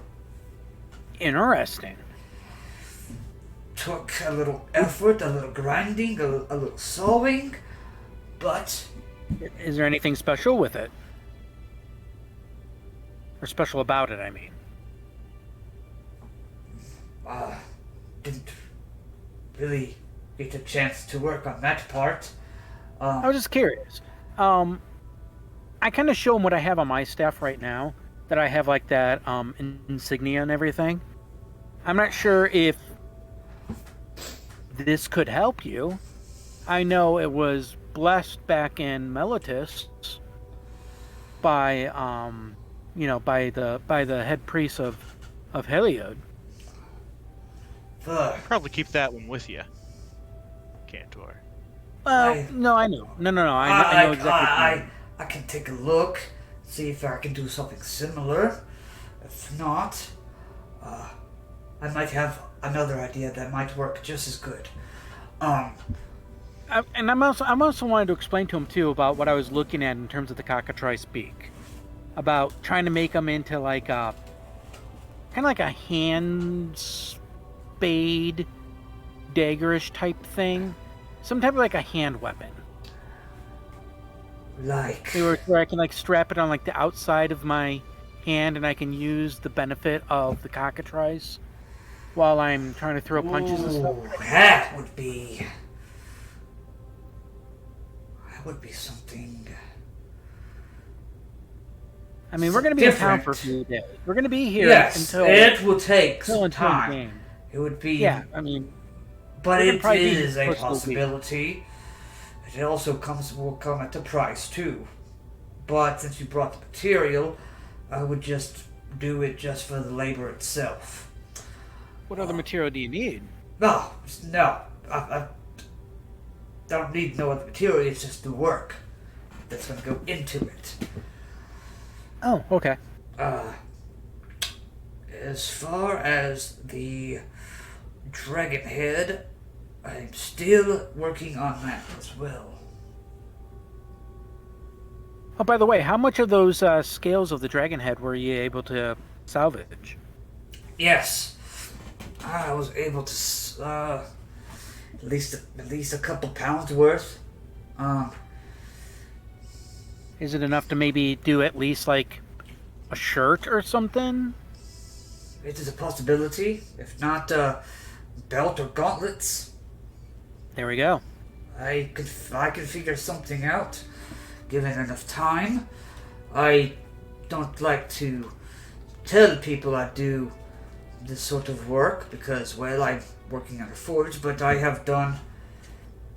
S4: Interesting.
S1: Took a little effort, a little grinding, a little sawing, but
S4: Is there anything special with it? Or special about it, I mean.
S1: didn't really get a chance to work on that part.
S4: I was just curious. I kind of show them what I have on my staff right now. That I have like that insignia and everything. I'm not sure if this could help you. I know it was blessed back in Melitus by by the head priest of Heliod.
S5: Probably keep that one with you, Cantor.
S4: Well, no, I know. No. I know exactly.
S1: I can take a look, see if I can do something similar. If not, I might have another idea that might work just as good.
S4: And I'm also wanted to explain to him too about what I was looking at in terms of the cockatrice beak, about trying to make them into like a kind of like a hand spade, daggerish type thing, some type of like a hand weapon.
S1: Like
S4: Where I can like strap it on like the outside of my hand, and I can use the benefit of the cockatrice while I'm trying to throw punches and stuff.
S1: That would be something.
S4: I mean, we're going to be in town for a few days. We're going to be here until
S1: it will take some
S4: the
S1: time.
S4: game.
S1: It would be
S4: Yeah, I mean,
S1: but
S4: we're
S1: it
S4: gonna probably be
S1: is a
S4: close to a week.
S1: possibility It also will come at a price too. But since you brought the material, I would just do it just for the labor itself.
S4: What other material do you need?
S1: No, I don't need no other material. It's just the work that's going to go into it.
S4: Oh, okay.
S1: As far as the dragon head, I'm still working on that as well.
S4: Oh, by the way, how much of those scales of the dragon head were you able to salvage?
S1: Yes, I was able to at least a couple pounds worth.
S4: Is it enough to maybe do at least like a shirt or something?
S1: It is a possibility. If not, belt or gauntlets.
S4: There we go.
S1: I could figure something out, given enough time. I don't like to tell people I do this sort of work because, well, I'm working at a forge, but I have done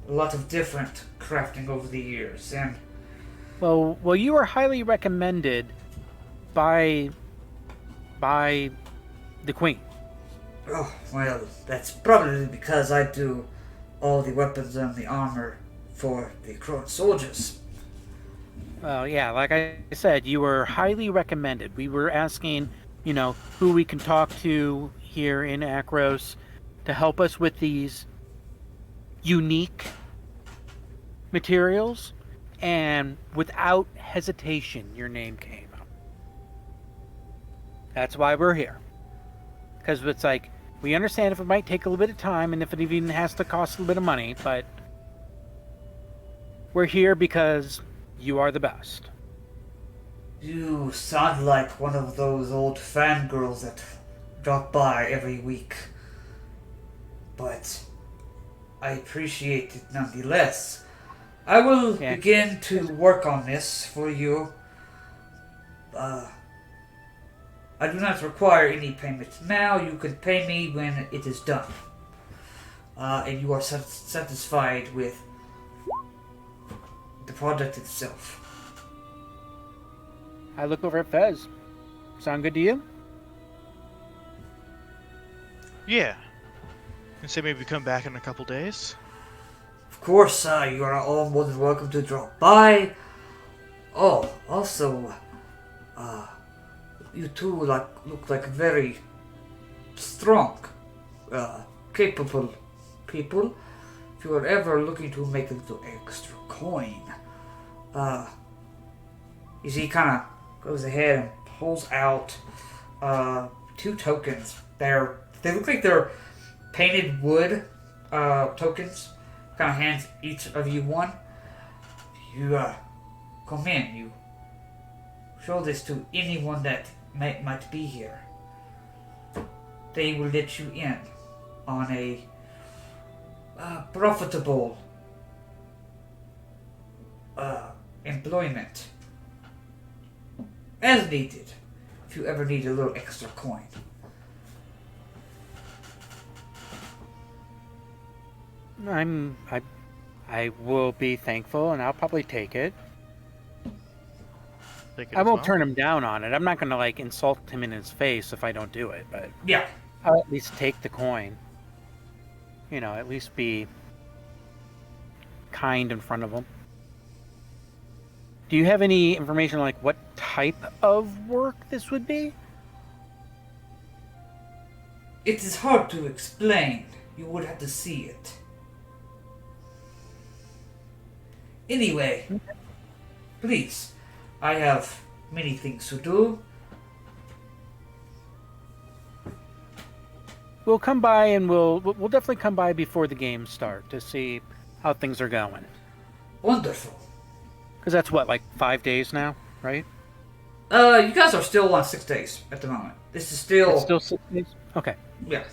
S1: a lot of different crafting over the years, and
S4: Well, you are highly recommended by the queen.
S1: oh, well, that's probably because I do all the weapons and the armor for the Crowan soldiers.
S4: Well, yeah, like I said, you were highly recommended. We were asking, who we can talk to here in Akros to help us with these unique materials, and without hesitation, your name came up. That's why we're here. Because it's like, we understand if it might take a little bit of time and if it even has to cost a little bit of money, but we're here because you are the best.
S1: You sound like one of those old fangirls that drop by every week. But I appreciate it nonetheless. I will begin to work on this for you. I do not require any payment now. You can pay me when it is done. And you are satisfied with the product itself.
S4: I look over at Fez. Sound good to you?
S5: Yeah. And say maybe come back in a couple days.
S1: Of course, you are all more than welcome to drop by. Oh, also, you two look like very strong, capable people. If you are ever looking to make a little extra coin, you see, kind of goes ahead and pulls out 2 tokens. They look like they're painted wood tokens. Kind of hands each of you one. You come in. You show this to anyone that might be here. They will let you in on a profitable employment as needed. If you ever need a little extra coin.
S4: I will be thankful, and I'll probably take it.
S5: Take it
S4: I
S5: as
S4: won't
S5: well.
S4: turn him down on it. I'm not gonna insult him in his face if I don't do it, but
S1: Yeah.
S4: I'll at least take the coin. At least be kind in front of him. Do you have any information like what type of work this would be?
S1: It is hard to explain. You would have to see it. Anyway, please, I have many things to do.
S4: We'll come by, and we'll definitely come by before the games start to see how things are going.
S1: Wonderful.
S4: Because that's what, like 5 days now, right?
S1: You guys are still on 6 days at the moment. This is still...
S4: It's still 6 days? Okay.
S1: Yeah.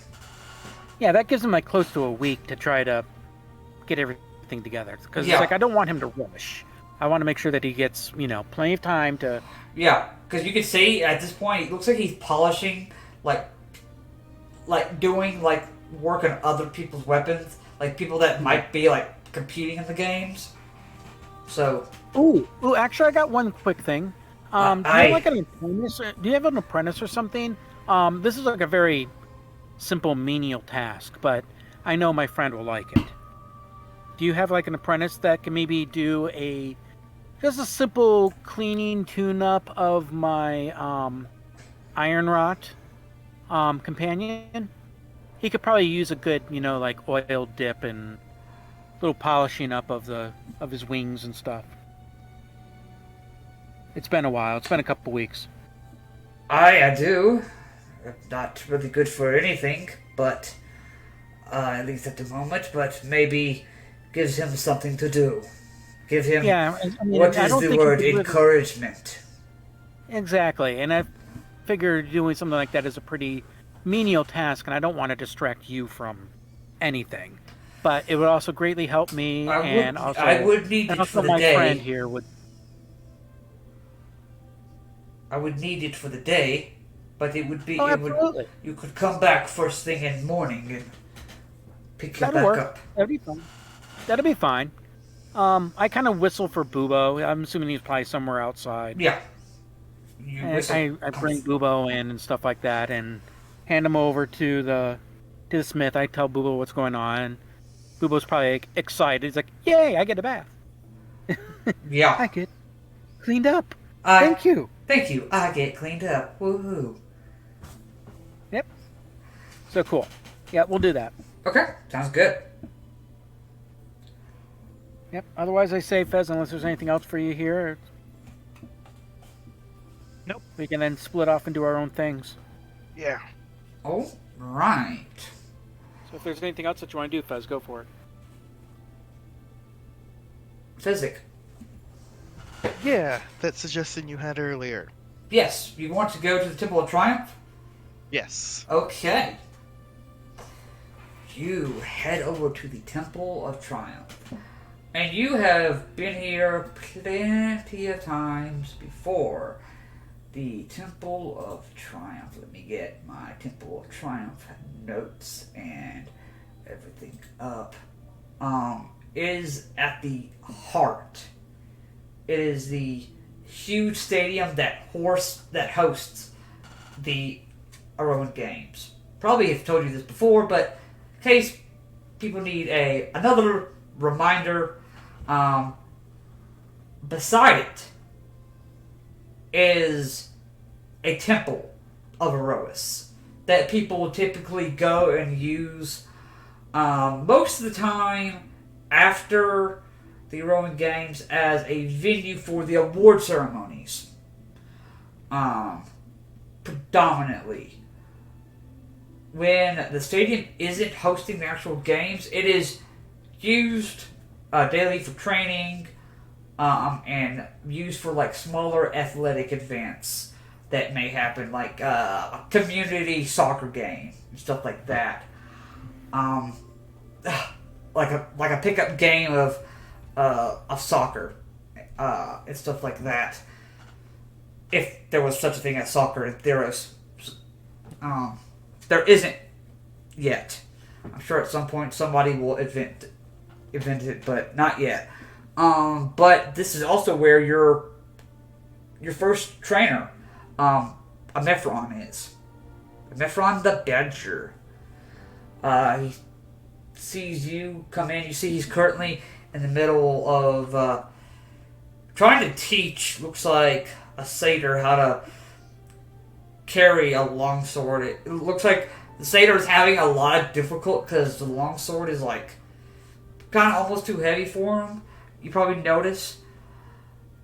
S4: Yeah, that gives them like close to a week to try to get everything together. Because
S1: Yeah.
S4: it's like, I don't want him to rush. I want to make sure that he gets, plenty of time to...
S1: Yeah, because you can see at this point, it looks like he's polishing, like doing, work on other people's weapons. Like, people that might be, competing in the games. So,
S4: Ooh, actually, I got one quick thing. Do you
S1: I-
S4: have like an apprentice? Do you have an apprentice or something? This is like a very simple menial task, but I know my friend will like it. Do you have like an apprentice that can maybe do just a simple cleaning tune-up of my iron rot companion? He could probably use a good, like oil dip and little polishing up of his wings and stuff. It's been a while. It's been a couple weeks.
S1: I do. Not really good for anything, but at least at the moment. But maybe gives him something to do. Give him.
S4: Yeah, I mean,
S1: What
S4: I
S1: is
S4: don't
S1: the
S4: think
S1: word?
S4: he could really-
S1: Encouragement.
S4: Exactly, and I figure doing something like that is a pretty menial task, and I don't want to distract you from anything. But it would also greatly help me, and
S1: I would need
S4: and
S1: it
S4: also
S1: for the
S4: my
S1: day.
S4: friend here would.
S1: I would need it for the day, but it would be.
S4: Oh,
S1: it would.
S4: absolutely.
S1: You could come back first thing in the morning and pick you
S4: That'll
S1: back
S4: work.
S1: up.
S4: That'll be fine. That'll be fine. I kind of whistle for Bubo. I'm assuming he's probably somewhere outside.
S1: Yeah. You
S4: And
S1: whistle.
S4: I bring Bubo in and stuff like that, and hand him over to the smith. I tell Bubo what's going on. Bubo's probably excited. He's like, "Yay! I get a bath.
S1: Yeah.
S4: I get cleaned up.
S1: I-
S4: Thank you."
S1: Thank you. I get cleaned up. Woohoo.
S4: Yep. So cool. Yeah, we'll do that.
S1: Okay. Sounds good.
S4: Yep. Otherwise, I say, Fez, unless there's anything else for you here.
S5: Nope.
S4: We can then split off and do our own things.
S5: Yeah.
S1: All right.
S4: So if there's anything else that you want to do, Fez, go for it.
S1: Physic.
S5: Yeah, that suggestion you had earlier.
S1: Yes. You want to go to the Temple of Triumph?
S5: Yes.
S1: Okay. You head over to the Temple of Triumph. And you have been here plenty of times before. The Temple of Triumph. Let me get my Temple of Triumph notes and everything up. Is at the heart. It is the huge stadium that hosts the Rowan Games. Probably have told you this before, but in case people need another reminder, beside it is a temple of Erois that people typically go and use most of the time after the Roman Games as a venue for the award ceremonies. Predominantly. When the stadium isn't hosting the actual games, it is used daily for training and used for like smaller athletic events that may happen, like a community soccer game and stuff like that. Like a pickup game of soccer and stuff like that. If there was such a thing as soccer in Theros, there isn't yet. I'm sure at some point somebody will invent it, but not yet. But this is also where your first trainer, Amephron, is. Amephron the Badger. He sees you come in. You see he's currently in the middle of trying to teach, looks like, a satyr how to carry a longsword. It looks like the satyr is having a lot of difficulty because the longsword is like kind of almost too heavy for him. You probably notice.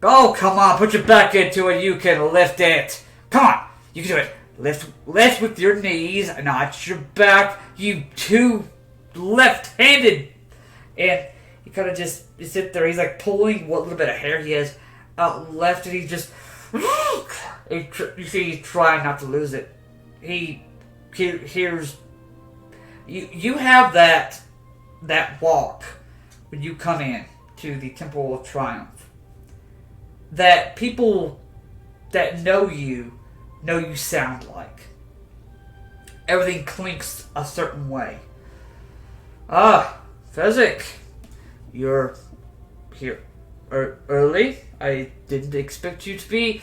S1: Oh, come on, put your back into it. You can lift it. Come on, you can do it. Lift with your knees, not your back. You two left-handed. And he kind of just sit there. He's like pulling what little bit of hair he has out left, and he just. You see, he's trying not to lose it. He hears. You have that walk when you come in to the Temple of Triumph. That people that know you sound like. Everything clinks a certain way. Fezzik, you're here. Early? I didn't expect you to be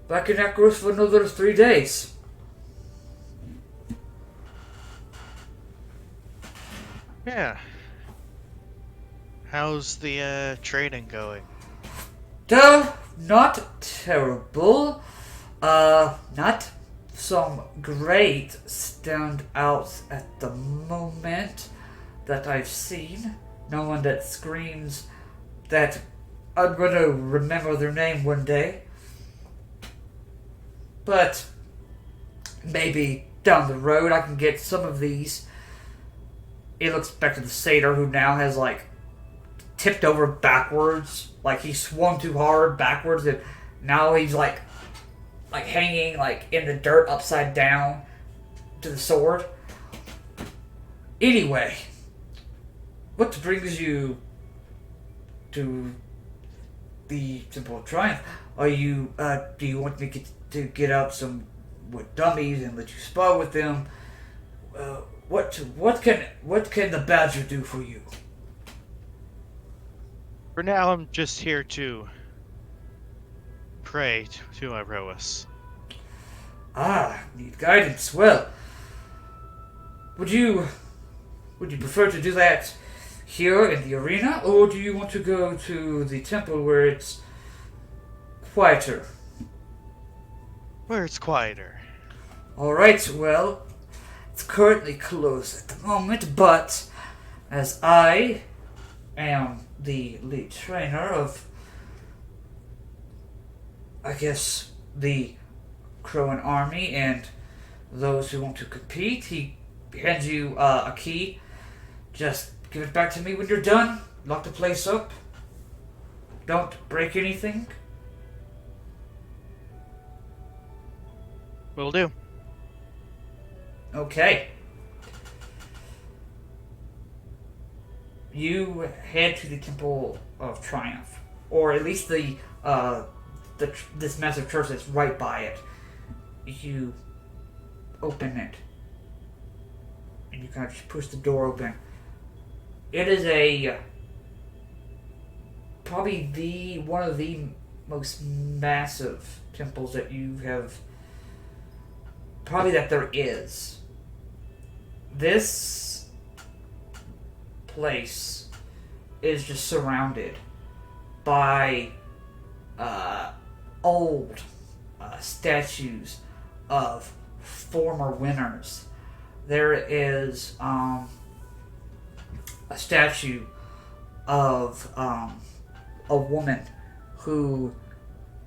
S1: back in Akros for another 3 days.
S5: Yeah. How's the trading going?
S1: Not terrible. Not some great standouts at the moment that I've seen. No one that screams that I'm gonna remember their name one day. But maybe down the road I can get some of these. He looks back to the satyr who now has like tipped over backwards, like he swung too hard backwards, and now he's like hanging like in the dirt upside down to the sword. Anyway, what brings you to the Temple of Triumph? Are you do you want me to get out some with dummies and let you spar with them? What can the Badger do for you?
S5: For now, I'm just here to pray to Iroas.
S1: Need guidance. Well, would you prefer to do that here in the arena, or do you want to go to the temple where it's quieter?
S5: Where it's quieter.
S1: Alright, well, it's currently closed at the moment, but as I am the lead trainer of, I guess, the Crowan army and those who want to compete, he hands you a key. Just give it back to me when you're done. Lock the place up. Don't break anything.
S5: Will do.
S1: Okay. You head to the Temple of Triumph, or at least this massive church that's right by it. You open it, and you kind of just push the door open. It is probably one of the most massive temples that you have, probably that there is. This place is just surrounded by old statues of former winners. There is a statue of a woman who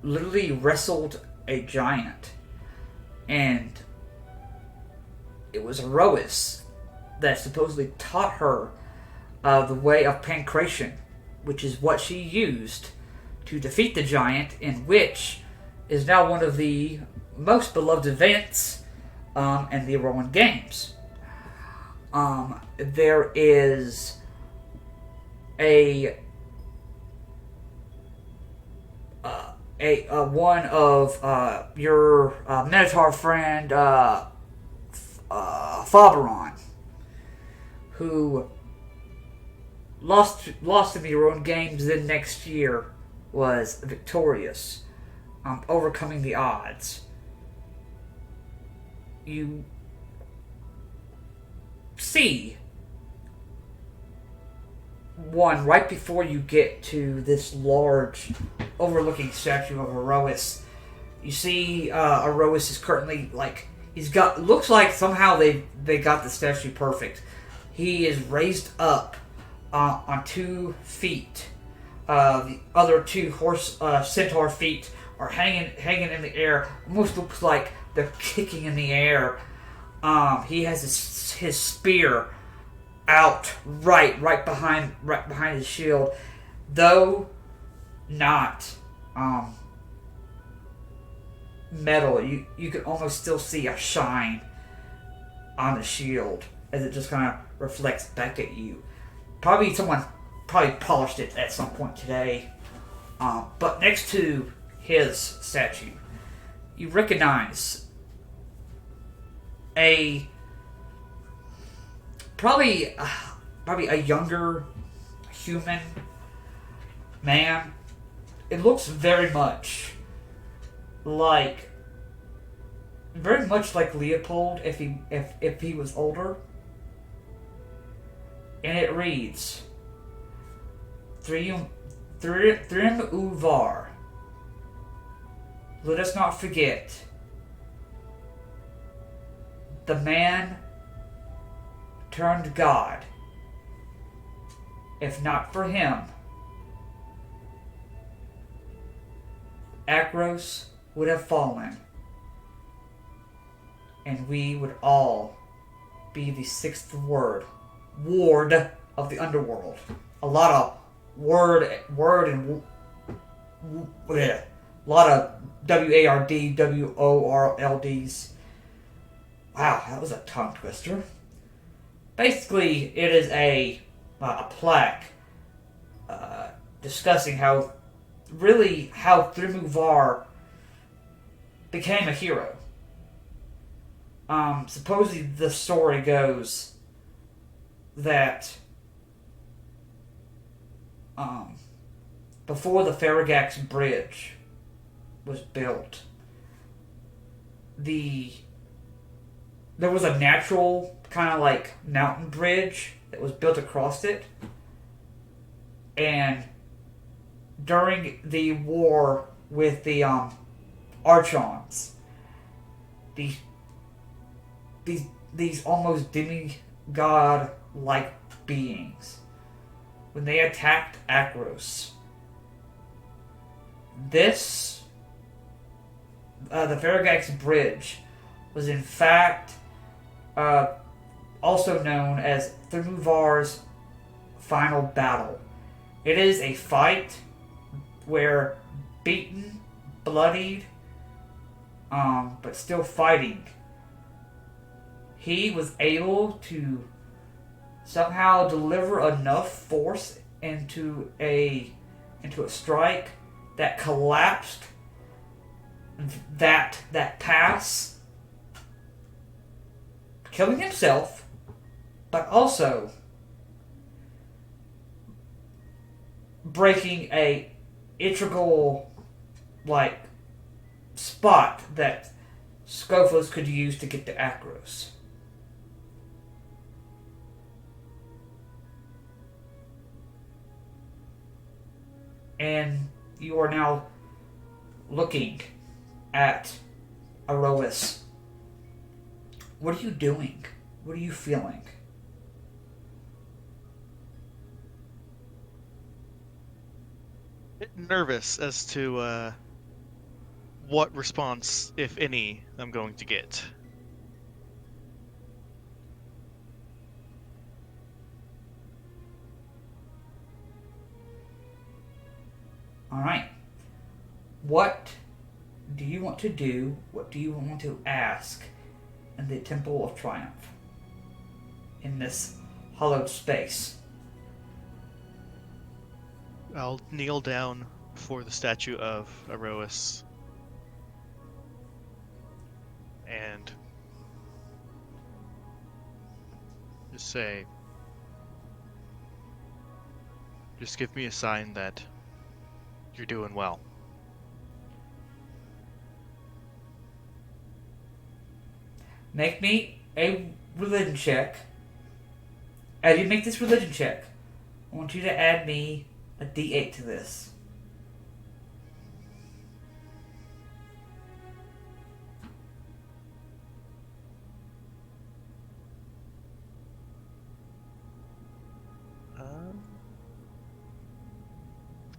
S1: literally wrestled a giant, and it was Erois that supposedly taught her the way of pancration, which is what she used to defeat the giant, in which is now one of the most beloved events in the Roman games. There is one of your Minotaur friend Faberon, who lost in the Roman games. Then next year was victorious, overcoming the odds. You see one right before you get to this large overlooking statue of Erois. You see Erois is currently looks like somehow they got the statue perfect. He is raised up on 2 feet. The other 2 centaur feet are hanging in the air. Almost looks like they're kicking in the air. He has his spear out right behind his shield, though not metal. You can almost still see a shine on the shield as it just kind of reflects back at you. Someone polished it at some point today. But next to his statue, you recognize probably a younger human man it looks very much like Leopold if he was older. And it reads, Thrim Uvar. Let us not forget, the man turned God. If not for him, Akros would have fallen, and we would all be the sixth ward of the underworld. A lot of word and a lot of WARD, WORLDs. Wow, that was a tongue twister. Basically, it is a plaque discussing how Thrimuvar became a hero. Supposedly the story goes that before the Pharagax Bridge was built, there was a natural kind of like mountain bridge that was built across it, and during the war with the Archons, these almost demigod-like beings, when they attacked Akros, the Pharagax Bridge was in fact also known as Thrimuvar's final battle. It is a fight where beaten, bloodied, but still fighting, he was able to somehow deliver enough force into a strike that collapsed that pass, killing himself, but also breaking a integral spot that Scophos could use to get to Akros. And you are now looking at Aroas. What are you doing? What are you feeling?
S5: Bit nervous as to what response, if any, I'm going to get.
S1: Alright. What do you want to do? What do you want to ask in the Temple of Triumph? In this hollowed space?
S5: I'll kneel down before the statue of Aroas and just say, just give me a sign that you're doing well.
S1: Make me a religion check. As you make this religion check, I want you to add me a D8 to this.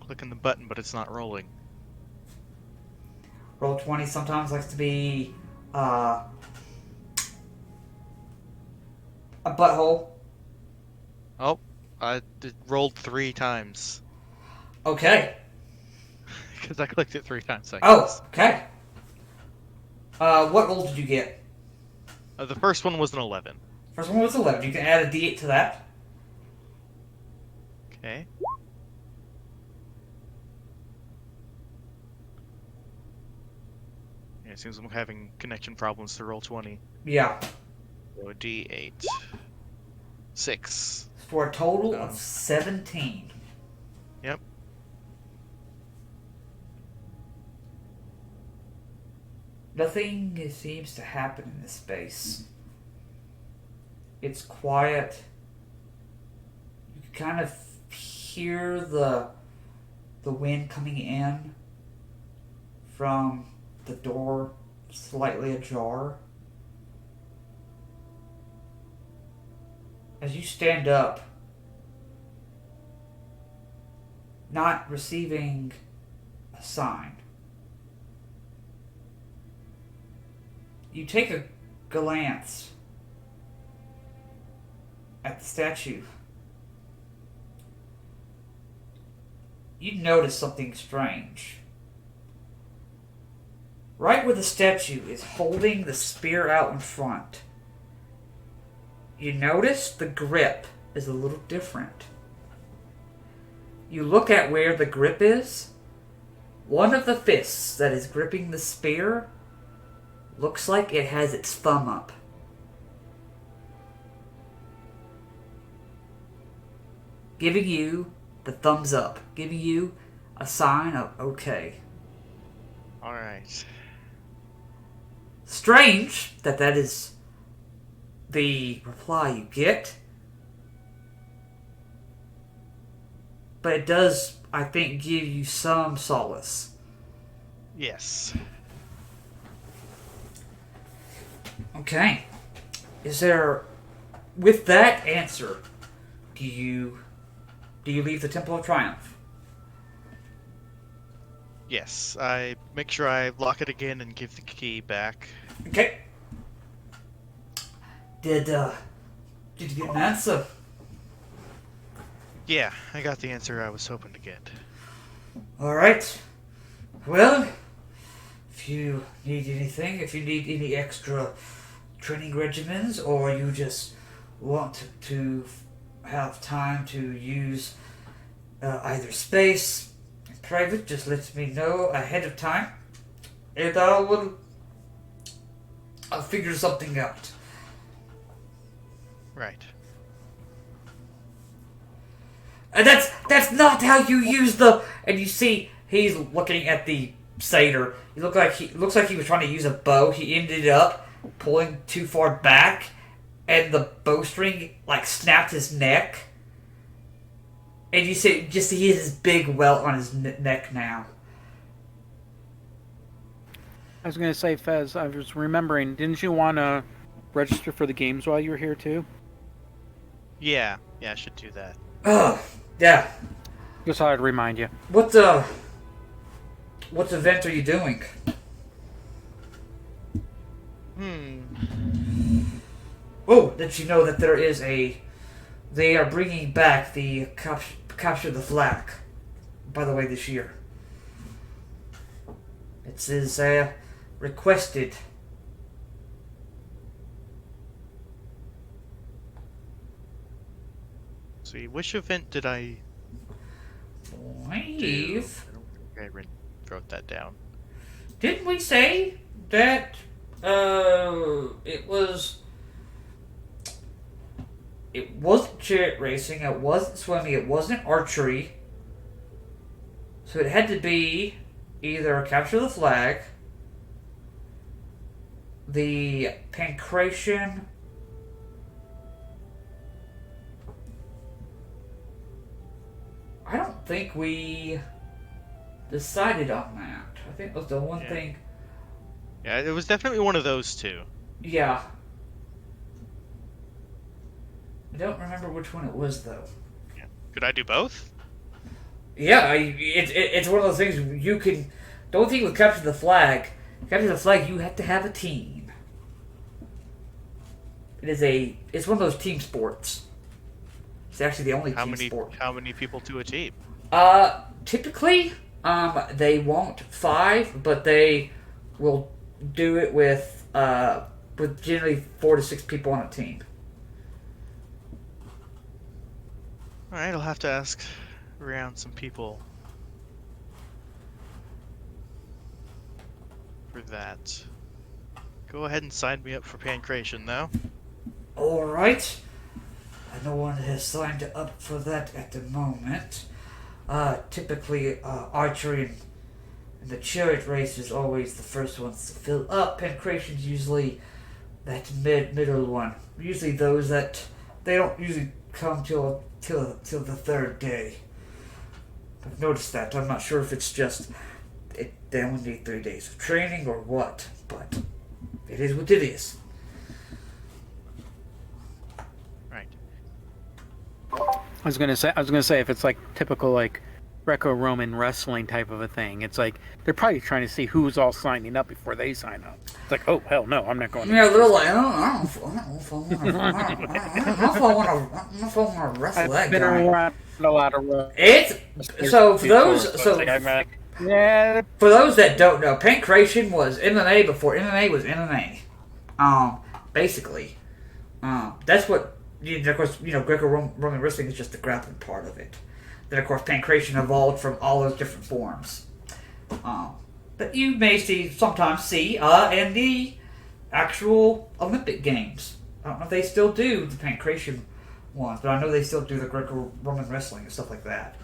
S5: Clicking the button, but it's not rolling.
S1: Roll 20 sometimes likes to be a butthole.
S5: Oh, I rolled 3 times.
S1: Okay.
S5: Because I clicked it 3 times.
S1: Okay. What roll did you get?
S5: The first one was an 11.
S1: First one was 11. You can add a D8 to that.
S5: Okay. Yeah, it seems I'm having connection problems to roll 20.
S1: Yeah.
S5: So a D8. 6.
S1: For a total of 17.
S5: Yep.
S1: Nothing seems to happen in this space. It's quiet. You can kind of hear the wind coming in from the door slightly ajar. As you stand up, not receiving a sign, you take a glance at the statue. You notice something strange. Right where the statue is holding the spear out in front, you notice the grip is a little different. You look at where the grip is. One of the fists that is gripping the spear looks like it has its thumb up. Giving you the thumbs up. Giving you a sign of okay.
S5: Alright.
S1: Strange that is the reply you get. But it does, I think, give you some solace.
S5: Yes.
S1: Okay. Is there, with that answer, do you leave the Temple of Triumph?
S5: Yes. I make sure I lock it again and give the key back.
S1: Okay. Did you get an answer?
S5: Yeah, I got the answer I was hoping to get.
S1: Alright. Well, if you need anything, if you need any extra training regimens, or you just want to have time to use either space in private, just let me know ahead of time, and I'll figure something out.
S5: Right.
S1: And that's not how you use the. And you see, he's looking at the satyr. He looks like he was trying to use a bow. He ended up pulling too far back, and the bowstring like snapped his neck. And you see, just see his big welt on his neck now.
S4: I was gonna say, Fez, I was remembering, didn't you want to register for the games while you were here too?
S5: Yeah, I should do that.
S1: Oh, yeah.
S4: Just thought I'd remind you.
S1: What event are you doing? Oh, did you know that they are bringing back the capture the flag, by the way, this year. It is requested.
S5: See, which event did I do? I don't think I wrote that down.
S1: Didn't we say that it wasn't chariot racing, it wasn't swimming, it wasn't archery. So it had to be either capture the flag, the pancration, I don't think we decided on that. I think it was the one thing.
S5: Yeah, it was definitely one of those two.
S1: Yeah. I don't remember which one it was, though.
S5: Yeah. Could I do both?
S1: Yeah, it's one of those things you can. Don't think with capture the flag. Capture the flag, you have to have a team. It's one of those team sports. It's actually the only team sport.
S5: How many people to a team?
S1: Typically, they want 5, but they will do it with generally 4 to 6 people on a team.
S5: Alright, I'll have to ask around some people for that. Go ahead and sign me up for pancration, though.
S1: Alright. No one has signed up for that at the moment. Typically, archery And the chariot race is always the first ones to fill up. Pancreation's usually that middle one. Usually those that they don't usually come till the third day. I've noticed that. I'm not sure if it's just they only need 3 days of training or what, but it is what it is.
S5: Right.
S4: I was gonna say if it's like typical like Greco-Roman wrestling type of a thing, it's like they're probably trying to see who's all signing up before they sign up. It's like, oh hell no, I'm not going.
S1: Yeah, they're like, I don't know if I want to wrestle that
S4: I've been
S1: guy.
S4: around a lot of
S1: It's so for those
S4: yeah.
S1: for those that don't know, pancreation was MMA before MMA was MMA. Basically, that's what. Of course, Greco-Roman wrestling is just the grappling part of it. Then, of course, pancreation evolved from all those different forms. But you may sometimes see in the actual Olympic Games. I don't know if they still do the pancreation ones, but I know they still do the Greco-Roman wrestling and stuff like that.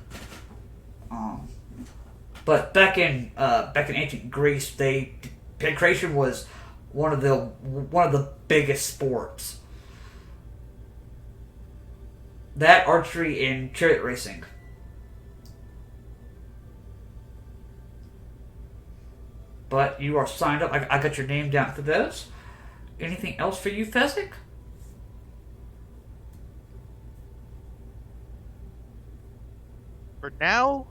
S1: But back in ancient Greece, pancreation was one of the biggest sports. That, archery, and chariot racing. But you are signed up. I got your name down for those. Anything else for you, Fezzik?
S5: For now,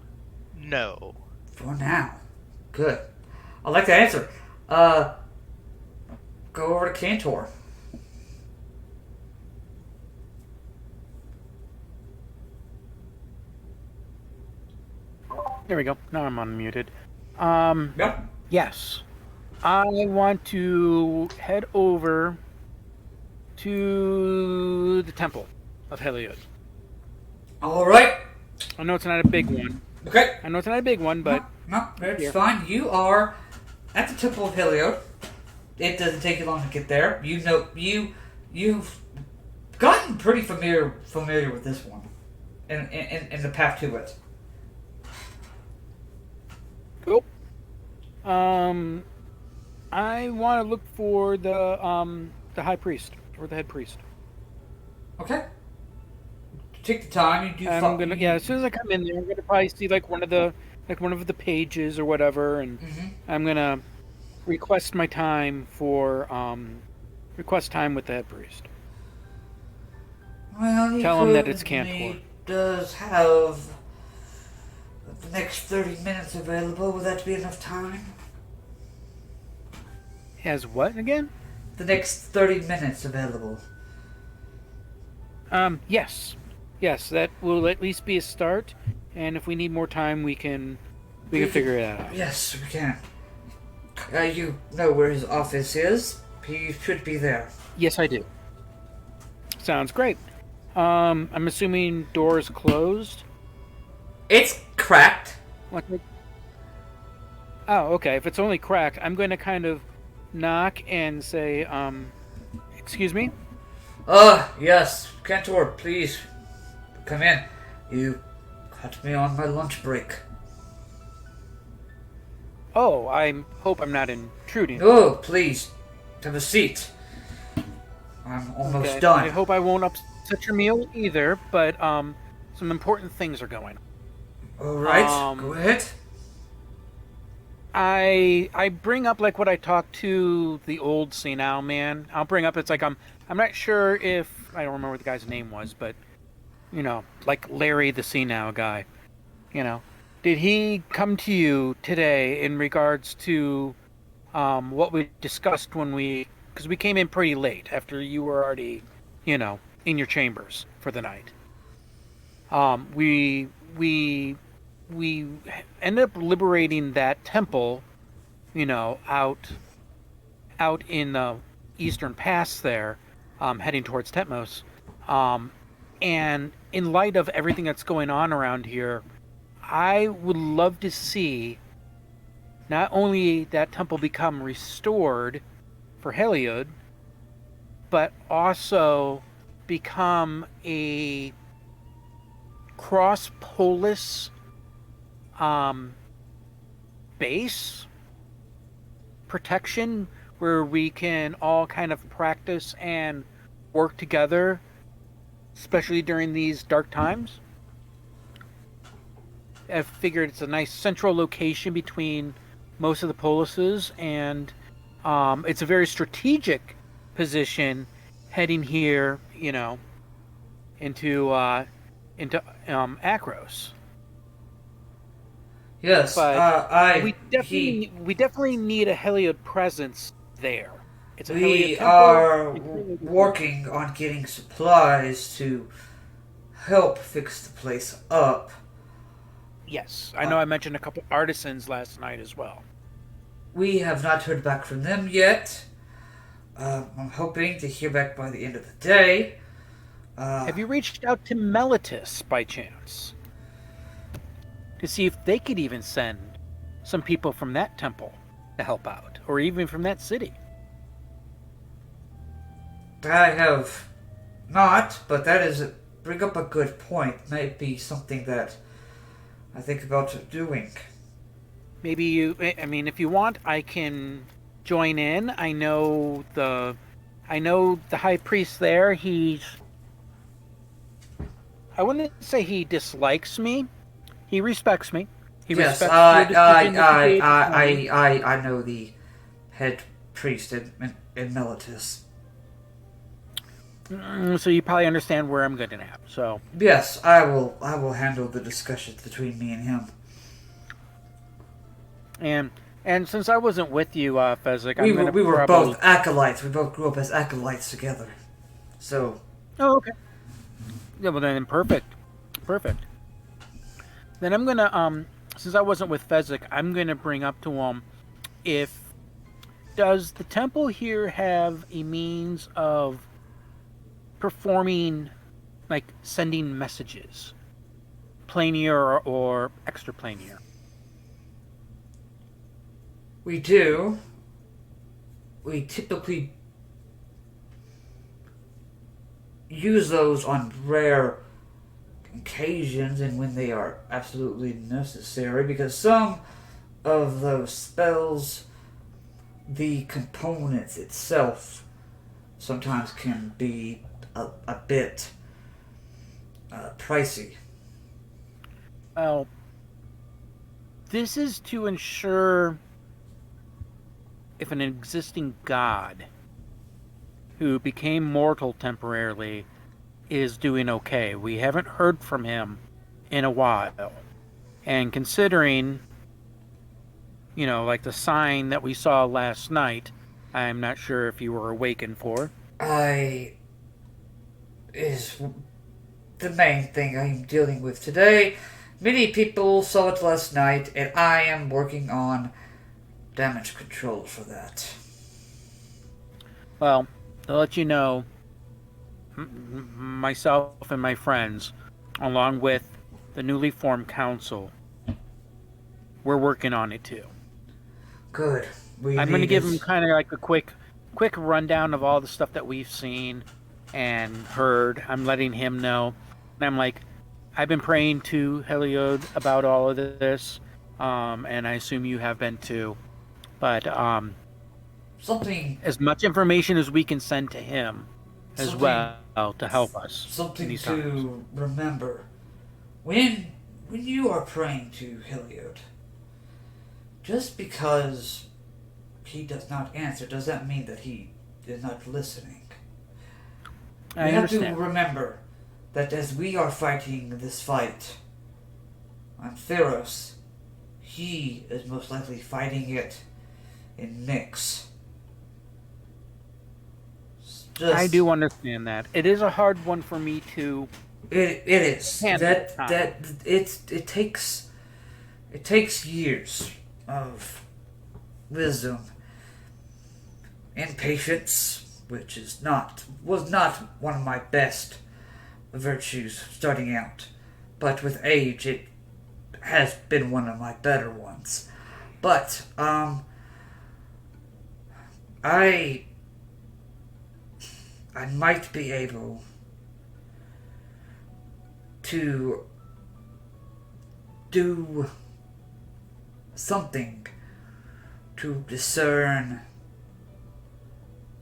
S5: no.
S1: For now. Good. I like that answer. Go over to Cantor.
S4: There we go. Now I'm unmuted.
S1: Yep.
S4: Yes. I want to head over to the Temple of Heliod.
S1: All right.
S4: I know it's not a big one.
S1: Okay.
S4: But
S1: No, it's
S4: here.
S1: fine. You are at the Temple of Heliod. It doesn't take you long to get there. You've gotten pretty familiar with this one, and the path to it.
S4: Cool. I want to look for the high priest or the head priest.
S1: Okay. Take the time. You do.
S4: I'm gonna as soon as I come in there, I'm gonna probably see like one of the pages or whatever, and I'm gonna request my time for request time with the head priest.
S1: Well,
S4: Tell him that it's Cantor.
S1: Does have the next 30 minutes available. Will that be enough time?
S4: Has what again?
S1: The next 30 minutes available.
S4: Yes, that will at least be a start. And if we need more time, we can figure it out.
S1: Yes, we can. You know where his office is. He should be there.
S4: Yes, I do. Sounds great. I'm assuming doors closed.
S1: It's cracked.
S4: Oh, okay. If it's only cracked, I'm going to kind of knock and say, excuse me?
S1: Yes. Cantor, please. Come in. You caught me on my lunch break.
S4: Oh, I hope I'm not intruding.
S1: Oh, please. Have a seat. I'm almost done.
S4: I hope I won't upset your meal either, but some important things are going on.
S1: Alright, go ahead.
S4: I bring up like what I talked to the old senile man. I'll bring up it's like I'm not sure if I don't remember what the guy's name was, but like Larry the senile guy. Did he come to you today in regards to what we discussed because we came in pretty late after you were already, in your chambers for the night. We ended up liberating that temple, out in the eastern pass there, heading towards Tetmos. And in light of everything that's going on around here, I would love to see not only that temple become restored for Heliod, but also become a cross-polis base protection where we can all kind of practice and work together, especially during these dark times. I figured it's a nice central location between most of the polises, and it's a very strategic position heading here, into Akros.
S1: Yes,
S4: But we
S1: he,
S4: definitely need a Heliod presence there. It's a Heliod
S1: we
S4: temple.
S1: are
S4: It's really
S1: working on getting supplies to help fix the place up.
S4: Yes, I know I mentioned a couple artisans last night as well.
S1: We have not heard back from them yet. I'm hoping to hear back by the end of the day.
S4: Have you reached out to Melitus by chance? To see if they could even send some people from that temple to help out, or even from that city?
S1: I have not, but that is bring up a good point. Might be something that I think about doing.
S4: Maybe if you want, I can join in. I know the high priest there. I wouldn't say he dislikes me. He respects me. He
S1: Yes,
S4: respects your decision that you gave to me.
S1: I know the head priest in Melitus.
S4: So you probably understand where I'm getting at. So
S1: Yes, I will handle the discussions between me and him.
S4: and since I wasn't with you, Fezzik,
S1: We were both acolytes. We both grew up as acolytes together. So
S4: Oh, okay. Yeah, well then perfect. Then I'm gonna since I wasn't with Fezzik, I'm gonna bring up to him if does the temple here have a means of performing, like sending messages, planar or extraplanar?
S1: we do. We typically use those on rare occasions and when they are absolutely necessary, because some of those spells, the components itself, sometimes can be a bit pricey.
S4: Well, this is to ensure if an existing god who became mortal temporarily is doing okay. We haven't heard from him in a while. And considering, like the sign that we saw last night, I'm not sure if you were awakened for.
S1: Is the main thing I'm dealing with today. Many people saw it last night, and I am working on damage control for that.
S4: Well, to let you know, myself and my friends, along with the newly formed council, we're working on it too.
S1: Good.
S4: I'm going to give him kind of like a quick rundown of all the stuff that we've seen and heard. I'm letting him know. And I'm like, I've been praying to Heliod about all of this, and I assume you have been too. But
S1: something
S4: as much information as we can send to him as well to help us.
S1: Something
S4: these
S1: to
S4: times.
S1: remember. When you are praying to Heliod, just because he does not answer does that mean that he is not listening.
S4: I
S1: We have to
S4: understand.
S1: remember that as we are fighting this fight on Theros, he is most likely fighting it in Nyx.
S4: I do understand that. It is a hard one for me to.
S1: It is
S4: handle
S1: that it takes years of wisdom and patience, which was not one of my best virtues starting out, but with age it has been one of my better ones. But I might be able to do something to discern.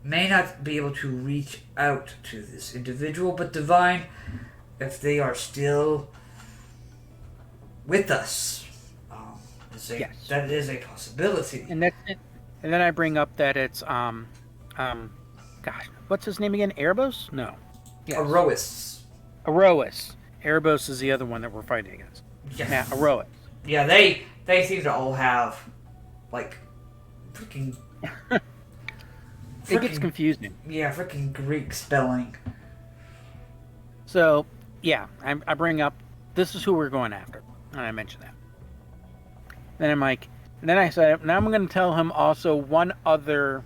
S1: May not be able to reach out to this individual, but divine if they are still with us.
S4: Yes.
S1: That is a possibility.
S4: And that's it. And then I bring up that it's gosh, what's his name again? Erebos? No. Yes.
S1: Arois.
S4: Erebos. Erebos is the other one that we're fighting against.
S1: Yes.
S4: Yeah, Erebos.
S1: Yeah, they seem to all have, like, freaking...
S4: It gets confusing.
S1: Yeah, freaking Greek spelling.
S4: So, yeah, I bring up, this is who we're going after. And I mention that. Then I'm like, and then I said, now I'm going to tell him also one other.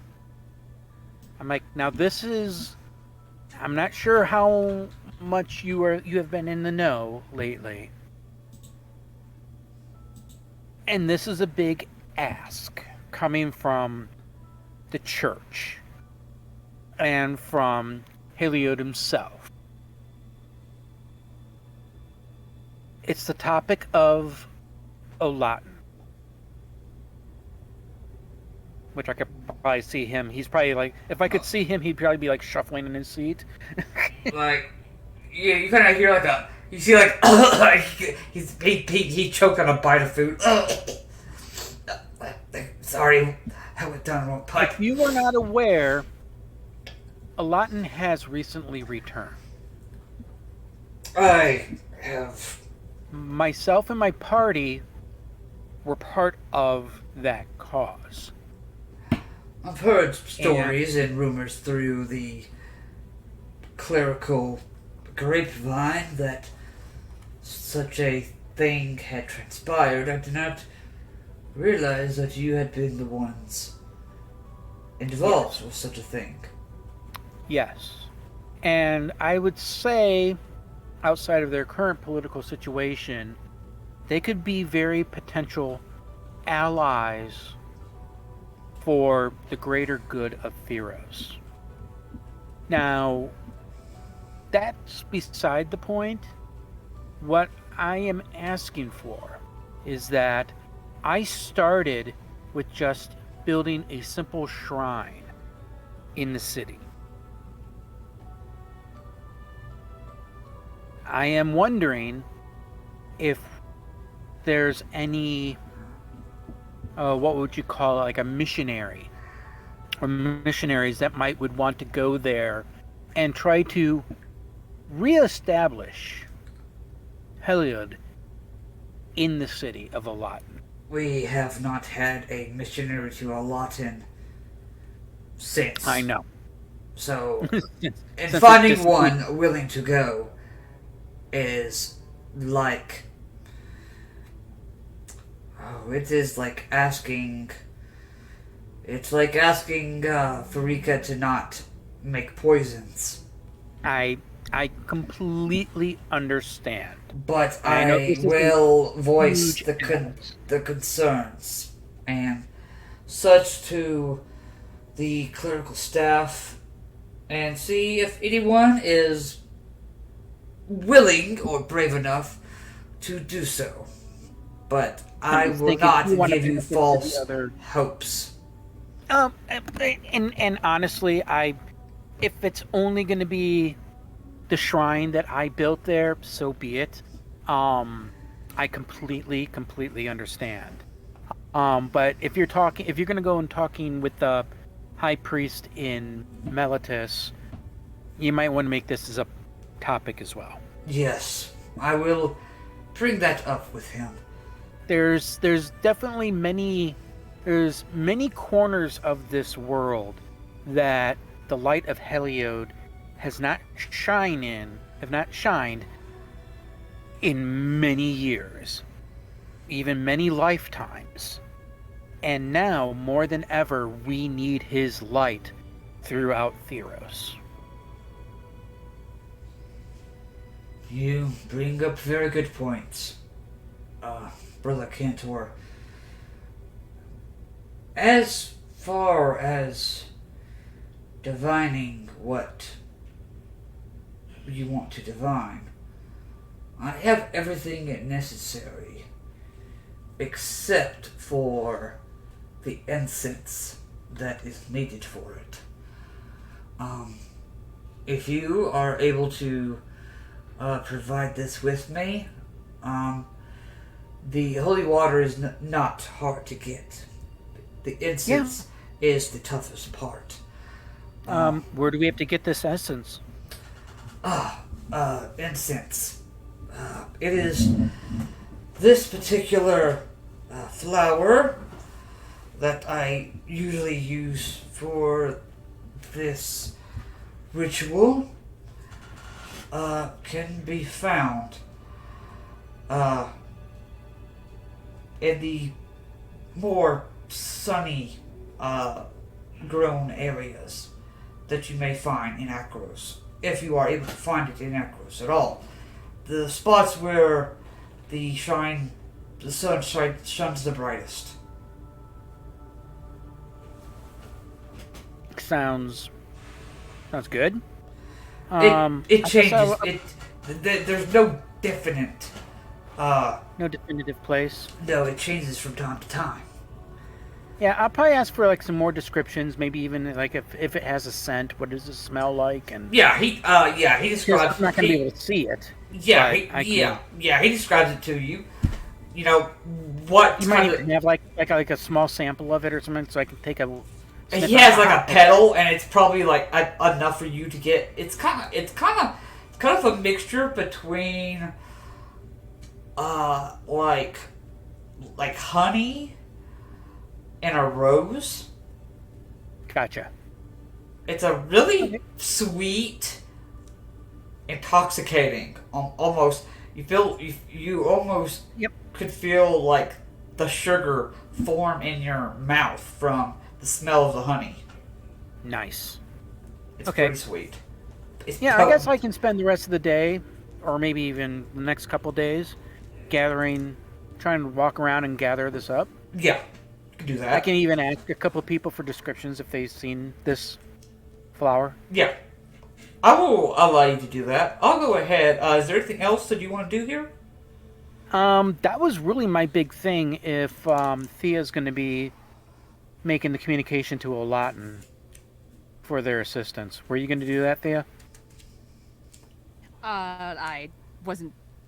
S4: I'm like, now this is, I'm not sure how much you have been in the know lately. And this is a big ask coming from the church and from Heliod himself. It's the topic of Olatin, which I could probably see him. He's probably like, if I could see him, he'd probably be like shuffling in his seat.
S1: Like, yeah, you kind of hear like a, you see like, he choked on a bite of food. Sorry, I went down the wrong pipe.
S4: If you are not aware, Olatin has recently returned.
S1: I have.
S4: Myself and my party were part of that cause.
S1: I've heard stories and rumors through the clerical grapevine that such a thing had transpired. I did not realize that you had been the ones involved with such a thing.
S4: Yes. And I would say, outside of their current political situation, they could be very potential allies for the greater good of Theros. Now, that's beside the point. What I am asking for is that I started with just building a simple shrine in the city. I am wondering if there's any, what would you call it, like a missionary, or missionaries that would want to go there and try to reestablish Heliod in the city of Olatin.
S1: We have not had a missionary to Alatin since.
S4: I know.
S1: So, and
S4: Since
S1: finding
S4: it's
S1: one willing to go is like... Oh, it is like asking... It's like asking Pharika to not make poisons.
S4: I completely understand.
S1: But
S4: I know
S1: I
S4: this is
S1: will voice
S4: huge
S1: the concerns and such to the clerical staff and see if anyone is willing or brave enough to do so. But I will not give you false hopes.
S4: And honestly, if it's only going to be the shrine that I built there, so be it. I completely understand. But if you're going to go and talking with the high priest in Melitus, you might want to make this as a topic as well.
S1: Yes, I will bring that up with him.
S4: There's definitely many corners of this world that the light of Heliod have not shined in many years, even many lifetimes. And now, more than ever, we need his light throughout Theros.
S1: You bring up very good points, Brother Cantor. As far as divining what you want to divine, I have everything necessary except for the incense that is needed for it. If you are able to provide this with me, the holy water is not hard to get. The incense is the toughest part.
S4: Where do we have to get this essence?
S1: Incense. It is this particular flower that I usually use for this ritual can be found in the more sunny grown areas that you may find in Akros, if you are able to find it in Akros at all. The spots where the sun shines the brightest.
S4: Sounds good.
S1: It changes. There's no definite.
S4: No definitive place.
S1: No, it changes from time to time.
S4: Yeah, I'll probably ask for like some more descriptions. Maybe even like if it has a scent, what does it smell like? And
S1: Yeah, he describes.
S4: I'm not gonna be able to see it.
S1: Yeah, he describes it to you. You know what?
S4: You might even have like a small sample of it or something, so I can take a.
S1: He has like a petal, and it's probably like enough for you to get. It's kind of a mixture between, like honey and a rose.
S4: Gotcha.
S1: It's a really sweet, intoxicating. Almost you almost could feel like the sugar form in your mouth from the smell of the honey.
S4: Nice.
S1: It's pretty sweet. It's
S4: I guess I can spend the rest of the day, or maybe even the next couple days, trying to walk around and gather this up.
S1: Yeah, you can do that.
S4: I can even ask a couple people for descriptions if they've seen this flower.
S1: Yeah. I will allow you to do that. I'll go ahead. Is there anything else that you want to do here?
S4: That was really my big thing. If Thea's going to be making the communication to Olatin for their assistance, were you going to do that, Thea?
S2: I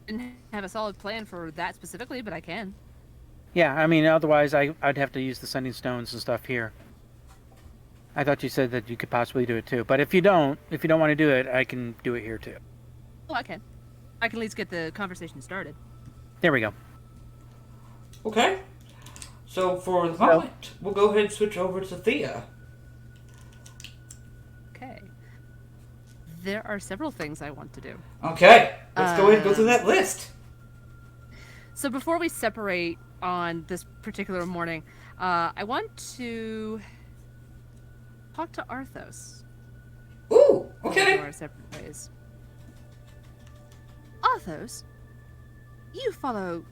S2: didn't have a solid plan for that specifically, but I can.
S4: Yeah, I mean, otherwise I'd have to use the sending stones and stuff here. I thought you said that you could possibly do it too, but if you don't want to do it, I can do it here too.
S2: Oh, I can. I can at least get the conversation started.
S4: There we go.
S1: Okay. So for the moment, we'll go ahead and switch over to Thea.
S2: Okay. There are several things I want to do.
S1: Okay. Let's go ahead and go through that list.
S2: So before we separate on this particular morning, I want to talk to Arthos.
S1: Ooh, okay.
S2: Our separate ways. Arthos, you follow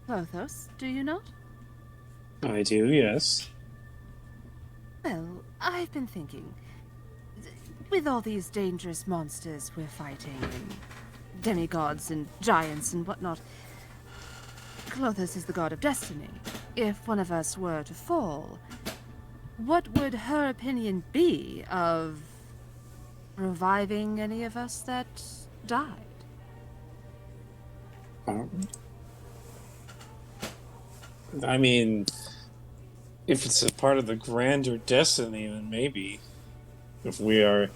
S2: Porthos, do you not?
S3: I do, yes.
S2: Well, I've been thinking, with all these dangerous monsters we're fighting, and demigods and giants and whatnot, Clothos is the god of destiny. If one of us were to fall, what would her opinion be of reviving any of us that died?
S3: I mean, if it's a part of the grander destiny, then maybe. If we are...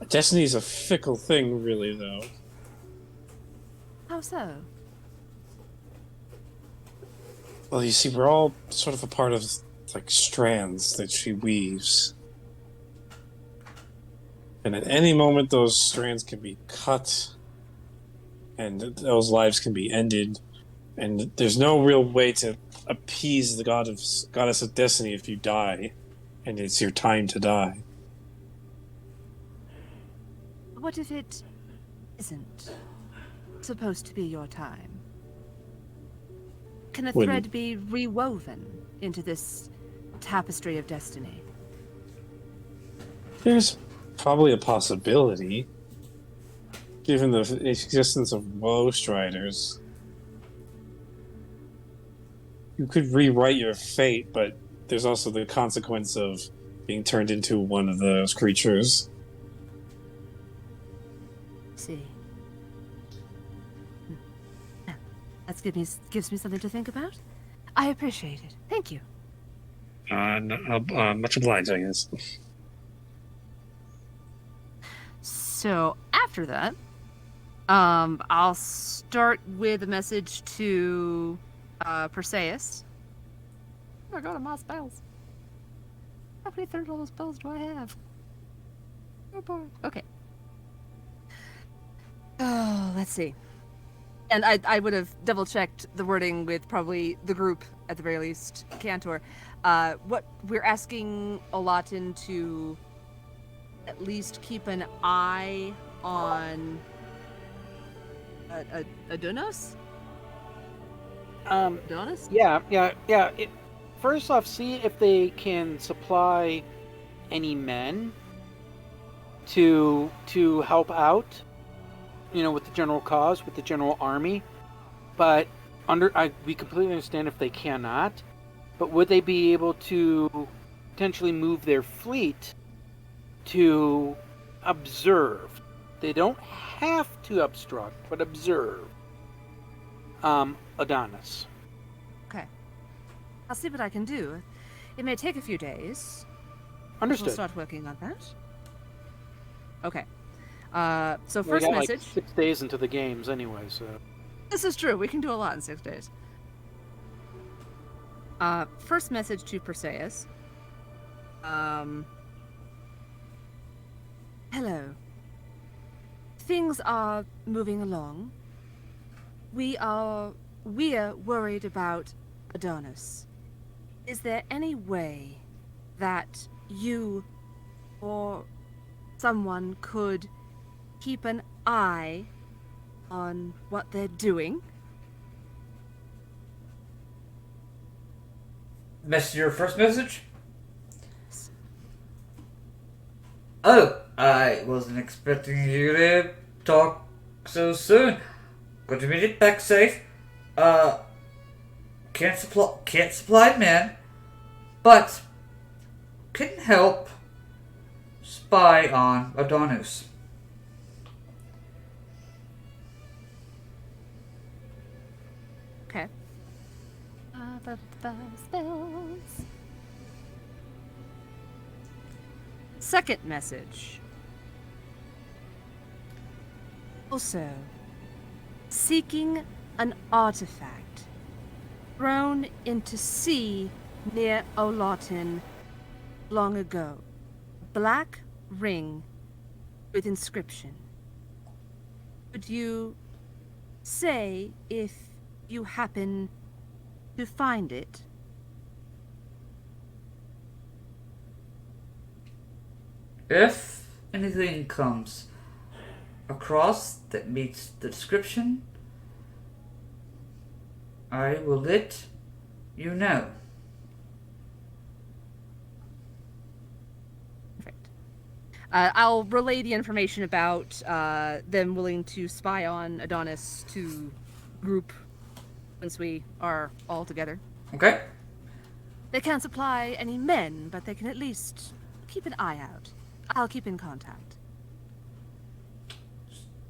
S3: Destiny is a fickle thing, really, though.
S2: How so?
S3: Well, you see, we're all sort of a part of, like, strands that she weaves. And at any moment, those strands can be cut, and those lives can be ended. And there's no real way to appease the goddess of destiny if you die, and it's your time to die.
S2: What if it isn't supposed to be your time? Can a thread be rewoven into this tapestry of destiny?
S3: There's probably a possibility, given the existence of woe striders. you could rewrite your fate, but there's also the consequence of being turned into one of those creatures.
S2: See. That gives me something to think about. I appreciate it. Thank you.
S3: Much obliged, I guess.
S2: So after that, I'll start with a message to Perseus. Oh my god, I'm all spells. How many third level spells do I have? Oh boy. Okay. Oh, let's see. And I would have double checked the wording with probably the group at the very least, Cantor. What we're asking Olatin to at least keep an eye on Adonis? Adonis?
S4: Yeah. First off, see if they can supply any men to help out, with the general cause, with the general army. But we completely understand if they cannot. But would they be able to potentially move their fleet to observe? They don't have to obstruct, but observe Adonis.
S2: Okay. I'll see what I can do. It may take a few days.
S4: Understood.
S2: We'll start working on that. Okay. So
S4: We
S2: first
S4: got
S2: message.
S4: like 6 days into the games anyway, so.
S2: This is true. We can do a lot in 6 days. First message to Perseus. Hello. Things are moving along. We're worried about Adonis. Is there any way that you or someone could keep an eye on what they're doing?
S1: Your first message? Oh, I wasn't expecting you to talk so soon. Good to meet you. Back safe. Can't supply men, but can help spy on Adonis.
S2: Okay. Spells. Second message. Also, seeking an artifact thrown into sea near Olatin long ago. Black ring with inscription. Could you say if you happen to find it?
S1: If anything comes across that meets the description, I will let you know.
S2: Perfect. I'll relay the information about them willing to spy on Adonis to group once we are all together.
S1: Okay?
S2: They can't supply any men, but they can at least keep an eye out. I'll keep in contact.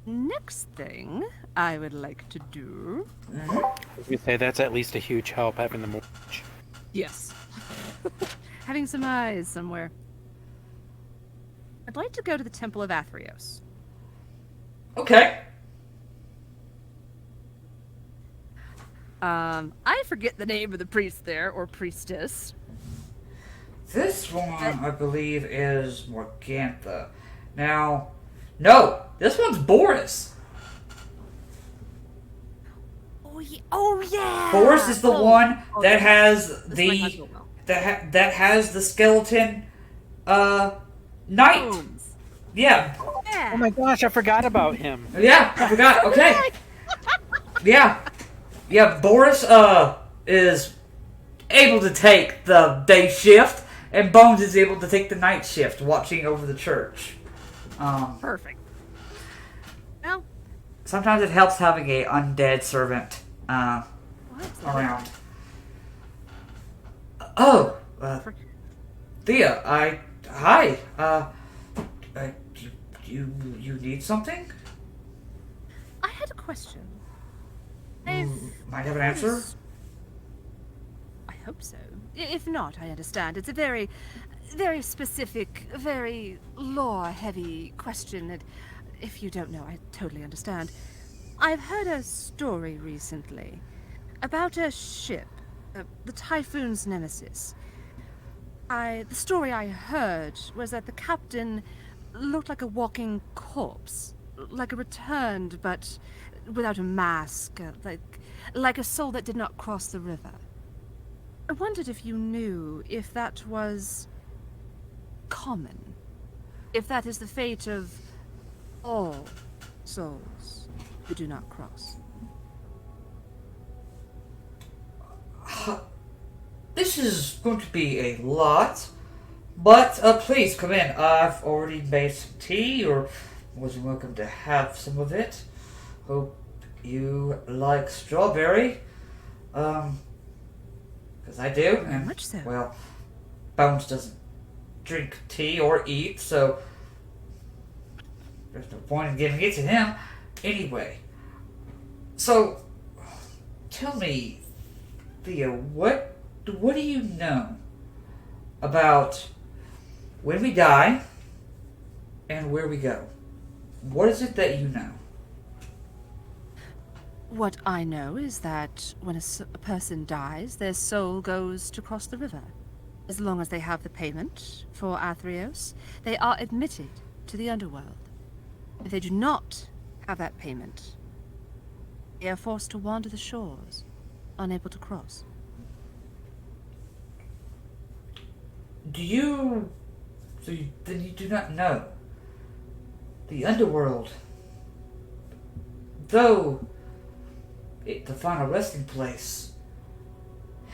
S2: Next thing I would like to do...
S4: We say that's at least a huge help having the mortgage.
S2: Yes. Having some eyes somewhere. I'd like to go to the Temple of Athreos.
S1: Okay.
S2: I forget the name of the priest there, or priestess.
S1: This one, I believe, is Morgantha. Now, no, this one's Boris.
S2: Oh yeah.
S1: Boris is the one that has
S2: this
S1: the
S2: might not go well.
S1: that has the skeleton knight.
S2: Bones.
S1: Yeah.
S2: Yeah.
S4: Oh my gosh, I forgot about him.
S1: Yeah, I forgot. Okay. Yeah. Yeah, Boris is able to take the day shift, and Bones is able to take the night shift, watching over the church.
S2: Perfect. Well,
S1: Sometimes it helps having a undead servant around. Oh,
S2: For-
S1: Thea, hi. You need something?
S2: I had a question.
S1: You might have an answer?
S2: I hope so. If not, I understand. It's a very, very specific, very lore-heavy question that, if you don't know, I totally understand. I've heard a story recently about a ship, the Typhoon's Nemesis. The story I heard was that the captain looked like a walking corpse, like a returned, but without a mask, like a soul that did not cross the river. I wondered if you knew if that was common, if that is the fate of all souls who do not cross.
S1: This is going to be a lot, but please come in. I've already made some tea. You're more than welcome to have some of it. Hope you like strawberry. Because I do.
S2: Very much so.
S1: Well, Bones doesn't drink tea or eat, so there's no point in giving it to him. Anyway, so tell me, Thea, what do you know about when we die and where we go? What is it that you know?
S2: What I know is that when a person dies, their soul goes to cross the river. As long as they have the payment for Theros, they are admitted to the underworld. If they do not have that payment, they are forced to wander the shores, unable to cross.
S1: Then you do not know. The underworld, though the final resting place,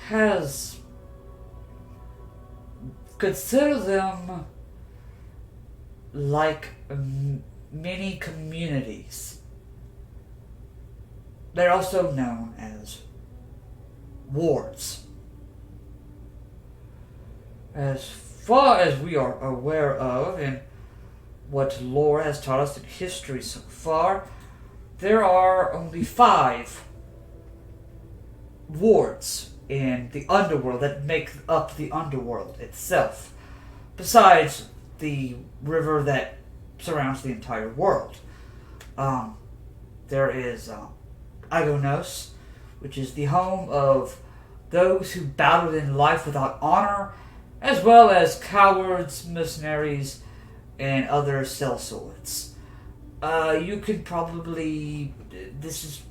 S1: has, consider them like many communities. They're also known as wards. As far as we are aware of, and what lore has taught us in history so far, there are only 5 wards in the underworld that make up the underworld itself, besides the river that surrounds the entire world. There is Agonos, which is the home of those who battled in life without honor, as well as cowards, mercenaries, and other sellswords. You could probably... This is...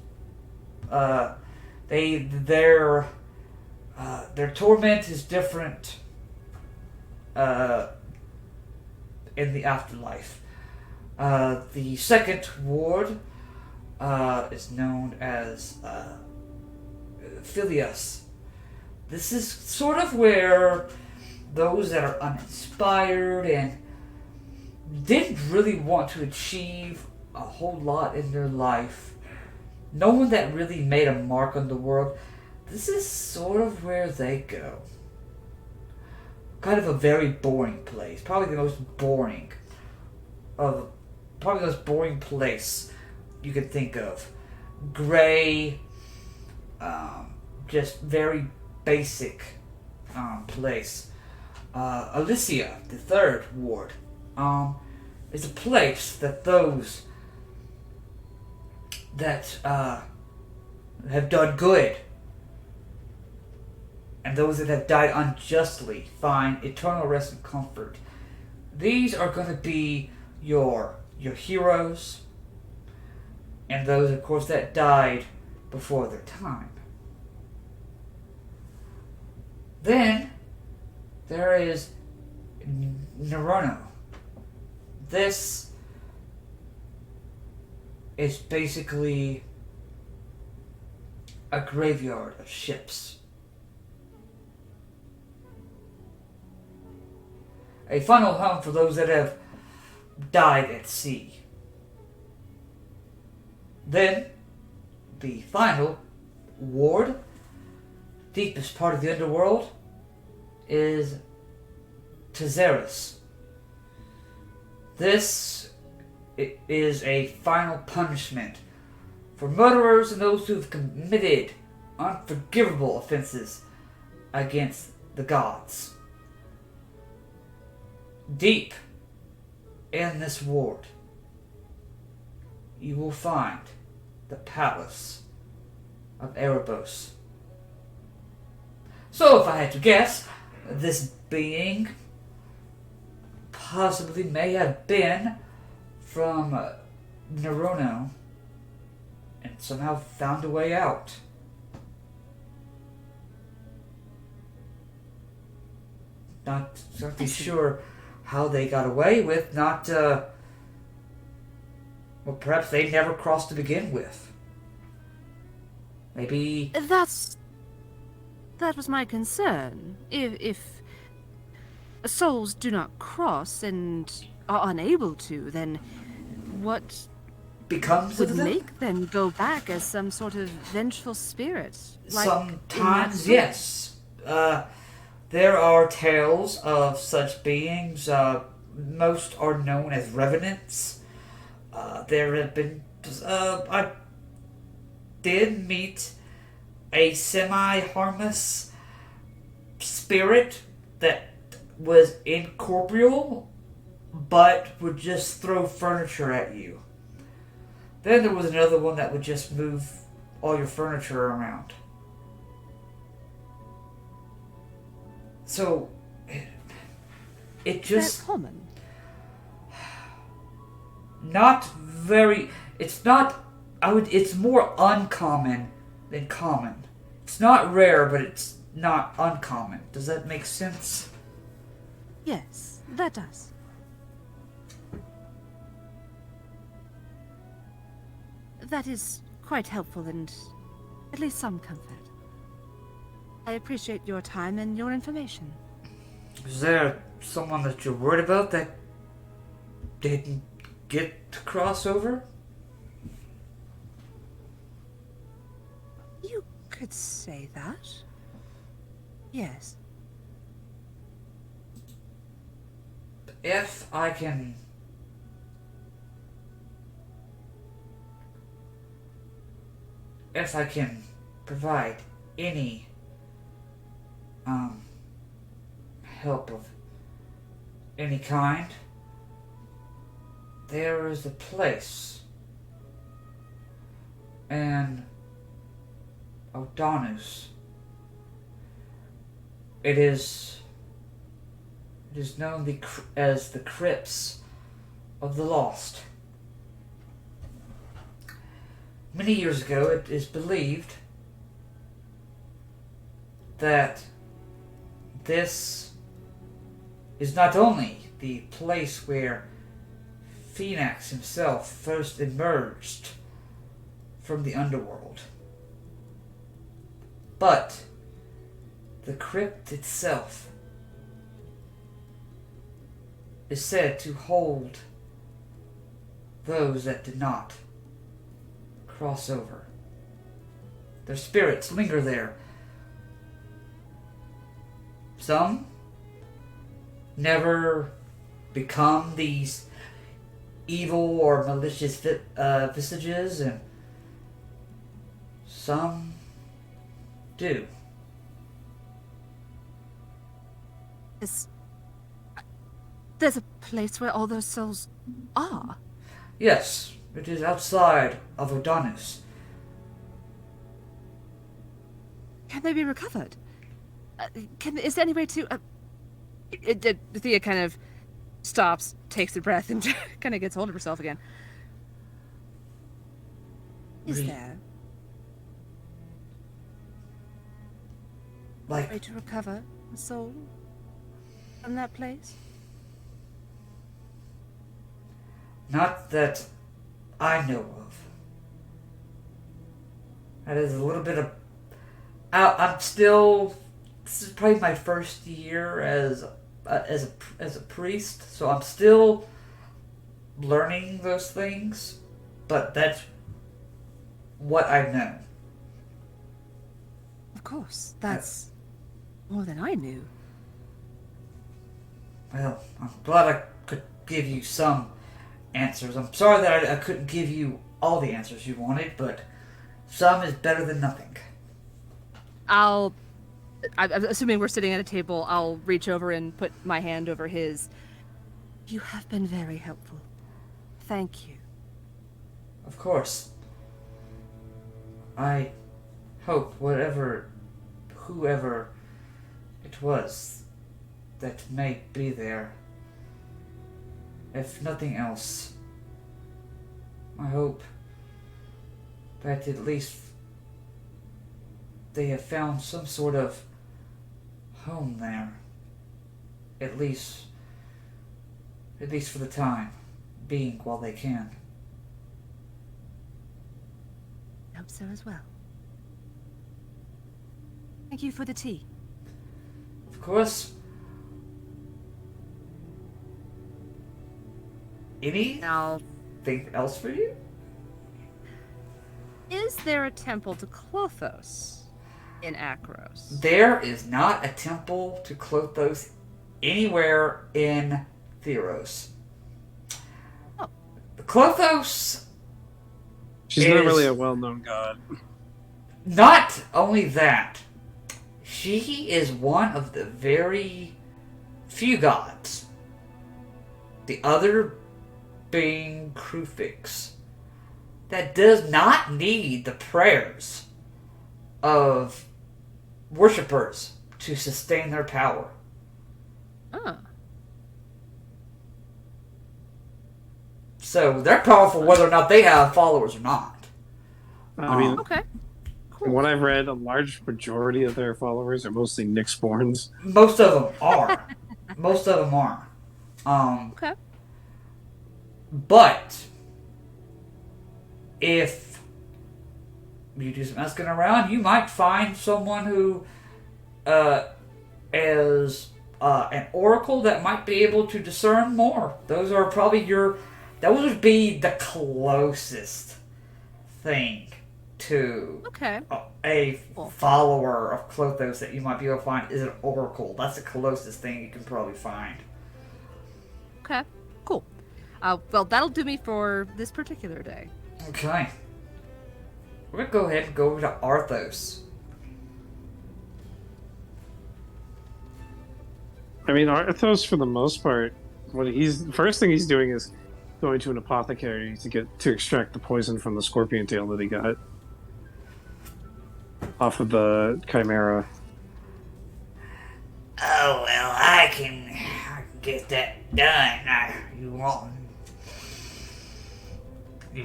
S1: Their torment is different in the afterlife. The second ward is known as Phileas. This is sort of where those that are uninspired and didn't really want to achieve a whole lot in their life, no one that really made a mark on the world, this is sort of where they go. Kind of a very boring place. Probably the most boring place you could think of. Gray, just very basic place. Alicia, the third ward, is a place that those that have done good and those that have died unjustly find eternal rest and comfort. These are going to be your heroes and those, of course, that died before their time. Then there is Nerono. This is basically a graveyard of ships. A final home for those that have died at sea. Then, the final ward, deepest part of the underworld, is to Theros. This is a final punishment for murderers and those who have committed unforgivable offenses against the gods. Deep in this ward, you will find the palace of Erebos. So, if I had to guess, this being possibly may have been from Nerono and somehow found a way out. Not exactly sure how they got away with, well, perhaps they never crossed to begin with. Maybe...
S2: That was my concern. If souls do not cross and are unable to, then what
S1: becomes
S2: would
S1: of them?
S2: make them go back as some sort of vengeful spirit? Like
S1: Sometimes, yes. There are tales of such beings. Most are known as revenants. There have been... I did meet a semi-harmless spirit that was incorporeal, but would just throw furniture at you. Then there was another one that would just move all your furniture around. So, it just...
S2: That's common.
S1: Not very... It's not... It's more uncommon than common. It's not rare, but it's not uncommon. Does that make sense?
S2: Yes, that does. That is quite helpful and at least some comfort. I appreciate your time and your information.
S1: Is there someone that you're worried about that didn't get to cross over?
S2: You could say that. Yes.
S1: If I can... provide any help of any kind, there is a place in O'Donnell's. It is known as the Crypts of the Lost. Many years ago, it is believed that this is not only the place where Pharagax himself first emerged from the underworld, but the crypt itself is said to hold those that did not cross over. Their spirits linger there. Some never become these evil or malicious visages, and some do.
S2: There's a place where all those souls are.
S1: Yes, it is outside of O'Donnell's.
S2: Can they be recovered? Is there any way to... Thea kind of stops, takes a breath, and kind of gets hold of herself again. Is there a way to recover a soul from that place?
S1: Not that I know of. That is a little bit of... I'm still... This is probably my first year as a priest, so I'm still learning those things, but that's what I've known.
S2: Of course, that's more than I knew.
S1: Well, I'm glad I could give you some answers. I'm sorry that I couldn't give you all the answers you wanted, but some is better than nothing.
S2: I'm assuming we're sitting at a table, I'll reach over and put my hand over his. You have been very helpful. Thank you.
S1: Of course. I hope whoever it was that may be there, if nothing else, I hope that at least they have found some sort of home there. At least for the time being, while they can.
S2: I hope so as well. Thank you for the tea.
S1: Of course. Anything
S2: Now,
S1: else for you?
S2: is there a temple to Clothos in Akros?
S1: There is not a temple to Clothos anywhere in Theros.
S2: Oh.
S1: Clothos
S3: She's not really a well-known god.
S1: Not only that, she is one of the very few gods. The other being Crufix, that does not need the prayers of worshippers to sustain their power.
S2: Oh.
S1: So they're powerful whether or not they have followers or not.
S3: I mean,
S2: Okay.
S3: from what I've read, a large majority of their followers are mostly Nyxborns.
S1: Most of them are. Most of them are.
S2: Okay.
S1: But if you do some asking around, you might find someone who is an oracle that might be able to discern more. Those are probably that would be the closest thing to
S2: Okay.
S1: a follower of Clothos that you might be able to find is an oracle. That's the closest thing you can probably find.
S2: Okay. Cool. Well, that'll do me for this particular day.
S1: Okay. We're going to go ahead and go over to Arthos.
S3: I mean, Arthos, for the most part, first thing he's doing is going to an apothecary to extract the poison from the scorpion tail that he got off of the chimera.
S1: Oh, well, I can get that done. You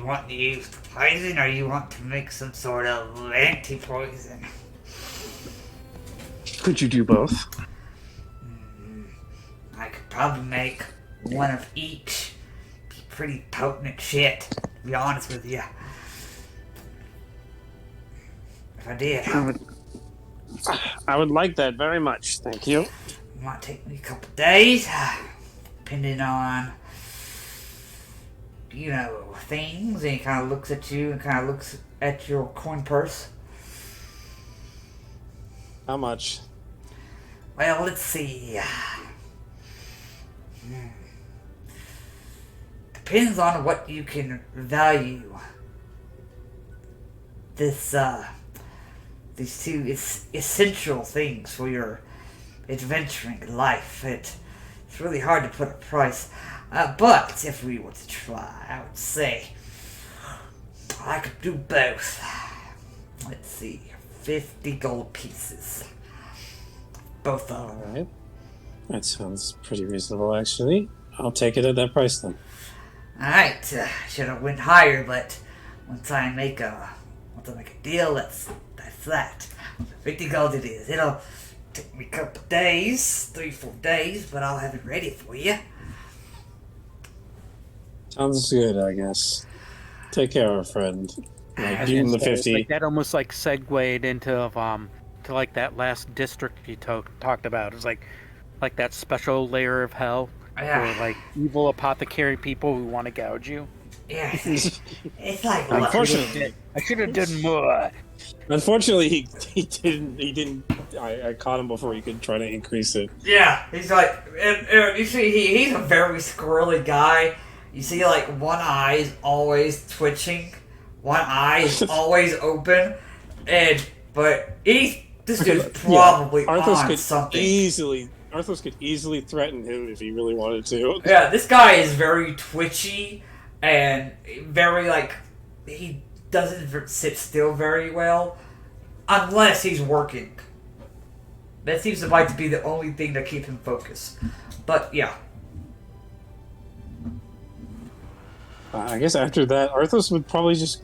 S1: want to use the poison, or you want to make some sort of anti-poison?
S3: Could you do both?
S1: I could probably make one of each. Be pretty potent shit, to be honest with you. If I did,
S3: I would like that very much, thank you.
S1: it might take me a couple days, depending on, things. And he kind of looks at you and kind of looks at your coin purse.
S3: How much?
S1: Well, let's see. Depends on what you can value. These two essential things for your adventuring life. It's really hard to put a price. But if we were to try, I would say I could do both. Let's see, 50 gold pieces. Both of them.
S3: Alright. That sounds pretty reasonable, actually. I'll take it at that price then.
S1: Alright, should have went higher, but once I make a deal, that's that. 50 gold it is. It'll take me a couple days, 3-4 days, but I'll have it ready for you.
S3: Sounds good, I guess. Take care, our friend. Give him the 50.
S4: Like that almost like segued into to like that last district you talked about. It was like that special layer of hell for like evil apothecary people who want to gouge you.
S1: Yeah, it's like
S3: Unfortunately,
S4: I should have done more.
S3: Unfortunately, he didn't I caught him before you could try to increase it.
S1: Yeah, he's like, and you see, he's a very squirrely guy. You see, like, one eye is always twitching, one eye is always open, but this dude's probably on something.
S3: Arthos could easily threaten him if he really wanted to.
S1: Yeah, this guy is very twitchy and very, like, he doesn't sit still very well unless he's working. That seems to be the only thing to keep him focused. But, yeah.
S3: I guess after that, Arthos would probably just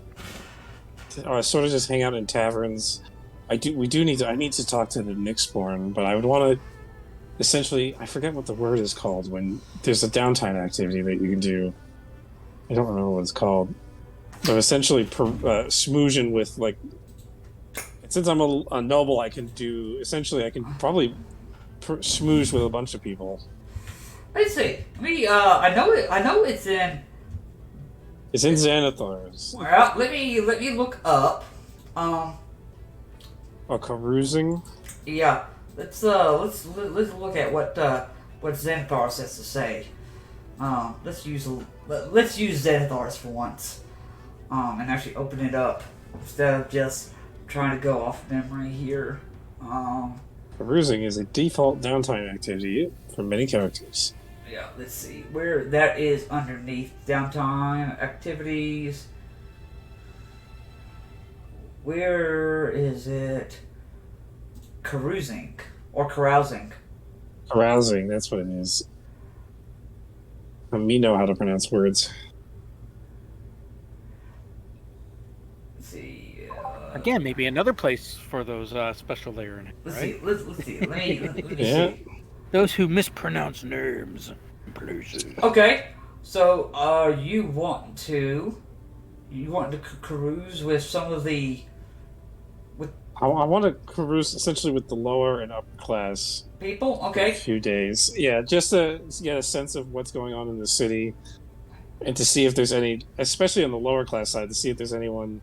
S3: sort of just hang out in taverns. I need to talk to the Nyxborn, but I would want to essentially, I forget what the word is called when there's a downtime activity that you can do. I don't remember what it's called. But essentially, smoozing with, like, since I'm a noble, I can probably smooze with a bunch of people.
S1: Let's see. I know it's in.
S3: It's in Xanathars.
S1: Well, let me look up.
S3: Carousing.
S1: Yeah. Let's look at what Xanathars has to say. Let's use Xanathars for once. And actually open it up instead of just trying to go off memory here.
S3: Carousing is a default downtime activity for many characters.
S1: Yeah, let's see where that is underneath downtime activities. Where is it? Carousing or carousing?
S3: Carousing, that's what it is. Me know how to pronounce words.
S1: Let's see.
S4: Again, maybe another place for those special layer in it.
S1: Let's
S4: right?
S1: see. Let's see. Let me
S3: Yeah.
S1: see.
S4: Those who mispronounce names. Places.
S1: Okay. So, you want to carouse with some of the.
S3: I want to carouse essentially with the lower and upper class.
S1: People?
S3: For
S1: Okay.
S3: a few days. Yeah, just to get a sense of what's going on in the city. And to see if there's any, especially on the lower class side, to see if there's anyone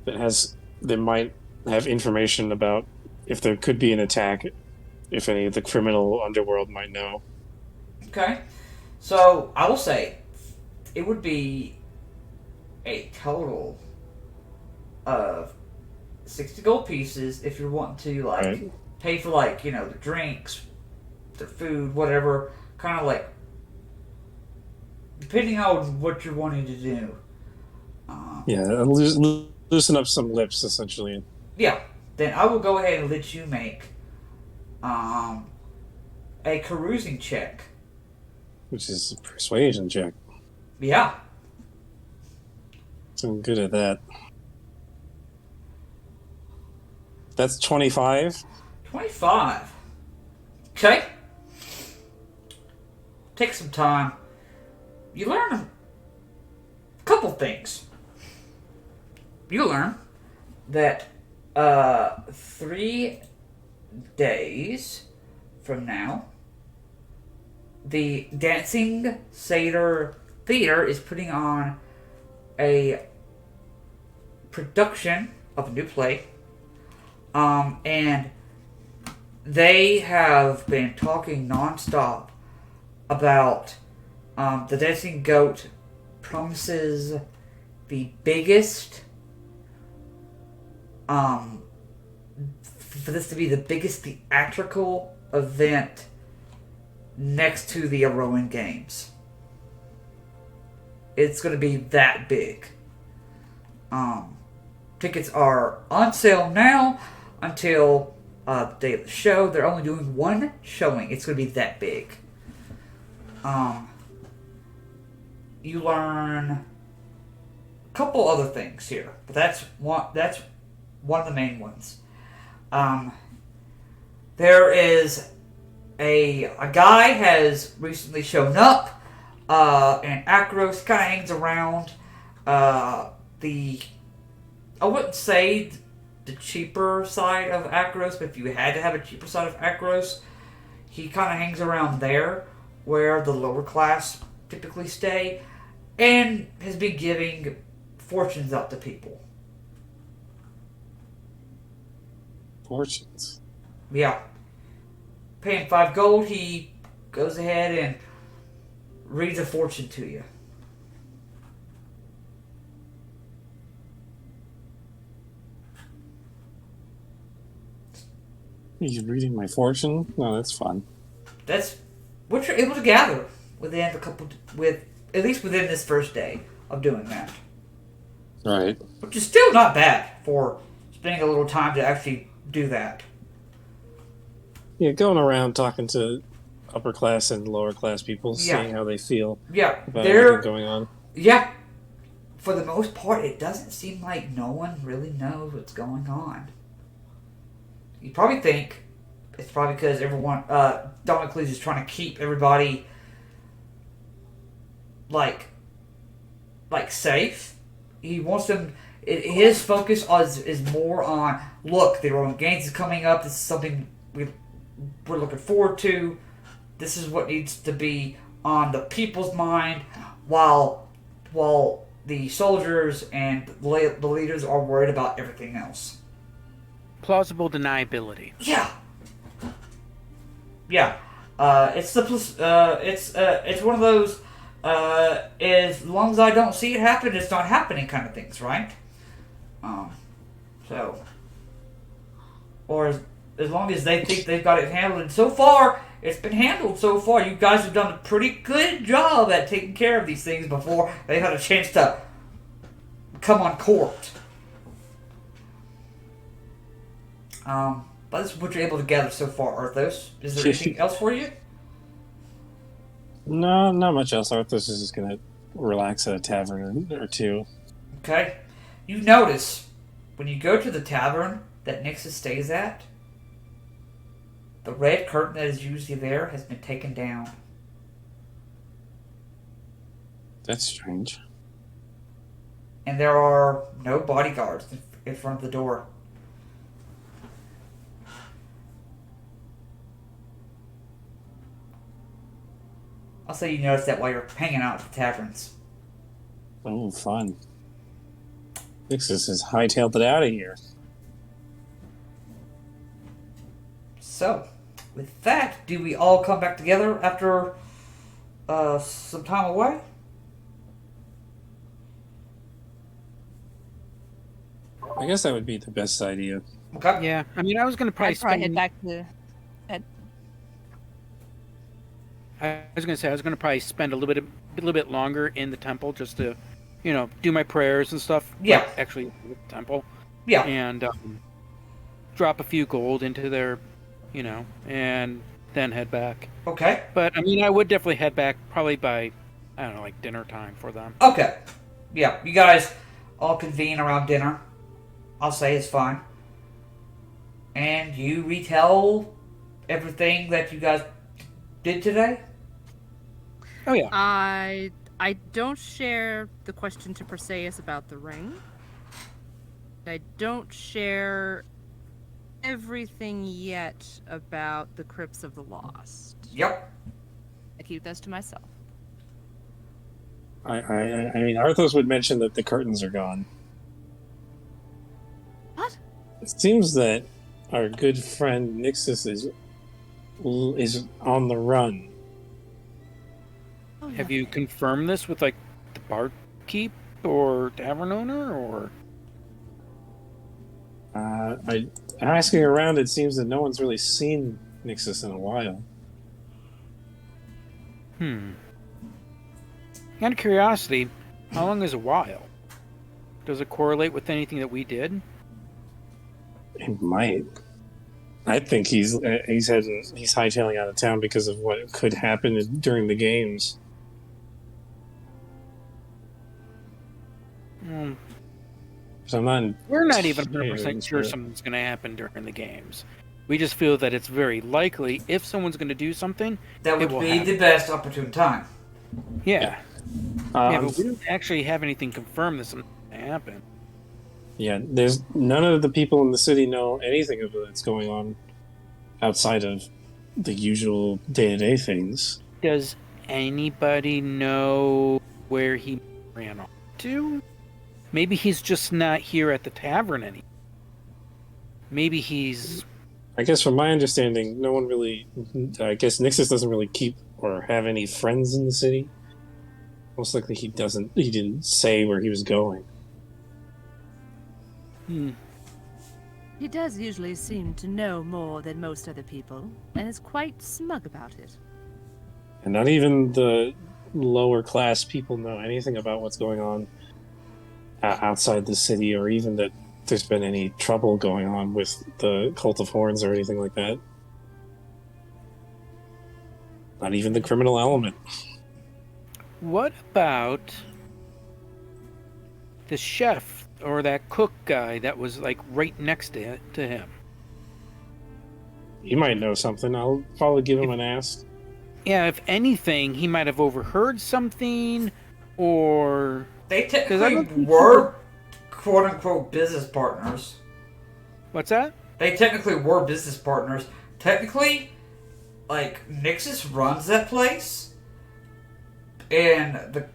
S3: that might have information about if there could be an attack, if any of the criminal underworld might know.
S1: Okay. So, I will say, it would be a total of 60 gold pieces if you're wanting to, like,
S3: Right.
S1: pay for, like, the drinks, the food, whatever, kind of like, depending on what you're wanting to do.
S3: Yeah, loosen up some lips, essentially.
S1: Yeah, then I will go ahead and let you make a carousing check.
S3: Which is a persuasion check.
S1: Yeah.
S3: So I'm good at that. That's 25.
S1: 25. Okay. Take some time. You learn a couple things. You learn that 3 days from now, the Dancing Satyr Theater is putting on a production of a new play. And they have been talking nonstop about the Dancing Goat promises the biggest, for this to be the biggest theatrical event next to the Rowan Games. It's going to be that big. Tickets are on sale now until the day of the show. They're only doing one showing. It's going to be that big. You learn a couple other things here, but that's one of the main ones. There is a guy has recently shown up, and Akros kind of hangs around I wouldn't say the cheaper side of Akros, but if you had to have a cheaper side of Akros, he kind of hangs around there, where the lower class typically stay, and has been giving fortunes out to people.
S3: Fortunes.
S1: Yeah. Pay him 5 gold, he goes ahead and reads a fortune to you.
S3: He's reading my fortune? No, that's fun.
S1: That's what you're able to gather within at least within this first day of doing that.
S3: Right.
S1: Which is still not bad for spending a little time to actually do that.
S3: Yeah, going around talking to upper class and lower class people,
S1: Yeah.
S3: seeing how they feel
S1: Yeah,
S3: about
S1: they're
S3: everything going on.
S1: yeah. For the most part, it doesn't seem like no one really knows what's going on. You probably think it's probably because everyone, Damocles is trying to keep everybody like safe. He wants them. His focus is more on, look, the Roman Games is coming up. This is something we're looking forward to. This is what needs to be on the people's mind, while the soldiers and the leaders are worried about everything else.
S4: Plausible deniability.
S1: Yeah. Yeah. It's one of those. As long as I don't see it happen, it's not happening kind of things, right? So, or as long as they think they've got it handled, and so far it's been handled. So far, you guys have done a pretty good job at taking care of these things before they had a chance to come on court. But this is what you're able to gather so far, Arthos. Is there anything else for you?
S3: No, not much else. Arthos is just going to relax at a tavern or two.
S1: Okay. You notice when you go to the tavern that Nixus stays at, the red curtain that is usually there has been taken down.
S3: That's strange.
S1: And there are no bodyguards in front of the door. I'll say you notice that while you're hanging out at the taverns.
S3: Oh, fun. Nixus has hightailed it out of here.
S1: So, with that, do we all come back together after some time away?
S3: I guess that would be the best idea.
S1: Okay.
S4: Yeah, I mean, I was going to probably
S2: I'd probably
S4: spend...
S2: head back to.
S4: I was going to say I was going to probably spend a little bit longer in the temple just to, do my prayers and stuff.
S1: Yeah.
S4: Like, actually, in the temple.
S1: Yeah.
S4: And drop a few gold into their, and then head back.
S1: Okay.
S4: But I mean, I would definitely head back probably by, I don't know, like dinner time for them.
S1: Okay. Yeah, you guys all convene around dinner. I'll say it's fine. And you retell everything that you guys did today?
S4: Oh yeah.
S2: I don't share the question to Perseus about the ring. I don't share everything yet about the Crypts of the Lost.
S1: Yep.
S2: I keep those to myself.
S3: I mean, Arthos would mention that the curtains are gone.
S2: What?
S3: It seems that our good friend Nixus is on the run.
S2: Oh,
S4: Have you confirmed this with like the barkeep or tavern owner or?
S3: Asking around, it seems that no one's really seen Nixus in a while.
S4: Out of curiosity, how long is a while? Does it correlate with anything that we did?
S3: It might. I think he's hightailing out of town because of what could happen during the games. So
S4: We're not even 100%
S3: Yeah,
S4: sure something's going to happen during the games. We just feel that it's very likely if someone's going to do something,
S1: That
S4: it
S1: would
S4: will
S1: be
S4: happen.
S1: the best opportune time.
S4: Yeah. Yeah, but we don't actually have anything confirmed that something's going to happen.
S3: Yeah, there's none of the people in the city know anything of what's going on outside of the usual day-to-day things.
S4: Does anybody know where he ran off to? Maybe he's just not here at the tavern anymore. Maybe he's
S3: I guess from my understanding, no one really. I guess Nixus doesn't really keep or have any friends in the city. Most likely, he doesn't. He didn't say where he was going.
S4: Hmm.
S2: He does usually seem to know more than most other people, and is quite smug about it.
S3: And not even the lower class people know anything about what's going on outside the city, or even that there's been any trouble going on with the Cult of Horns or anything like that. Not even the criminal element.
S4: What about the chef or that cook guy that was like right next to him?
S3: You might know something. I'll probably give him an ask.
S4: Yeah, if anything, he might have overheard something, or
S1: They
S4: 'Cause I
S1: technically
S4: don't think
S1: were quote unquote business partners.
S4: what's that?
S1: They technically were business partners. Technically, like Nixus runs that place, and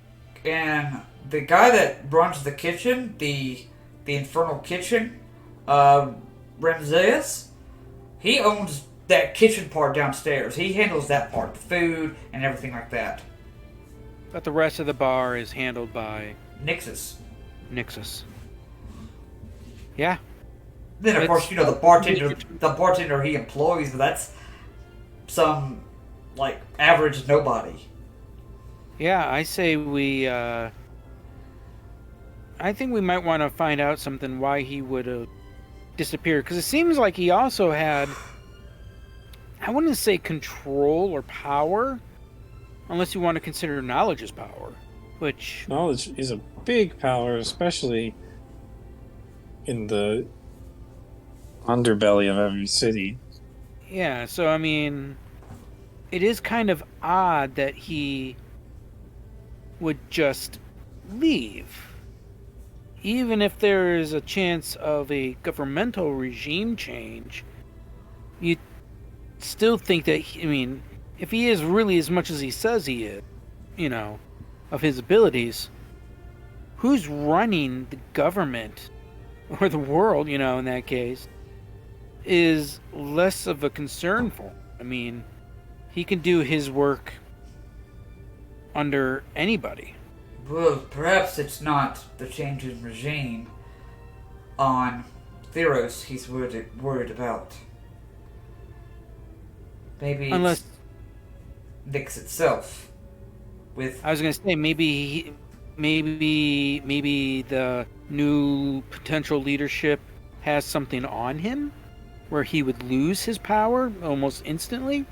S1: the guy that runs the kitchen, the Infernal Kitchen, Ramses, he owns that kitchen part downstairs. He handles that part, the food and everything like that.
S4: But the rest of the bar is handled by
S1: Nixus.
S4: Nixus. Yeah.
S1: Then of
S4: It's-
S1: course, the bartender he employs, but that's some like average nobody.
S4: Yeah, I say we, I think we might want to find out something why he would have disappeared. Because it seems like he also had, I wouldn't say control or power, unless you want to consider knowledge as power. Which,
S3: Knowledge is a big power, especially in the underbelly of every city.
S4: yeah, so I mean, it is kind of odd that he would just leave. Even if there is a chance of a governmental regime change, you still think that, I mean, if he is really as much as he says he is, you know, of his abilities, who's running the government or the world, you know, in that case, is less of a concern for him. I mean, he can do his work under anybody.
S1: Well, perhaps it's not the change in regime on Theros he's worried about. Maybe
S4: Unless,
S1: it's Nyx itself. With
S4: I was gonna say, maybe the new potential leadership has something on him where he would lose his power almost instantly.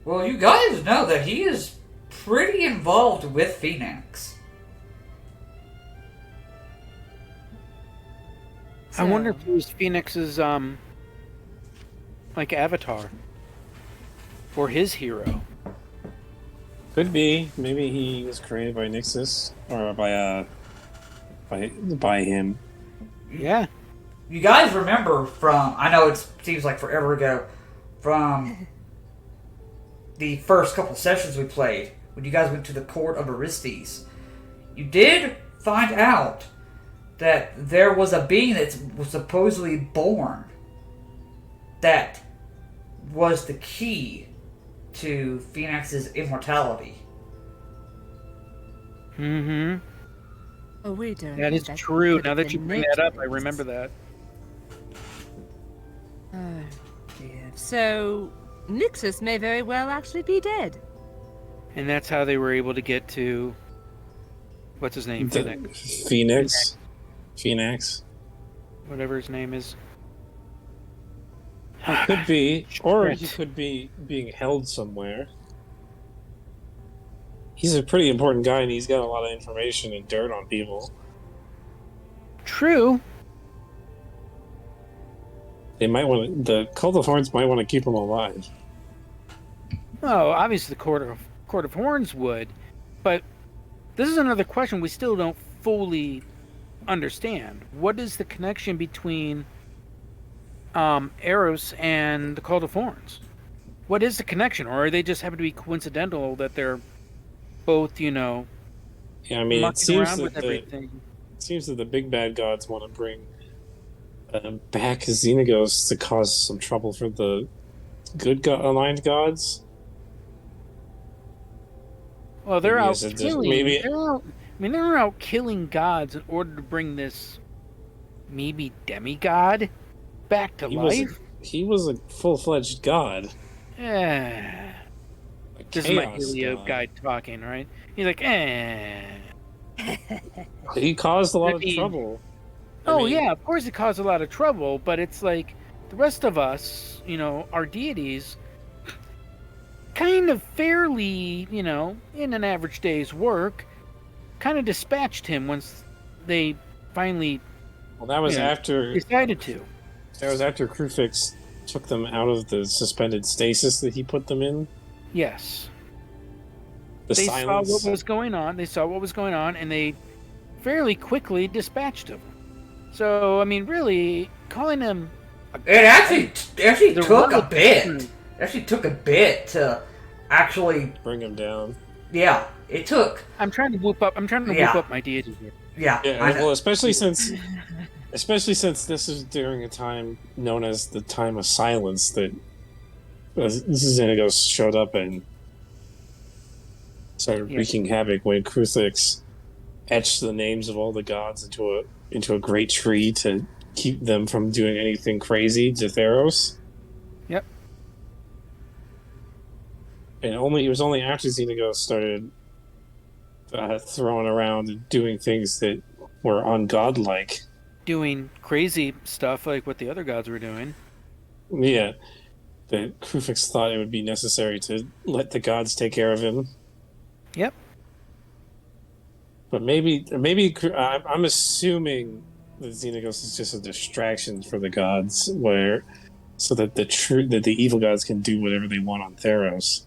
S1: well, you guys know that he is pretty involved with Phoenix.
S4: I wonder if it was Phoenix's like avatar or his hero.
S3: Could be. Maybe he was created by Nixus or by him.
S4: Yeah.
S1: You guys remember from, I know it seems like forever ago, from the first couple sessions we played, when you guys went to the court of Aristes, you did find out that there was a being that was supposedly born that was the key to Phoenix's immortality.
S4: Mm-hmm.
S2: Oh, we don't.
S4: That
S2: know
S4: is true. Now that you
S2: been
S4: bring that up, I
S2: Nixus.
S4: remember that.
S2: Oh dear. So, Nixus may very well actually be dead.
S4: And that's how they were able to get to what's his name?
S3: Phoenix.
S4: Whatever his name is.
S3: Could be, or he
S4: Shit.
S3: could be being held somewhere. He's a pretty important guy, and he's got a lot of information and dirt on people.
S4: True.
S3: They might want the Cult of Horns might want to keep him alive.
S4: Oh, obviously the Court of Horns would, but this is another question we still don't fully understand. What is the connection between Eros and the Cult of Horns? What is the connection, or are they just happen to be coincidental that they're both, you know,
S3: Yeah, I mean,
S4: mucking around with everything?
S3: it seems that the big bad gods want to bring back Xenagos to cause some trouble for the aligned gods.
S4: Well, they're
S3: Maybe
S4: out
S3: as a
S4: killing. They're out killing gods in order to bring this maybe demigod back to life.
S3: He was a full-fledged god,
S4: Eh.
S3: a
S4: This is my
S3: chaos
S4: Helio
S3: god.
S4: guy talking, right? He's like, eh.
S3: He caused a lot
S4: I
S3: of
S4: mean-
S3: trouble.
S4: Oh, yeah, of course it caused a lot of trouble, but it's like the rest of us, our deities, kind of fairly, in an average day's work, kind of dispatched him once they finally
S3: Well, that was after
S4: decided to.
S3: Krufix took them out of the suspended stasis that he put them in.
S4: Yes.
S3: The
S4: They
S3: silence.
S4: saw what was going on. And they fairly quickly dispatched him. So, I mean, really, calling him...
S1: It actually
S4: The
S1: took a
S4: relative-
S1: bit. It actually took a bit to actually.
S3: Bring him down.
S1: Yeah, it took.
S4: I'm trying to whoop up my deity here.
S1: Yeah,
S3: Yeah,
S1: I know.
S3: well, especially since this is during a time known as the time of silence that Xenagos showed up and started wreaking havoc when Krufix etched the names of all the gods into a great tree to keep them from doing anything crazy to Theros.
S4: Yep.
S3: And it was only after Xenagos started throwing around and doing things that were ungodlike.
S4: Doing crazy stuff like what the other gods were doing.
S3: Yeah. That Krufix thought it would be necessary to let the gods take care of him.
S4: Yep.
S3: But maybe I'm assuming that Xenagos is just a distraction for the gods, so that the evil gods can do whatever they want on Theros.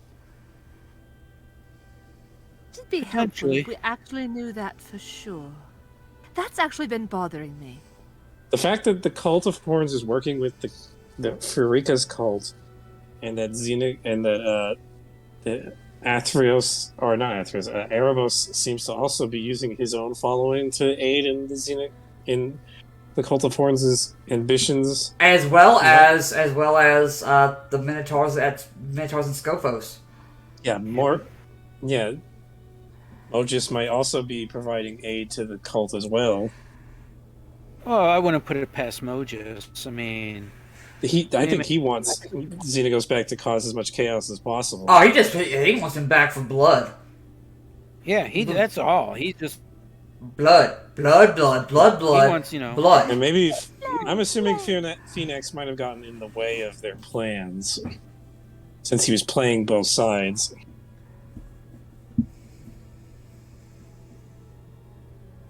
S2: It'd be helpful
S4: Potentially.
S2: if we actually knew that for sure. That's actually been bothering me.
S3: The fact that the Cult of Horns is working with the Pharagax cult, and that the Athreos, or not Athreos, Erebos seems to also be using his own following to aid in the Cult of Horns' ambitions.
S1: As well as the Minotaurs and Scophos.
S3: Yeah, Mogis might also be providing aid to the cult as well.
S4: Oh, I wouldn't put it past Mojus. I mean...
S3: I think he wants Xenagos back to cause as much chaos as possible.
S1: Oh, he wants him back for blood.
S4: Yeah, that's all. He just...
S1: Blood.
S4: He wants,
S1: blood.
S3: And maybe, I'm assuming Phoenix might have gotten in the way of their plans, since he was playing both sides.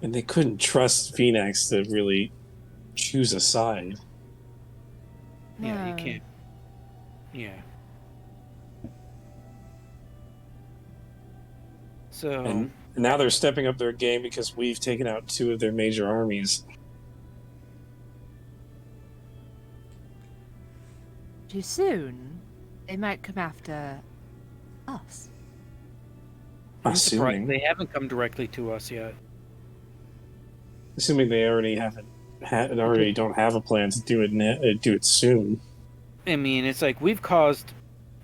S3: And they couldn't trust Phoenix to really choose a side.
S4: Yeah, you
S2: No.
S4: can't... Yeah. So...
S3: And now they're stepping up their game because we've taken out 2 of their major armies.
S2: Too soon, they might come after us.
S4: I'm surprised
S3: Assuming
S4: they haven't come directly to us yet.
S3: they already don't have a plan to do it soon.
S4: I mean, it's like we've caused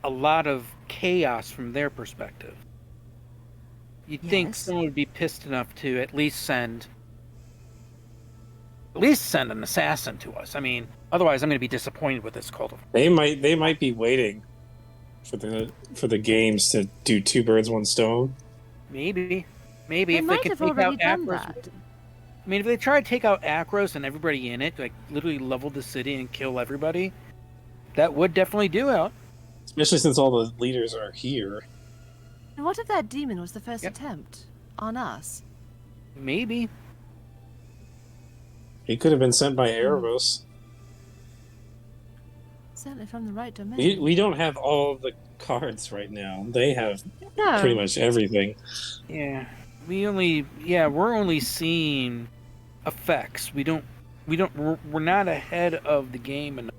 S4: a lot of chaos from their perspective. You'd think
S2: Yes.
S4: someone would be pissed enough to at least send an assassin to us. I mean, otherwise I'm going to be disappointed with this cult of...
S3: They might be waiting for the games to do 2 birds, 1 stone.
S4: Maybe
S2: They
S4: if they
S2: might
S4: can
S2: have
S4: take
S2: already
S4: out
S2: done
S4: Akros.
S2: that.
S4: I mean, if they try to take out Akros and everybody in it, like literally level the city and kill everybody, that would definitely do it.
S3: Especially since all the leaders are here.
S2: And what if that demon was the first
S4: Yep.
S2: attempt on us?
S4: Maybe.
S3: He could have been sent by Erebos.
S2: Certainly from the right domain.
S3: We don't have all the cards right now. They have
S2: No.
S3: pretty much everything.
S4: Yeah. We're only seeing effects. We're not ahead of the game enough.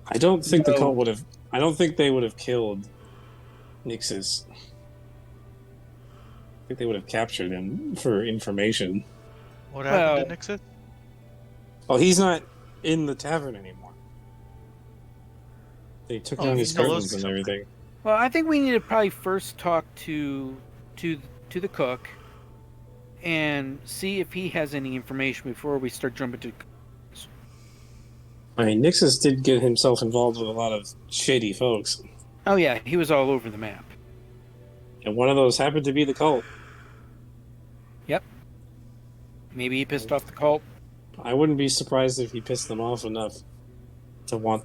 S3: I don't think the
S4: No.
S3: cult would have. I don't think they would have killed Nixus. I think they would have captured him for information.
S5: What happened
S4: Well-
S5: to Nixon?
S3: Well, he's not. in the tavern anymore. They took
S5: Oh,
S3: down his
S5: Theros
S3: curtains
S5: or
S3: and
S5: something.
S3: everything.
S4: Well, I think we need to probably first talk to the cook and see if he has any information before we start jumping to.
S3: I mean, Nixus did get himself involved with a lot of shady folks,
S4: Oh yeah, he was all over the map.
S3: and one of those happened to be the cult.
S4: Yep. Maybe he pissed off the cult.
S3: I wouldn't be surprised if he pissed them off enough to want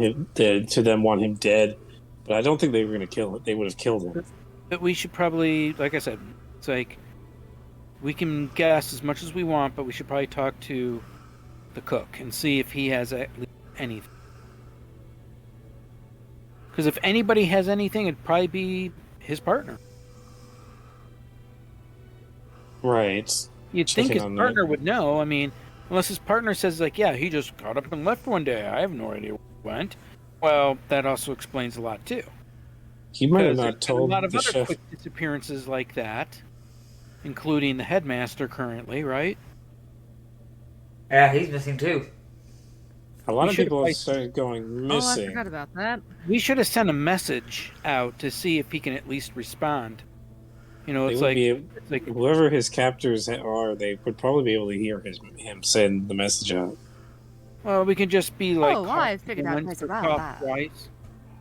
S3: him dead, to them want him dead. But I don't think they were going to kill him. They would have killed him.
S4: But we should probably, like I said, it's like we can guess as much as we want, but we should probably talk to the cook and see if he has anything. Because if anybody has anything, it'd probably be his partner.
S3: Right.
S4: You'd
S3: Checking
S4: think his
S3: on
S4: partner
S3: that.
S4: would know. I mean, unless his partner says, like, yeah, he just got up and left one day. I have no idea where he went. Well, that also explains a lot, too.
S3: He might have
S4: Because
S3: not
S4: there's been
S3: told
S4: a lot of
S3: the
S4: other
S3: chef.
S4: quick disappearances like that, including the headmaster currently, right?
S1: Yeah, he's missing too.
S3: A lot
S4: We
S3: of
S4: should
S3: people
S4: have
S3: have started going
S2: Oh, I
S3: missing.
S2: forgot about that.
S4: We should have sent a message out to see if he can at least respond. You know,
S3: They
S4: it's
S3: would
S4: like,
S3: be able,
S4: it's like
S3: whoever his captors are, they would probably be able to hear him send the message out.
S4: well, we can just be like,
S2: Oh, I figured out
S4: once
S2: ways
S4: for
S2: around
S4: cough
S2: that.
S4: twice.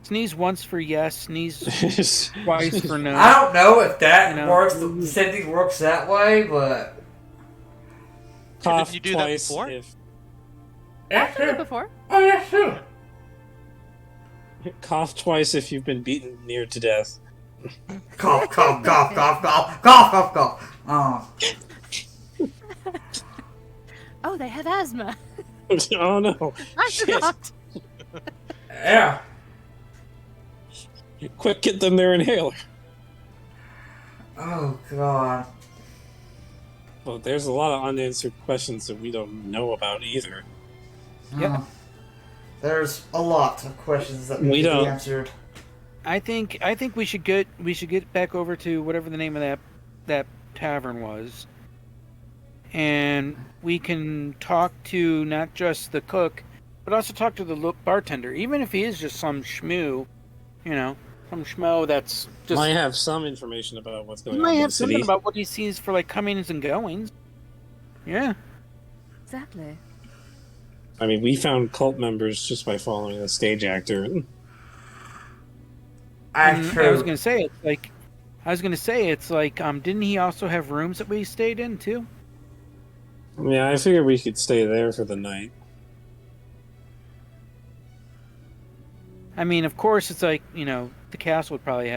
S4: Sneeze once for yes, sneeze twice for no.
S1: I don't know if that
S4: You know,
S1: works. The sending works that way, but
S3: Cough
S5: Didn't you do that
S3: twice
S5: before?
S3: if
S2: I've done it before.
S1: Oh yeah, sure.
S3: cough twice if you've been beaten near to death.
S1: Cough, cough, cough, cough, cough, cough, cough, cough.
S2: Oh, they have asthma.
S3: Oh no!
S2: I
S3: Shit.
S2: forgot.
S1: Yeah.
S3: Quick, get them their inhaler.
S1: Oh god.
S3: Well, there's a lot of unanswered questions that we don't know about either.
S4: Yep.
S1: There's a lot of questions that
S3: We
S1: need to
S3: don't-
S1: be answered.
S4: I think we should get back over to whatever the name of that tavern was, and we can talk to not just the cook, but also talk to the bartender, even if he is just some schmoo, you know, some schmo that's just.
S3: Might have some information about what's
S4: He
S3: going on
S4: might
S3: in the
S4: have something
S3: city.
S4: about what he sees for like comings and goings. Yeah.
S2: Exactly.
S3: I mean, we found cult members just by following a stage actor.
S1: That's
S4: I was
S1: true.
S4: gonna say it's like didn't he also have rooms that we stayed in too?
S3: Yeah, I figured we could stay there for the night.
S4: I mean, of course, it's like, you know, the castle would probably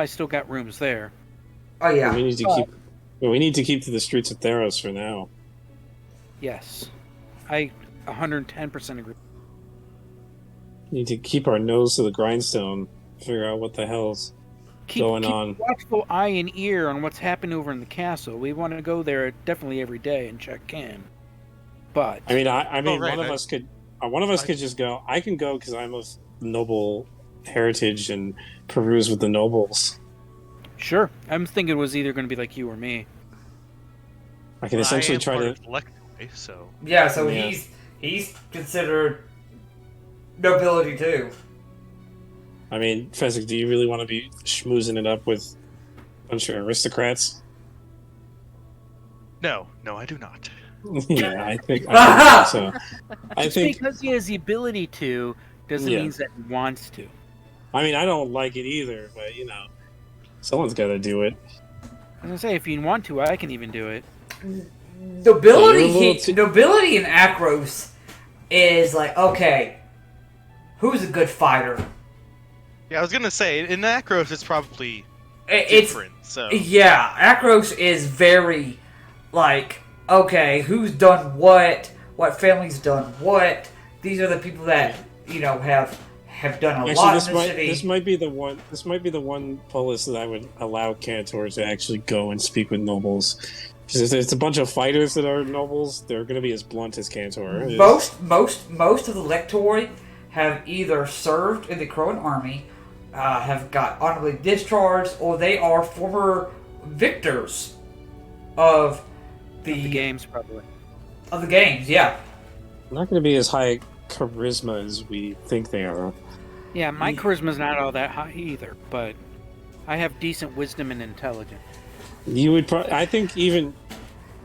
S4: still got rooms there.
S1: Oh yeah.
S3: We need to keep to the streets of Theros for now.
S4: Yes, I 110% agree.
S3: We need to keep our nose to the grindstone. Figure out what the hell's going
S4: keep
S3: on.
S4: a watchful eye and ear on what's happening over in the castle. We want to go there definitely every day and check in. But
S3: I mean, I mean,
S5: right,
S3: one of us could just go. I can go because I'm of noble heritage and peruse with the nobles.
S4: sure, I'm thinking it was either going to be like you or me.
S3: I can essentially try to.
S5: So
S1: Yeah, so
S3: Yeah.
S1: he's considered nobility too.
S3: I mean, Fezzik, do you really want to be schmoozing it up with a bunch of aristocrats?
S5: no, I do not.
S3: Yeah, I think so. I
S4: Just
S3: think.
S4: because he has the ability to doesn't
S3: Yeah.
S4: mean that he wants to.
S3: I mean, I don't like it either, but you know, someone's got to do it.
S4: I was gonna say, if you want to, I can even do it.
S1: Nobility,
S3: Yeah, you're a little
S1: nobility in Akros is like, okay, who's a good fighter?
S5: Yeah, I was gonna say in Akros it's probably
S1: It's
S5: different. So
S1: yeah, Akros is very like, okay, who's done what family's done what. These are the people that have done a lot in the city.
S3: This might be the one. This might be the one polis that I would allow Cantor to actually go and speak with nobles. Because it's a bunch of fighters that are nobles. They're going to be as blunt as Cantor is.
S1: Most of the lectori have either served in the Crowan army, have got honorably discharged, or they are former victors of
S4: The games, probably.
S1: of the games. Yeah,
S3: not going to be as high charisma as we think they are.
S4: Yeah, my charisma's not all that high either, but I have decent wisdom and intelligence.
S3: You would, I think, even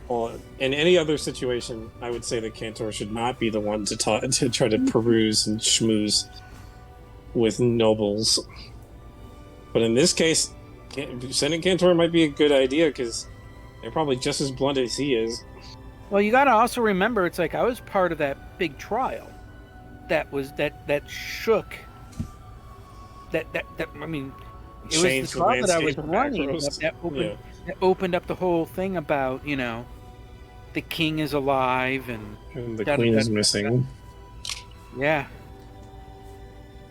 S3: well, in any other situation, I would say that Cantor should not be the one to try to peruse and schmooze with nobles. But in this case, sending Cantor might be a good idea because they're probably just as blunt as he is.
S4: Well, you got to also remember, it's like I was part of that big trial that shook. I mean, it was the trial that I was running that opened up the whole thing about, the king is alive and
S3: the queen is missing.
S4: Yeah.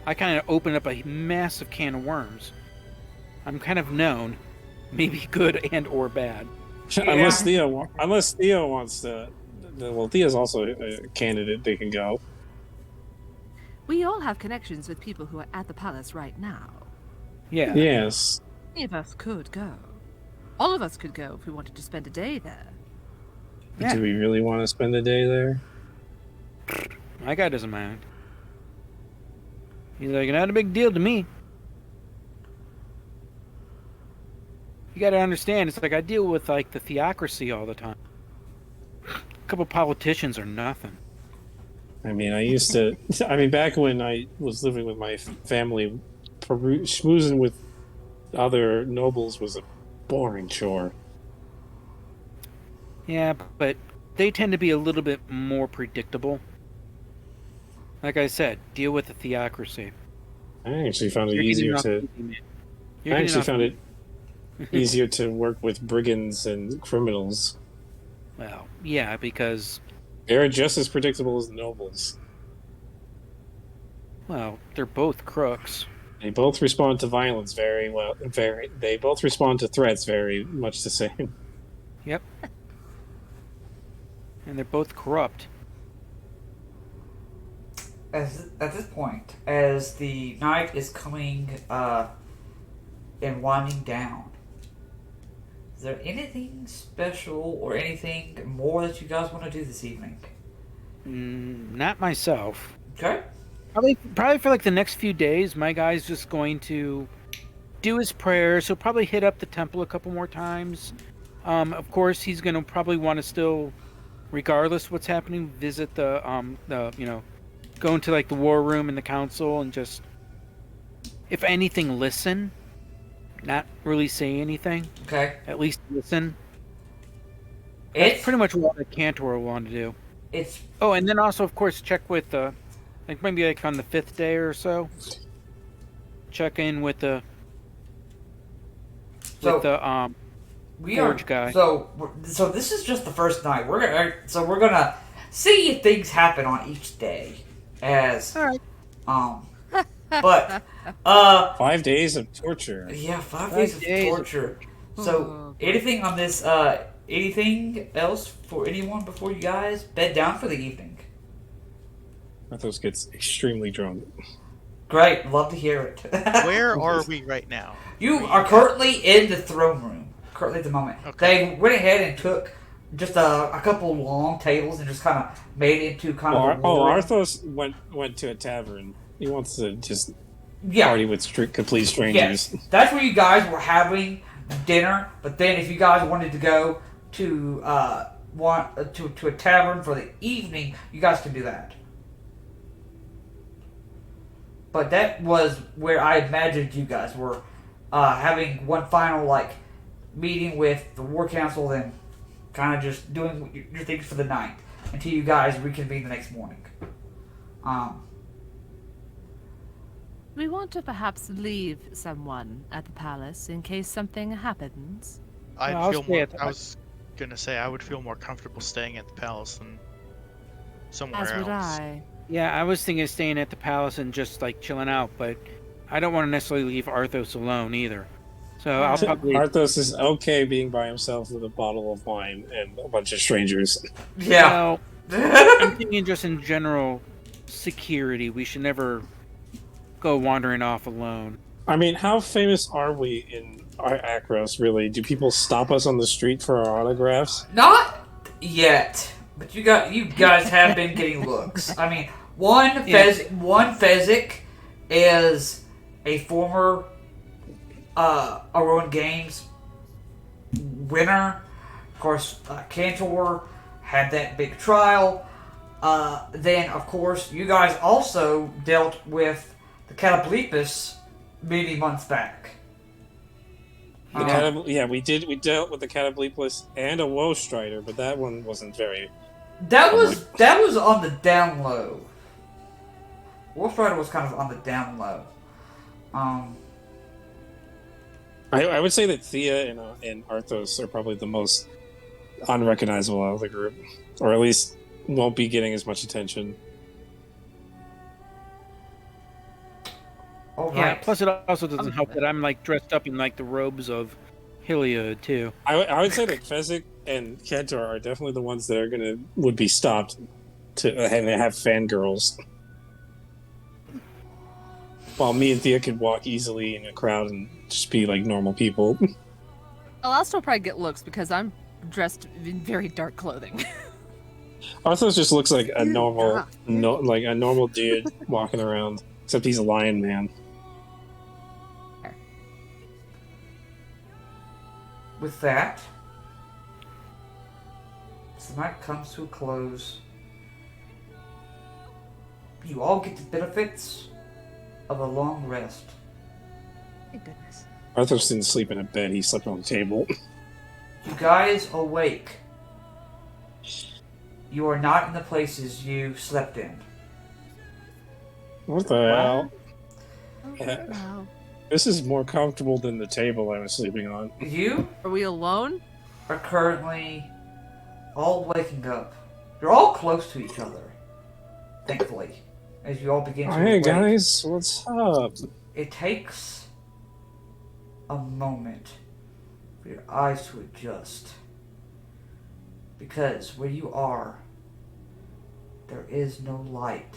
S4: I kind of opened up a massive can of worms. I'm kind of known, maybe good and or bad.
S1: Yeah.
S3: Unless Theo wants to. Well, Theo's also a candidate. They can go.
S2: We all have connections with people who are at the palace right now.
S4: Yeah.
S3: Yes.
S2: Any of us could go. All of us could go if we wanted to spend a day there.
S4: Yeah.
S3: Do we really want to spend the day there?
S4: My guy doesn't mind. He's like, not a big deal to me. You got to understand, it's like I deal with like the theocracy all the time. A couple politicians are nothing.
S3: I mean, back when I was living with my family, schmoozing with other nobles was a boring chore.
S4: Yeah, but they tend to be a little bit more predictable. Like I said, deal with the theocracy.
S3: I actually found it easier to work with brigands and criminals.
S4: Well, yeah, because
S3: They're just as predictable as the nobles.
S4: well, they're both crooks.
S3: They both respond to violence very well. They both respond to threats very much the same.
S4: Yep. And they're both corrupt.
S1: At this point, as the night is coming and winding down, is there anything special or anything more that you guys want to do this evening?
S4: Not myself.
S1: Okay.
S4: Probably for like the next few days, my guy's just going to do his prayers. He'll probably hit up the temple a couple more times. Of course, he's going to probably want to still, regardless what's happening, visit the go into like the war room and the council and just, if anything, listen. Not really say anything.
S1: Okay.
S4: At least listen. That's pretty much what the Cantor will want to do.
S1: It's
S4: Oh, and then also, of course, check with like maybe like on the 5th day or so. Check in with the forge guy.
S1: So this is just the first night. We're gonna see if things happen on each day. As
S4: All right.
S1: but
S3: 5 days of torture.
S1: yeah, 5
S4: 5
S1: days of
S4: days of
S1: torture. So anything on this? Anything else for anyone before you guys bed down for the evening?
S3: Athos gets extremely drunk.
S1: Great, love to hear it.
S5: Where are we right now?
S1: You are currently in the throne room. Currently at the moment.
S5: Okay.
S1: They went ahead and took just a couple long tables and just kind of made it into kind of a war room.
S3: Arthos went to a tavern. He wants to just
S1: Yeah.
S3: party with complete strangers.
S1: Yes, that's where you guys were having dinner. But then, if you guys wanted to go to to a tavern for the evening, you guys can do that. But that was where I imagined you guys were having one final meeting with the War Council, and kind of just doing your things for the night until you guys reconvene the next morning.
S2: We want to perhaps leave someone at the palace in case something happens.
S4: I'll stay at the-
S5: I was gonna say I would feel more comfortable staying at the palace than somewhere
S2: As
S5: else.
S2: would I.
S4: Yeah, I was thinking of staying at the palace and just chilling out, but I don't want to necessarily leave Arthos alone either. So I'll probably.
S3: Arthos is okay being by himself with a bottle of wine and a bunch of strangers.
S1: Yeah.
S4: I'm thinking just in general security. We should never go wandering off alone.
S3: I mean, how famous are we in Akros, really? Do people stop us on the street for our autographs?
S1: Not yet. But you guys have been getting looks. I mean, one Fezzik is a former Aroan Games winner. Of course, Cantor had that big trial. Then, of course, you guys also dealt with the Cataplepus many months back.
S3: We dealt with the Cataplepus and a Woe Strider, but that one wasn't very.
S1: That was on the down low. Wolf Rider was kind of on the down low.
S3: I would say that Thea and Arthos are probably the most unrecognizable out of the group, or at least won't be getting as much attention.
S1: All
S4: Yeah.
S1: right.
S4: Plus, it also doesn't help that I'm like dressed up in like the robes of Heliod too.
S3: I would say that Fezzik and Kentor are definitely the ones that would be stopped to have fangirls. While me and Thea could walk easily in a crowd and just be like normal people.
S2: Well, I'll still probably get looks because I'm dressed in very dark clothing.
S3: Arthos just looks like a normal dude walking around, except he's a lion man.
S1: With that, as the night comes to a close, you all get the benefits of a long rest.
S2: Thank goodness.
S3: Arthos didn't sleep in a bed; he slept on a table.
S1: You guys awake. You are not in the places you slept in.
S3: What the hell?
S2: Wow.
S3: This is more comfortable than the table I was sleeping on.
S1: You
S2: Are we alone?
S1: are currently all waking up. You're all close to each other, thankfully, as you all begin to
S3: Hey
S1: awake.
S3: guys, what's up?
S1: It takes a moment for your eyes to adjust. Because where you are, there is no light.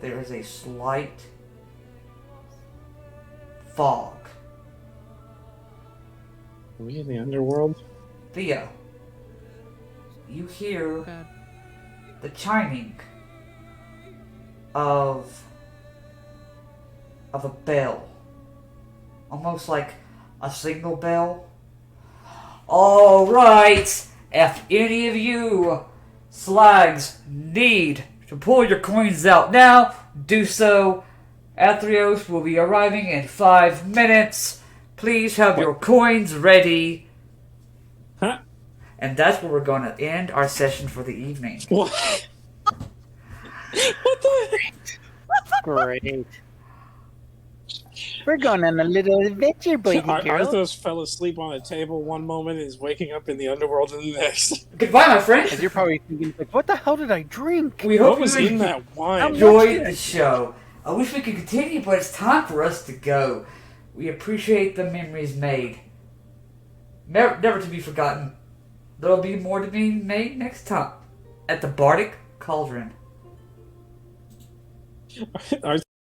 S1: There is a slight fog.
S3: Are we in the underworld?
S1: Thea, you hear
S2: God.
S1: the chiming of a bell. Almost like a signal bell. Alright, if any of you slags need to pull your coins out now, do so. Athreos will be arriving in 5 minutes. Please have your coins ready.
S3: Huh?
S1: And that's where we're going to end our session for the evening.
S3: What? What the heck?
S4: Great. We're going on a little adventure, boys and girls.
S3: Arthos fell asleep on a table one moment and is waking up in the underworld in the next.
S1: Goodbye, my friends.
S4: And you're probably thinking, like, what the hell did I drink?
S1: We
S3: What
S1: hope
S3: was
S1: you
S3: in that wine?
S1: enjoyed the show. I wish we could continue, but it's time for us to go. We appreciate the memories made. Never to be forgotten. There'll be more to be made next time at the Bardic Cauldron.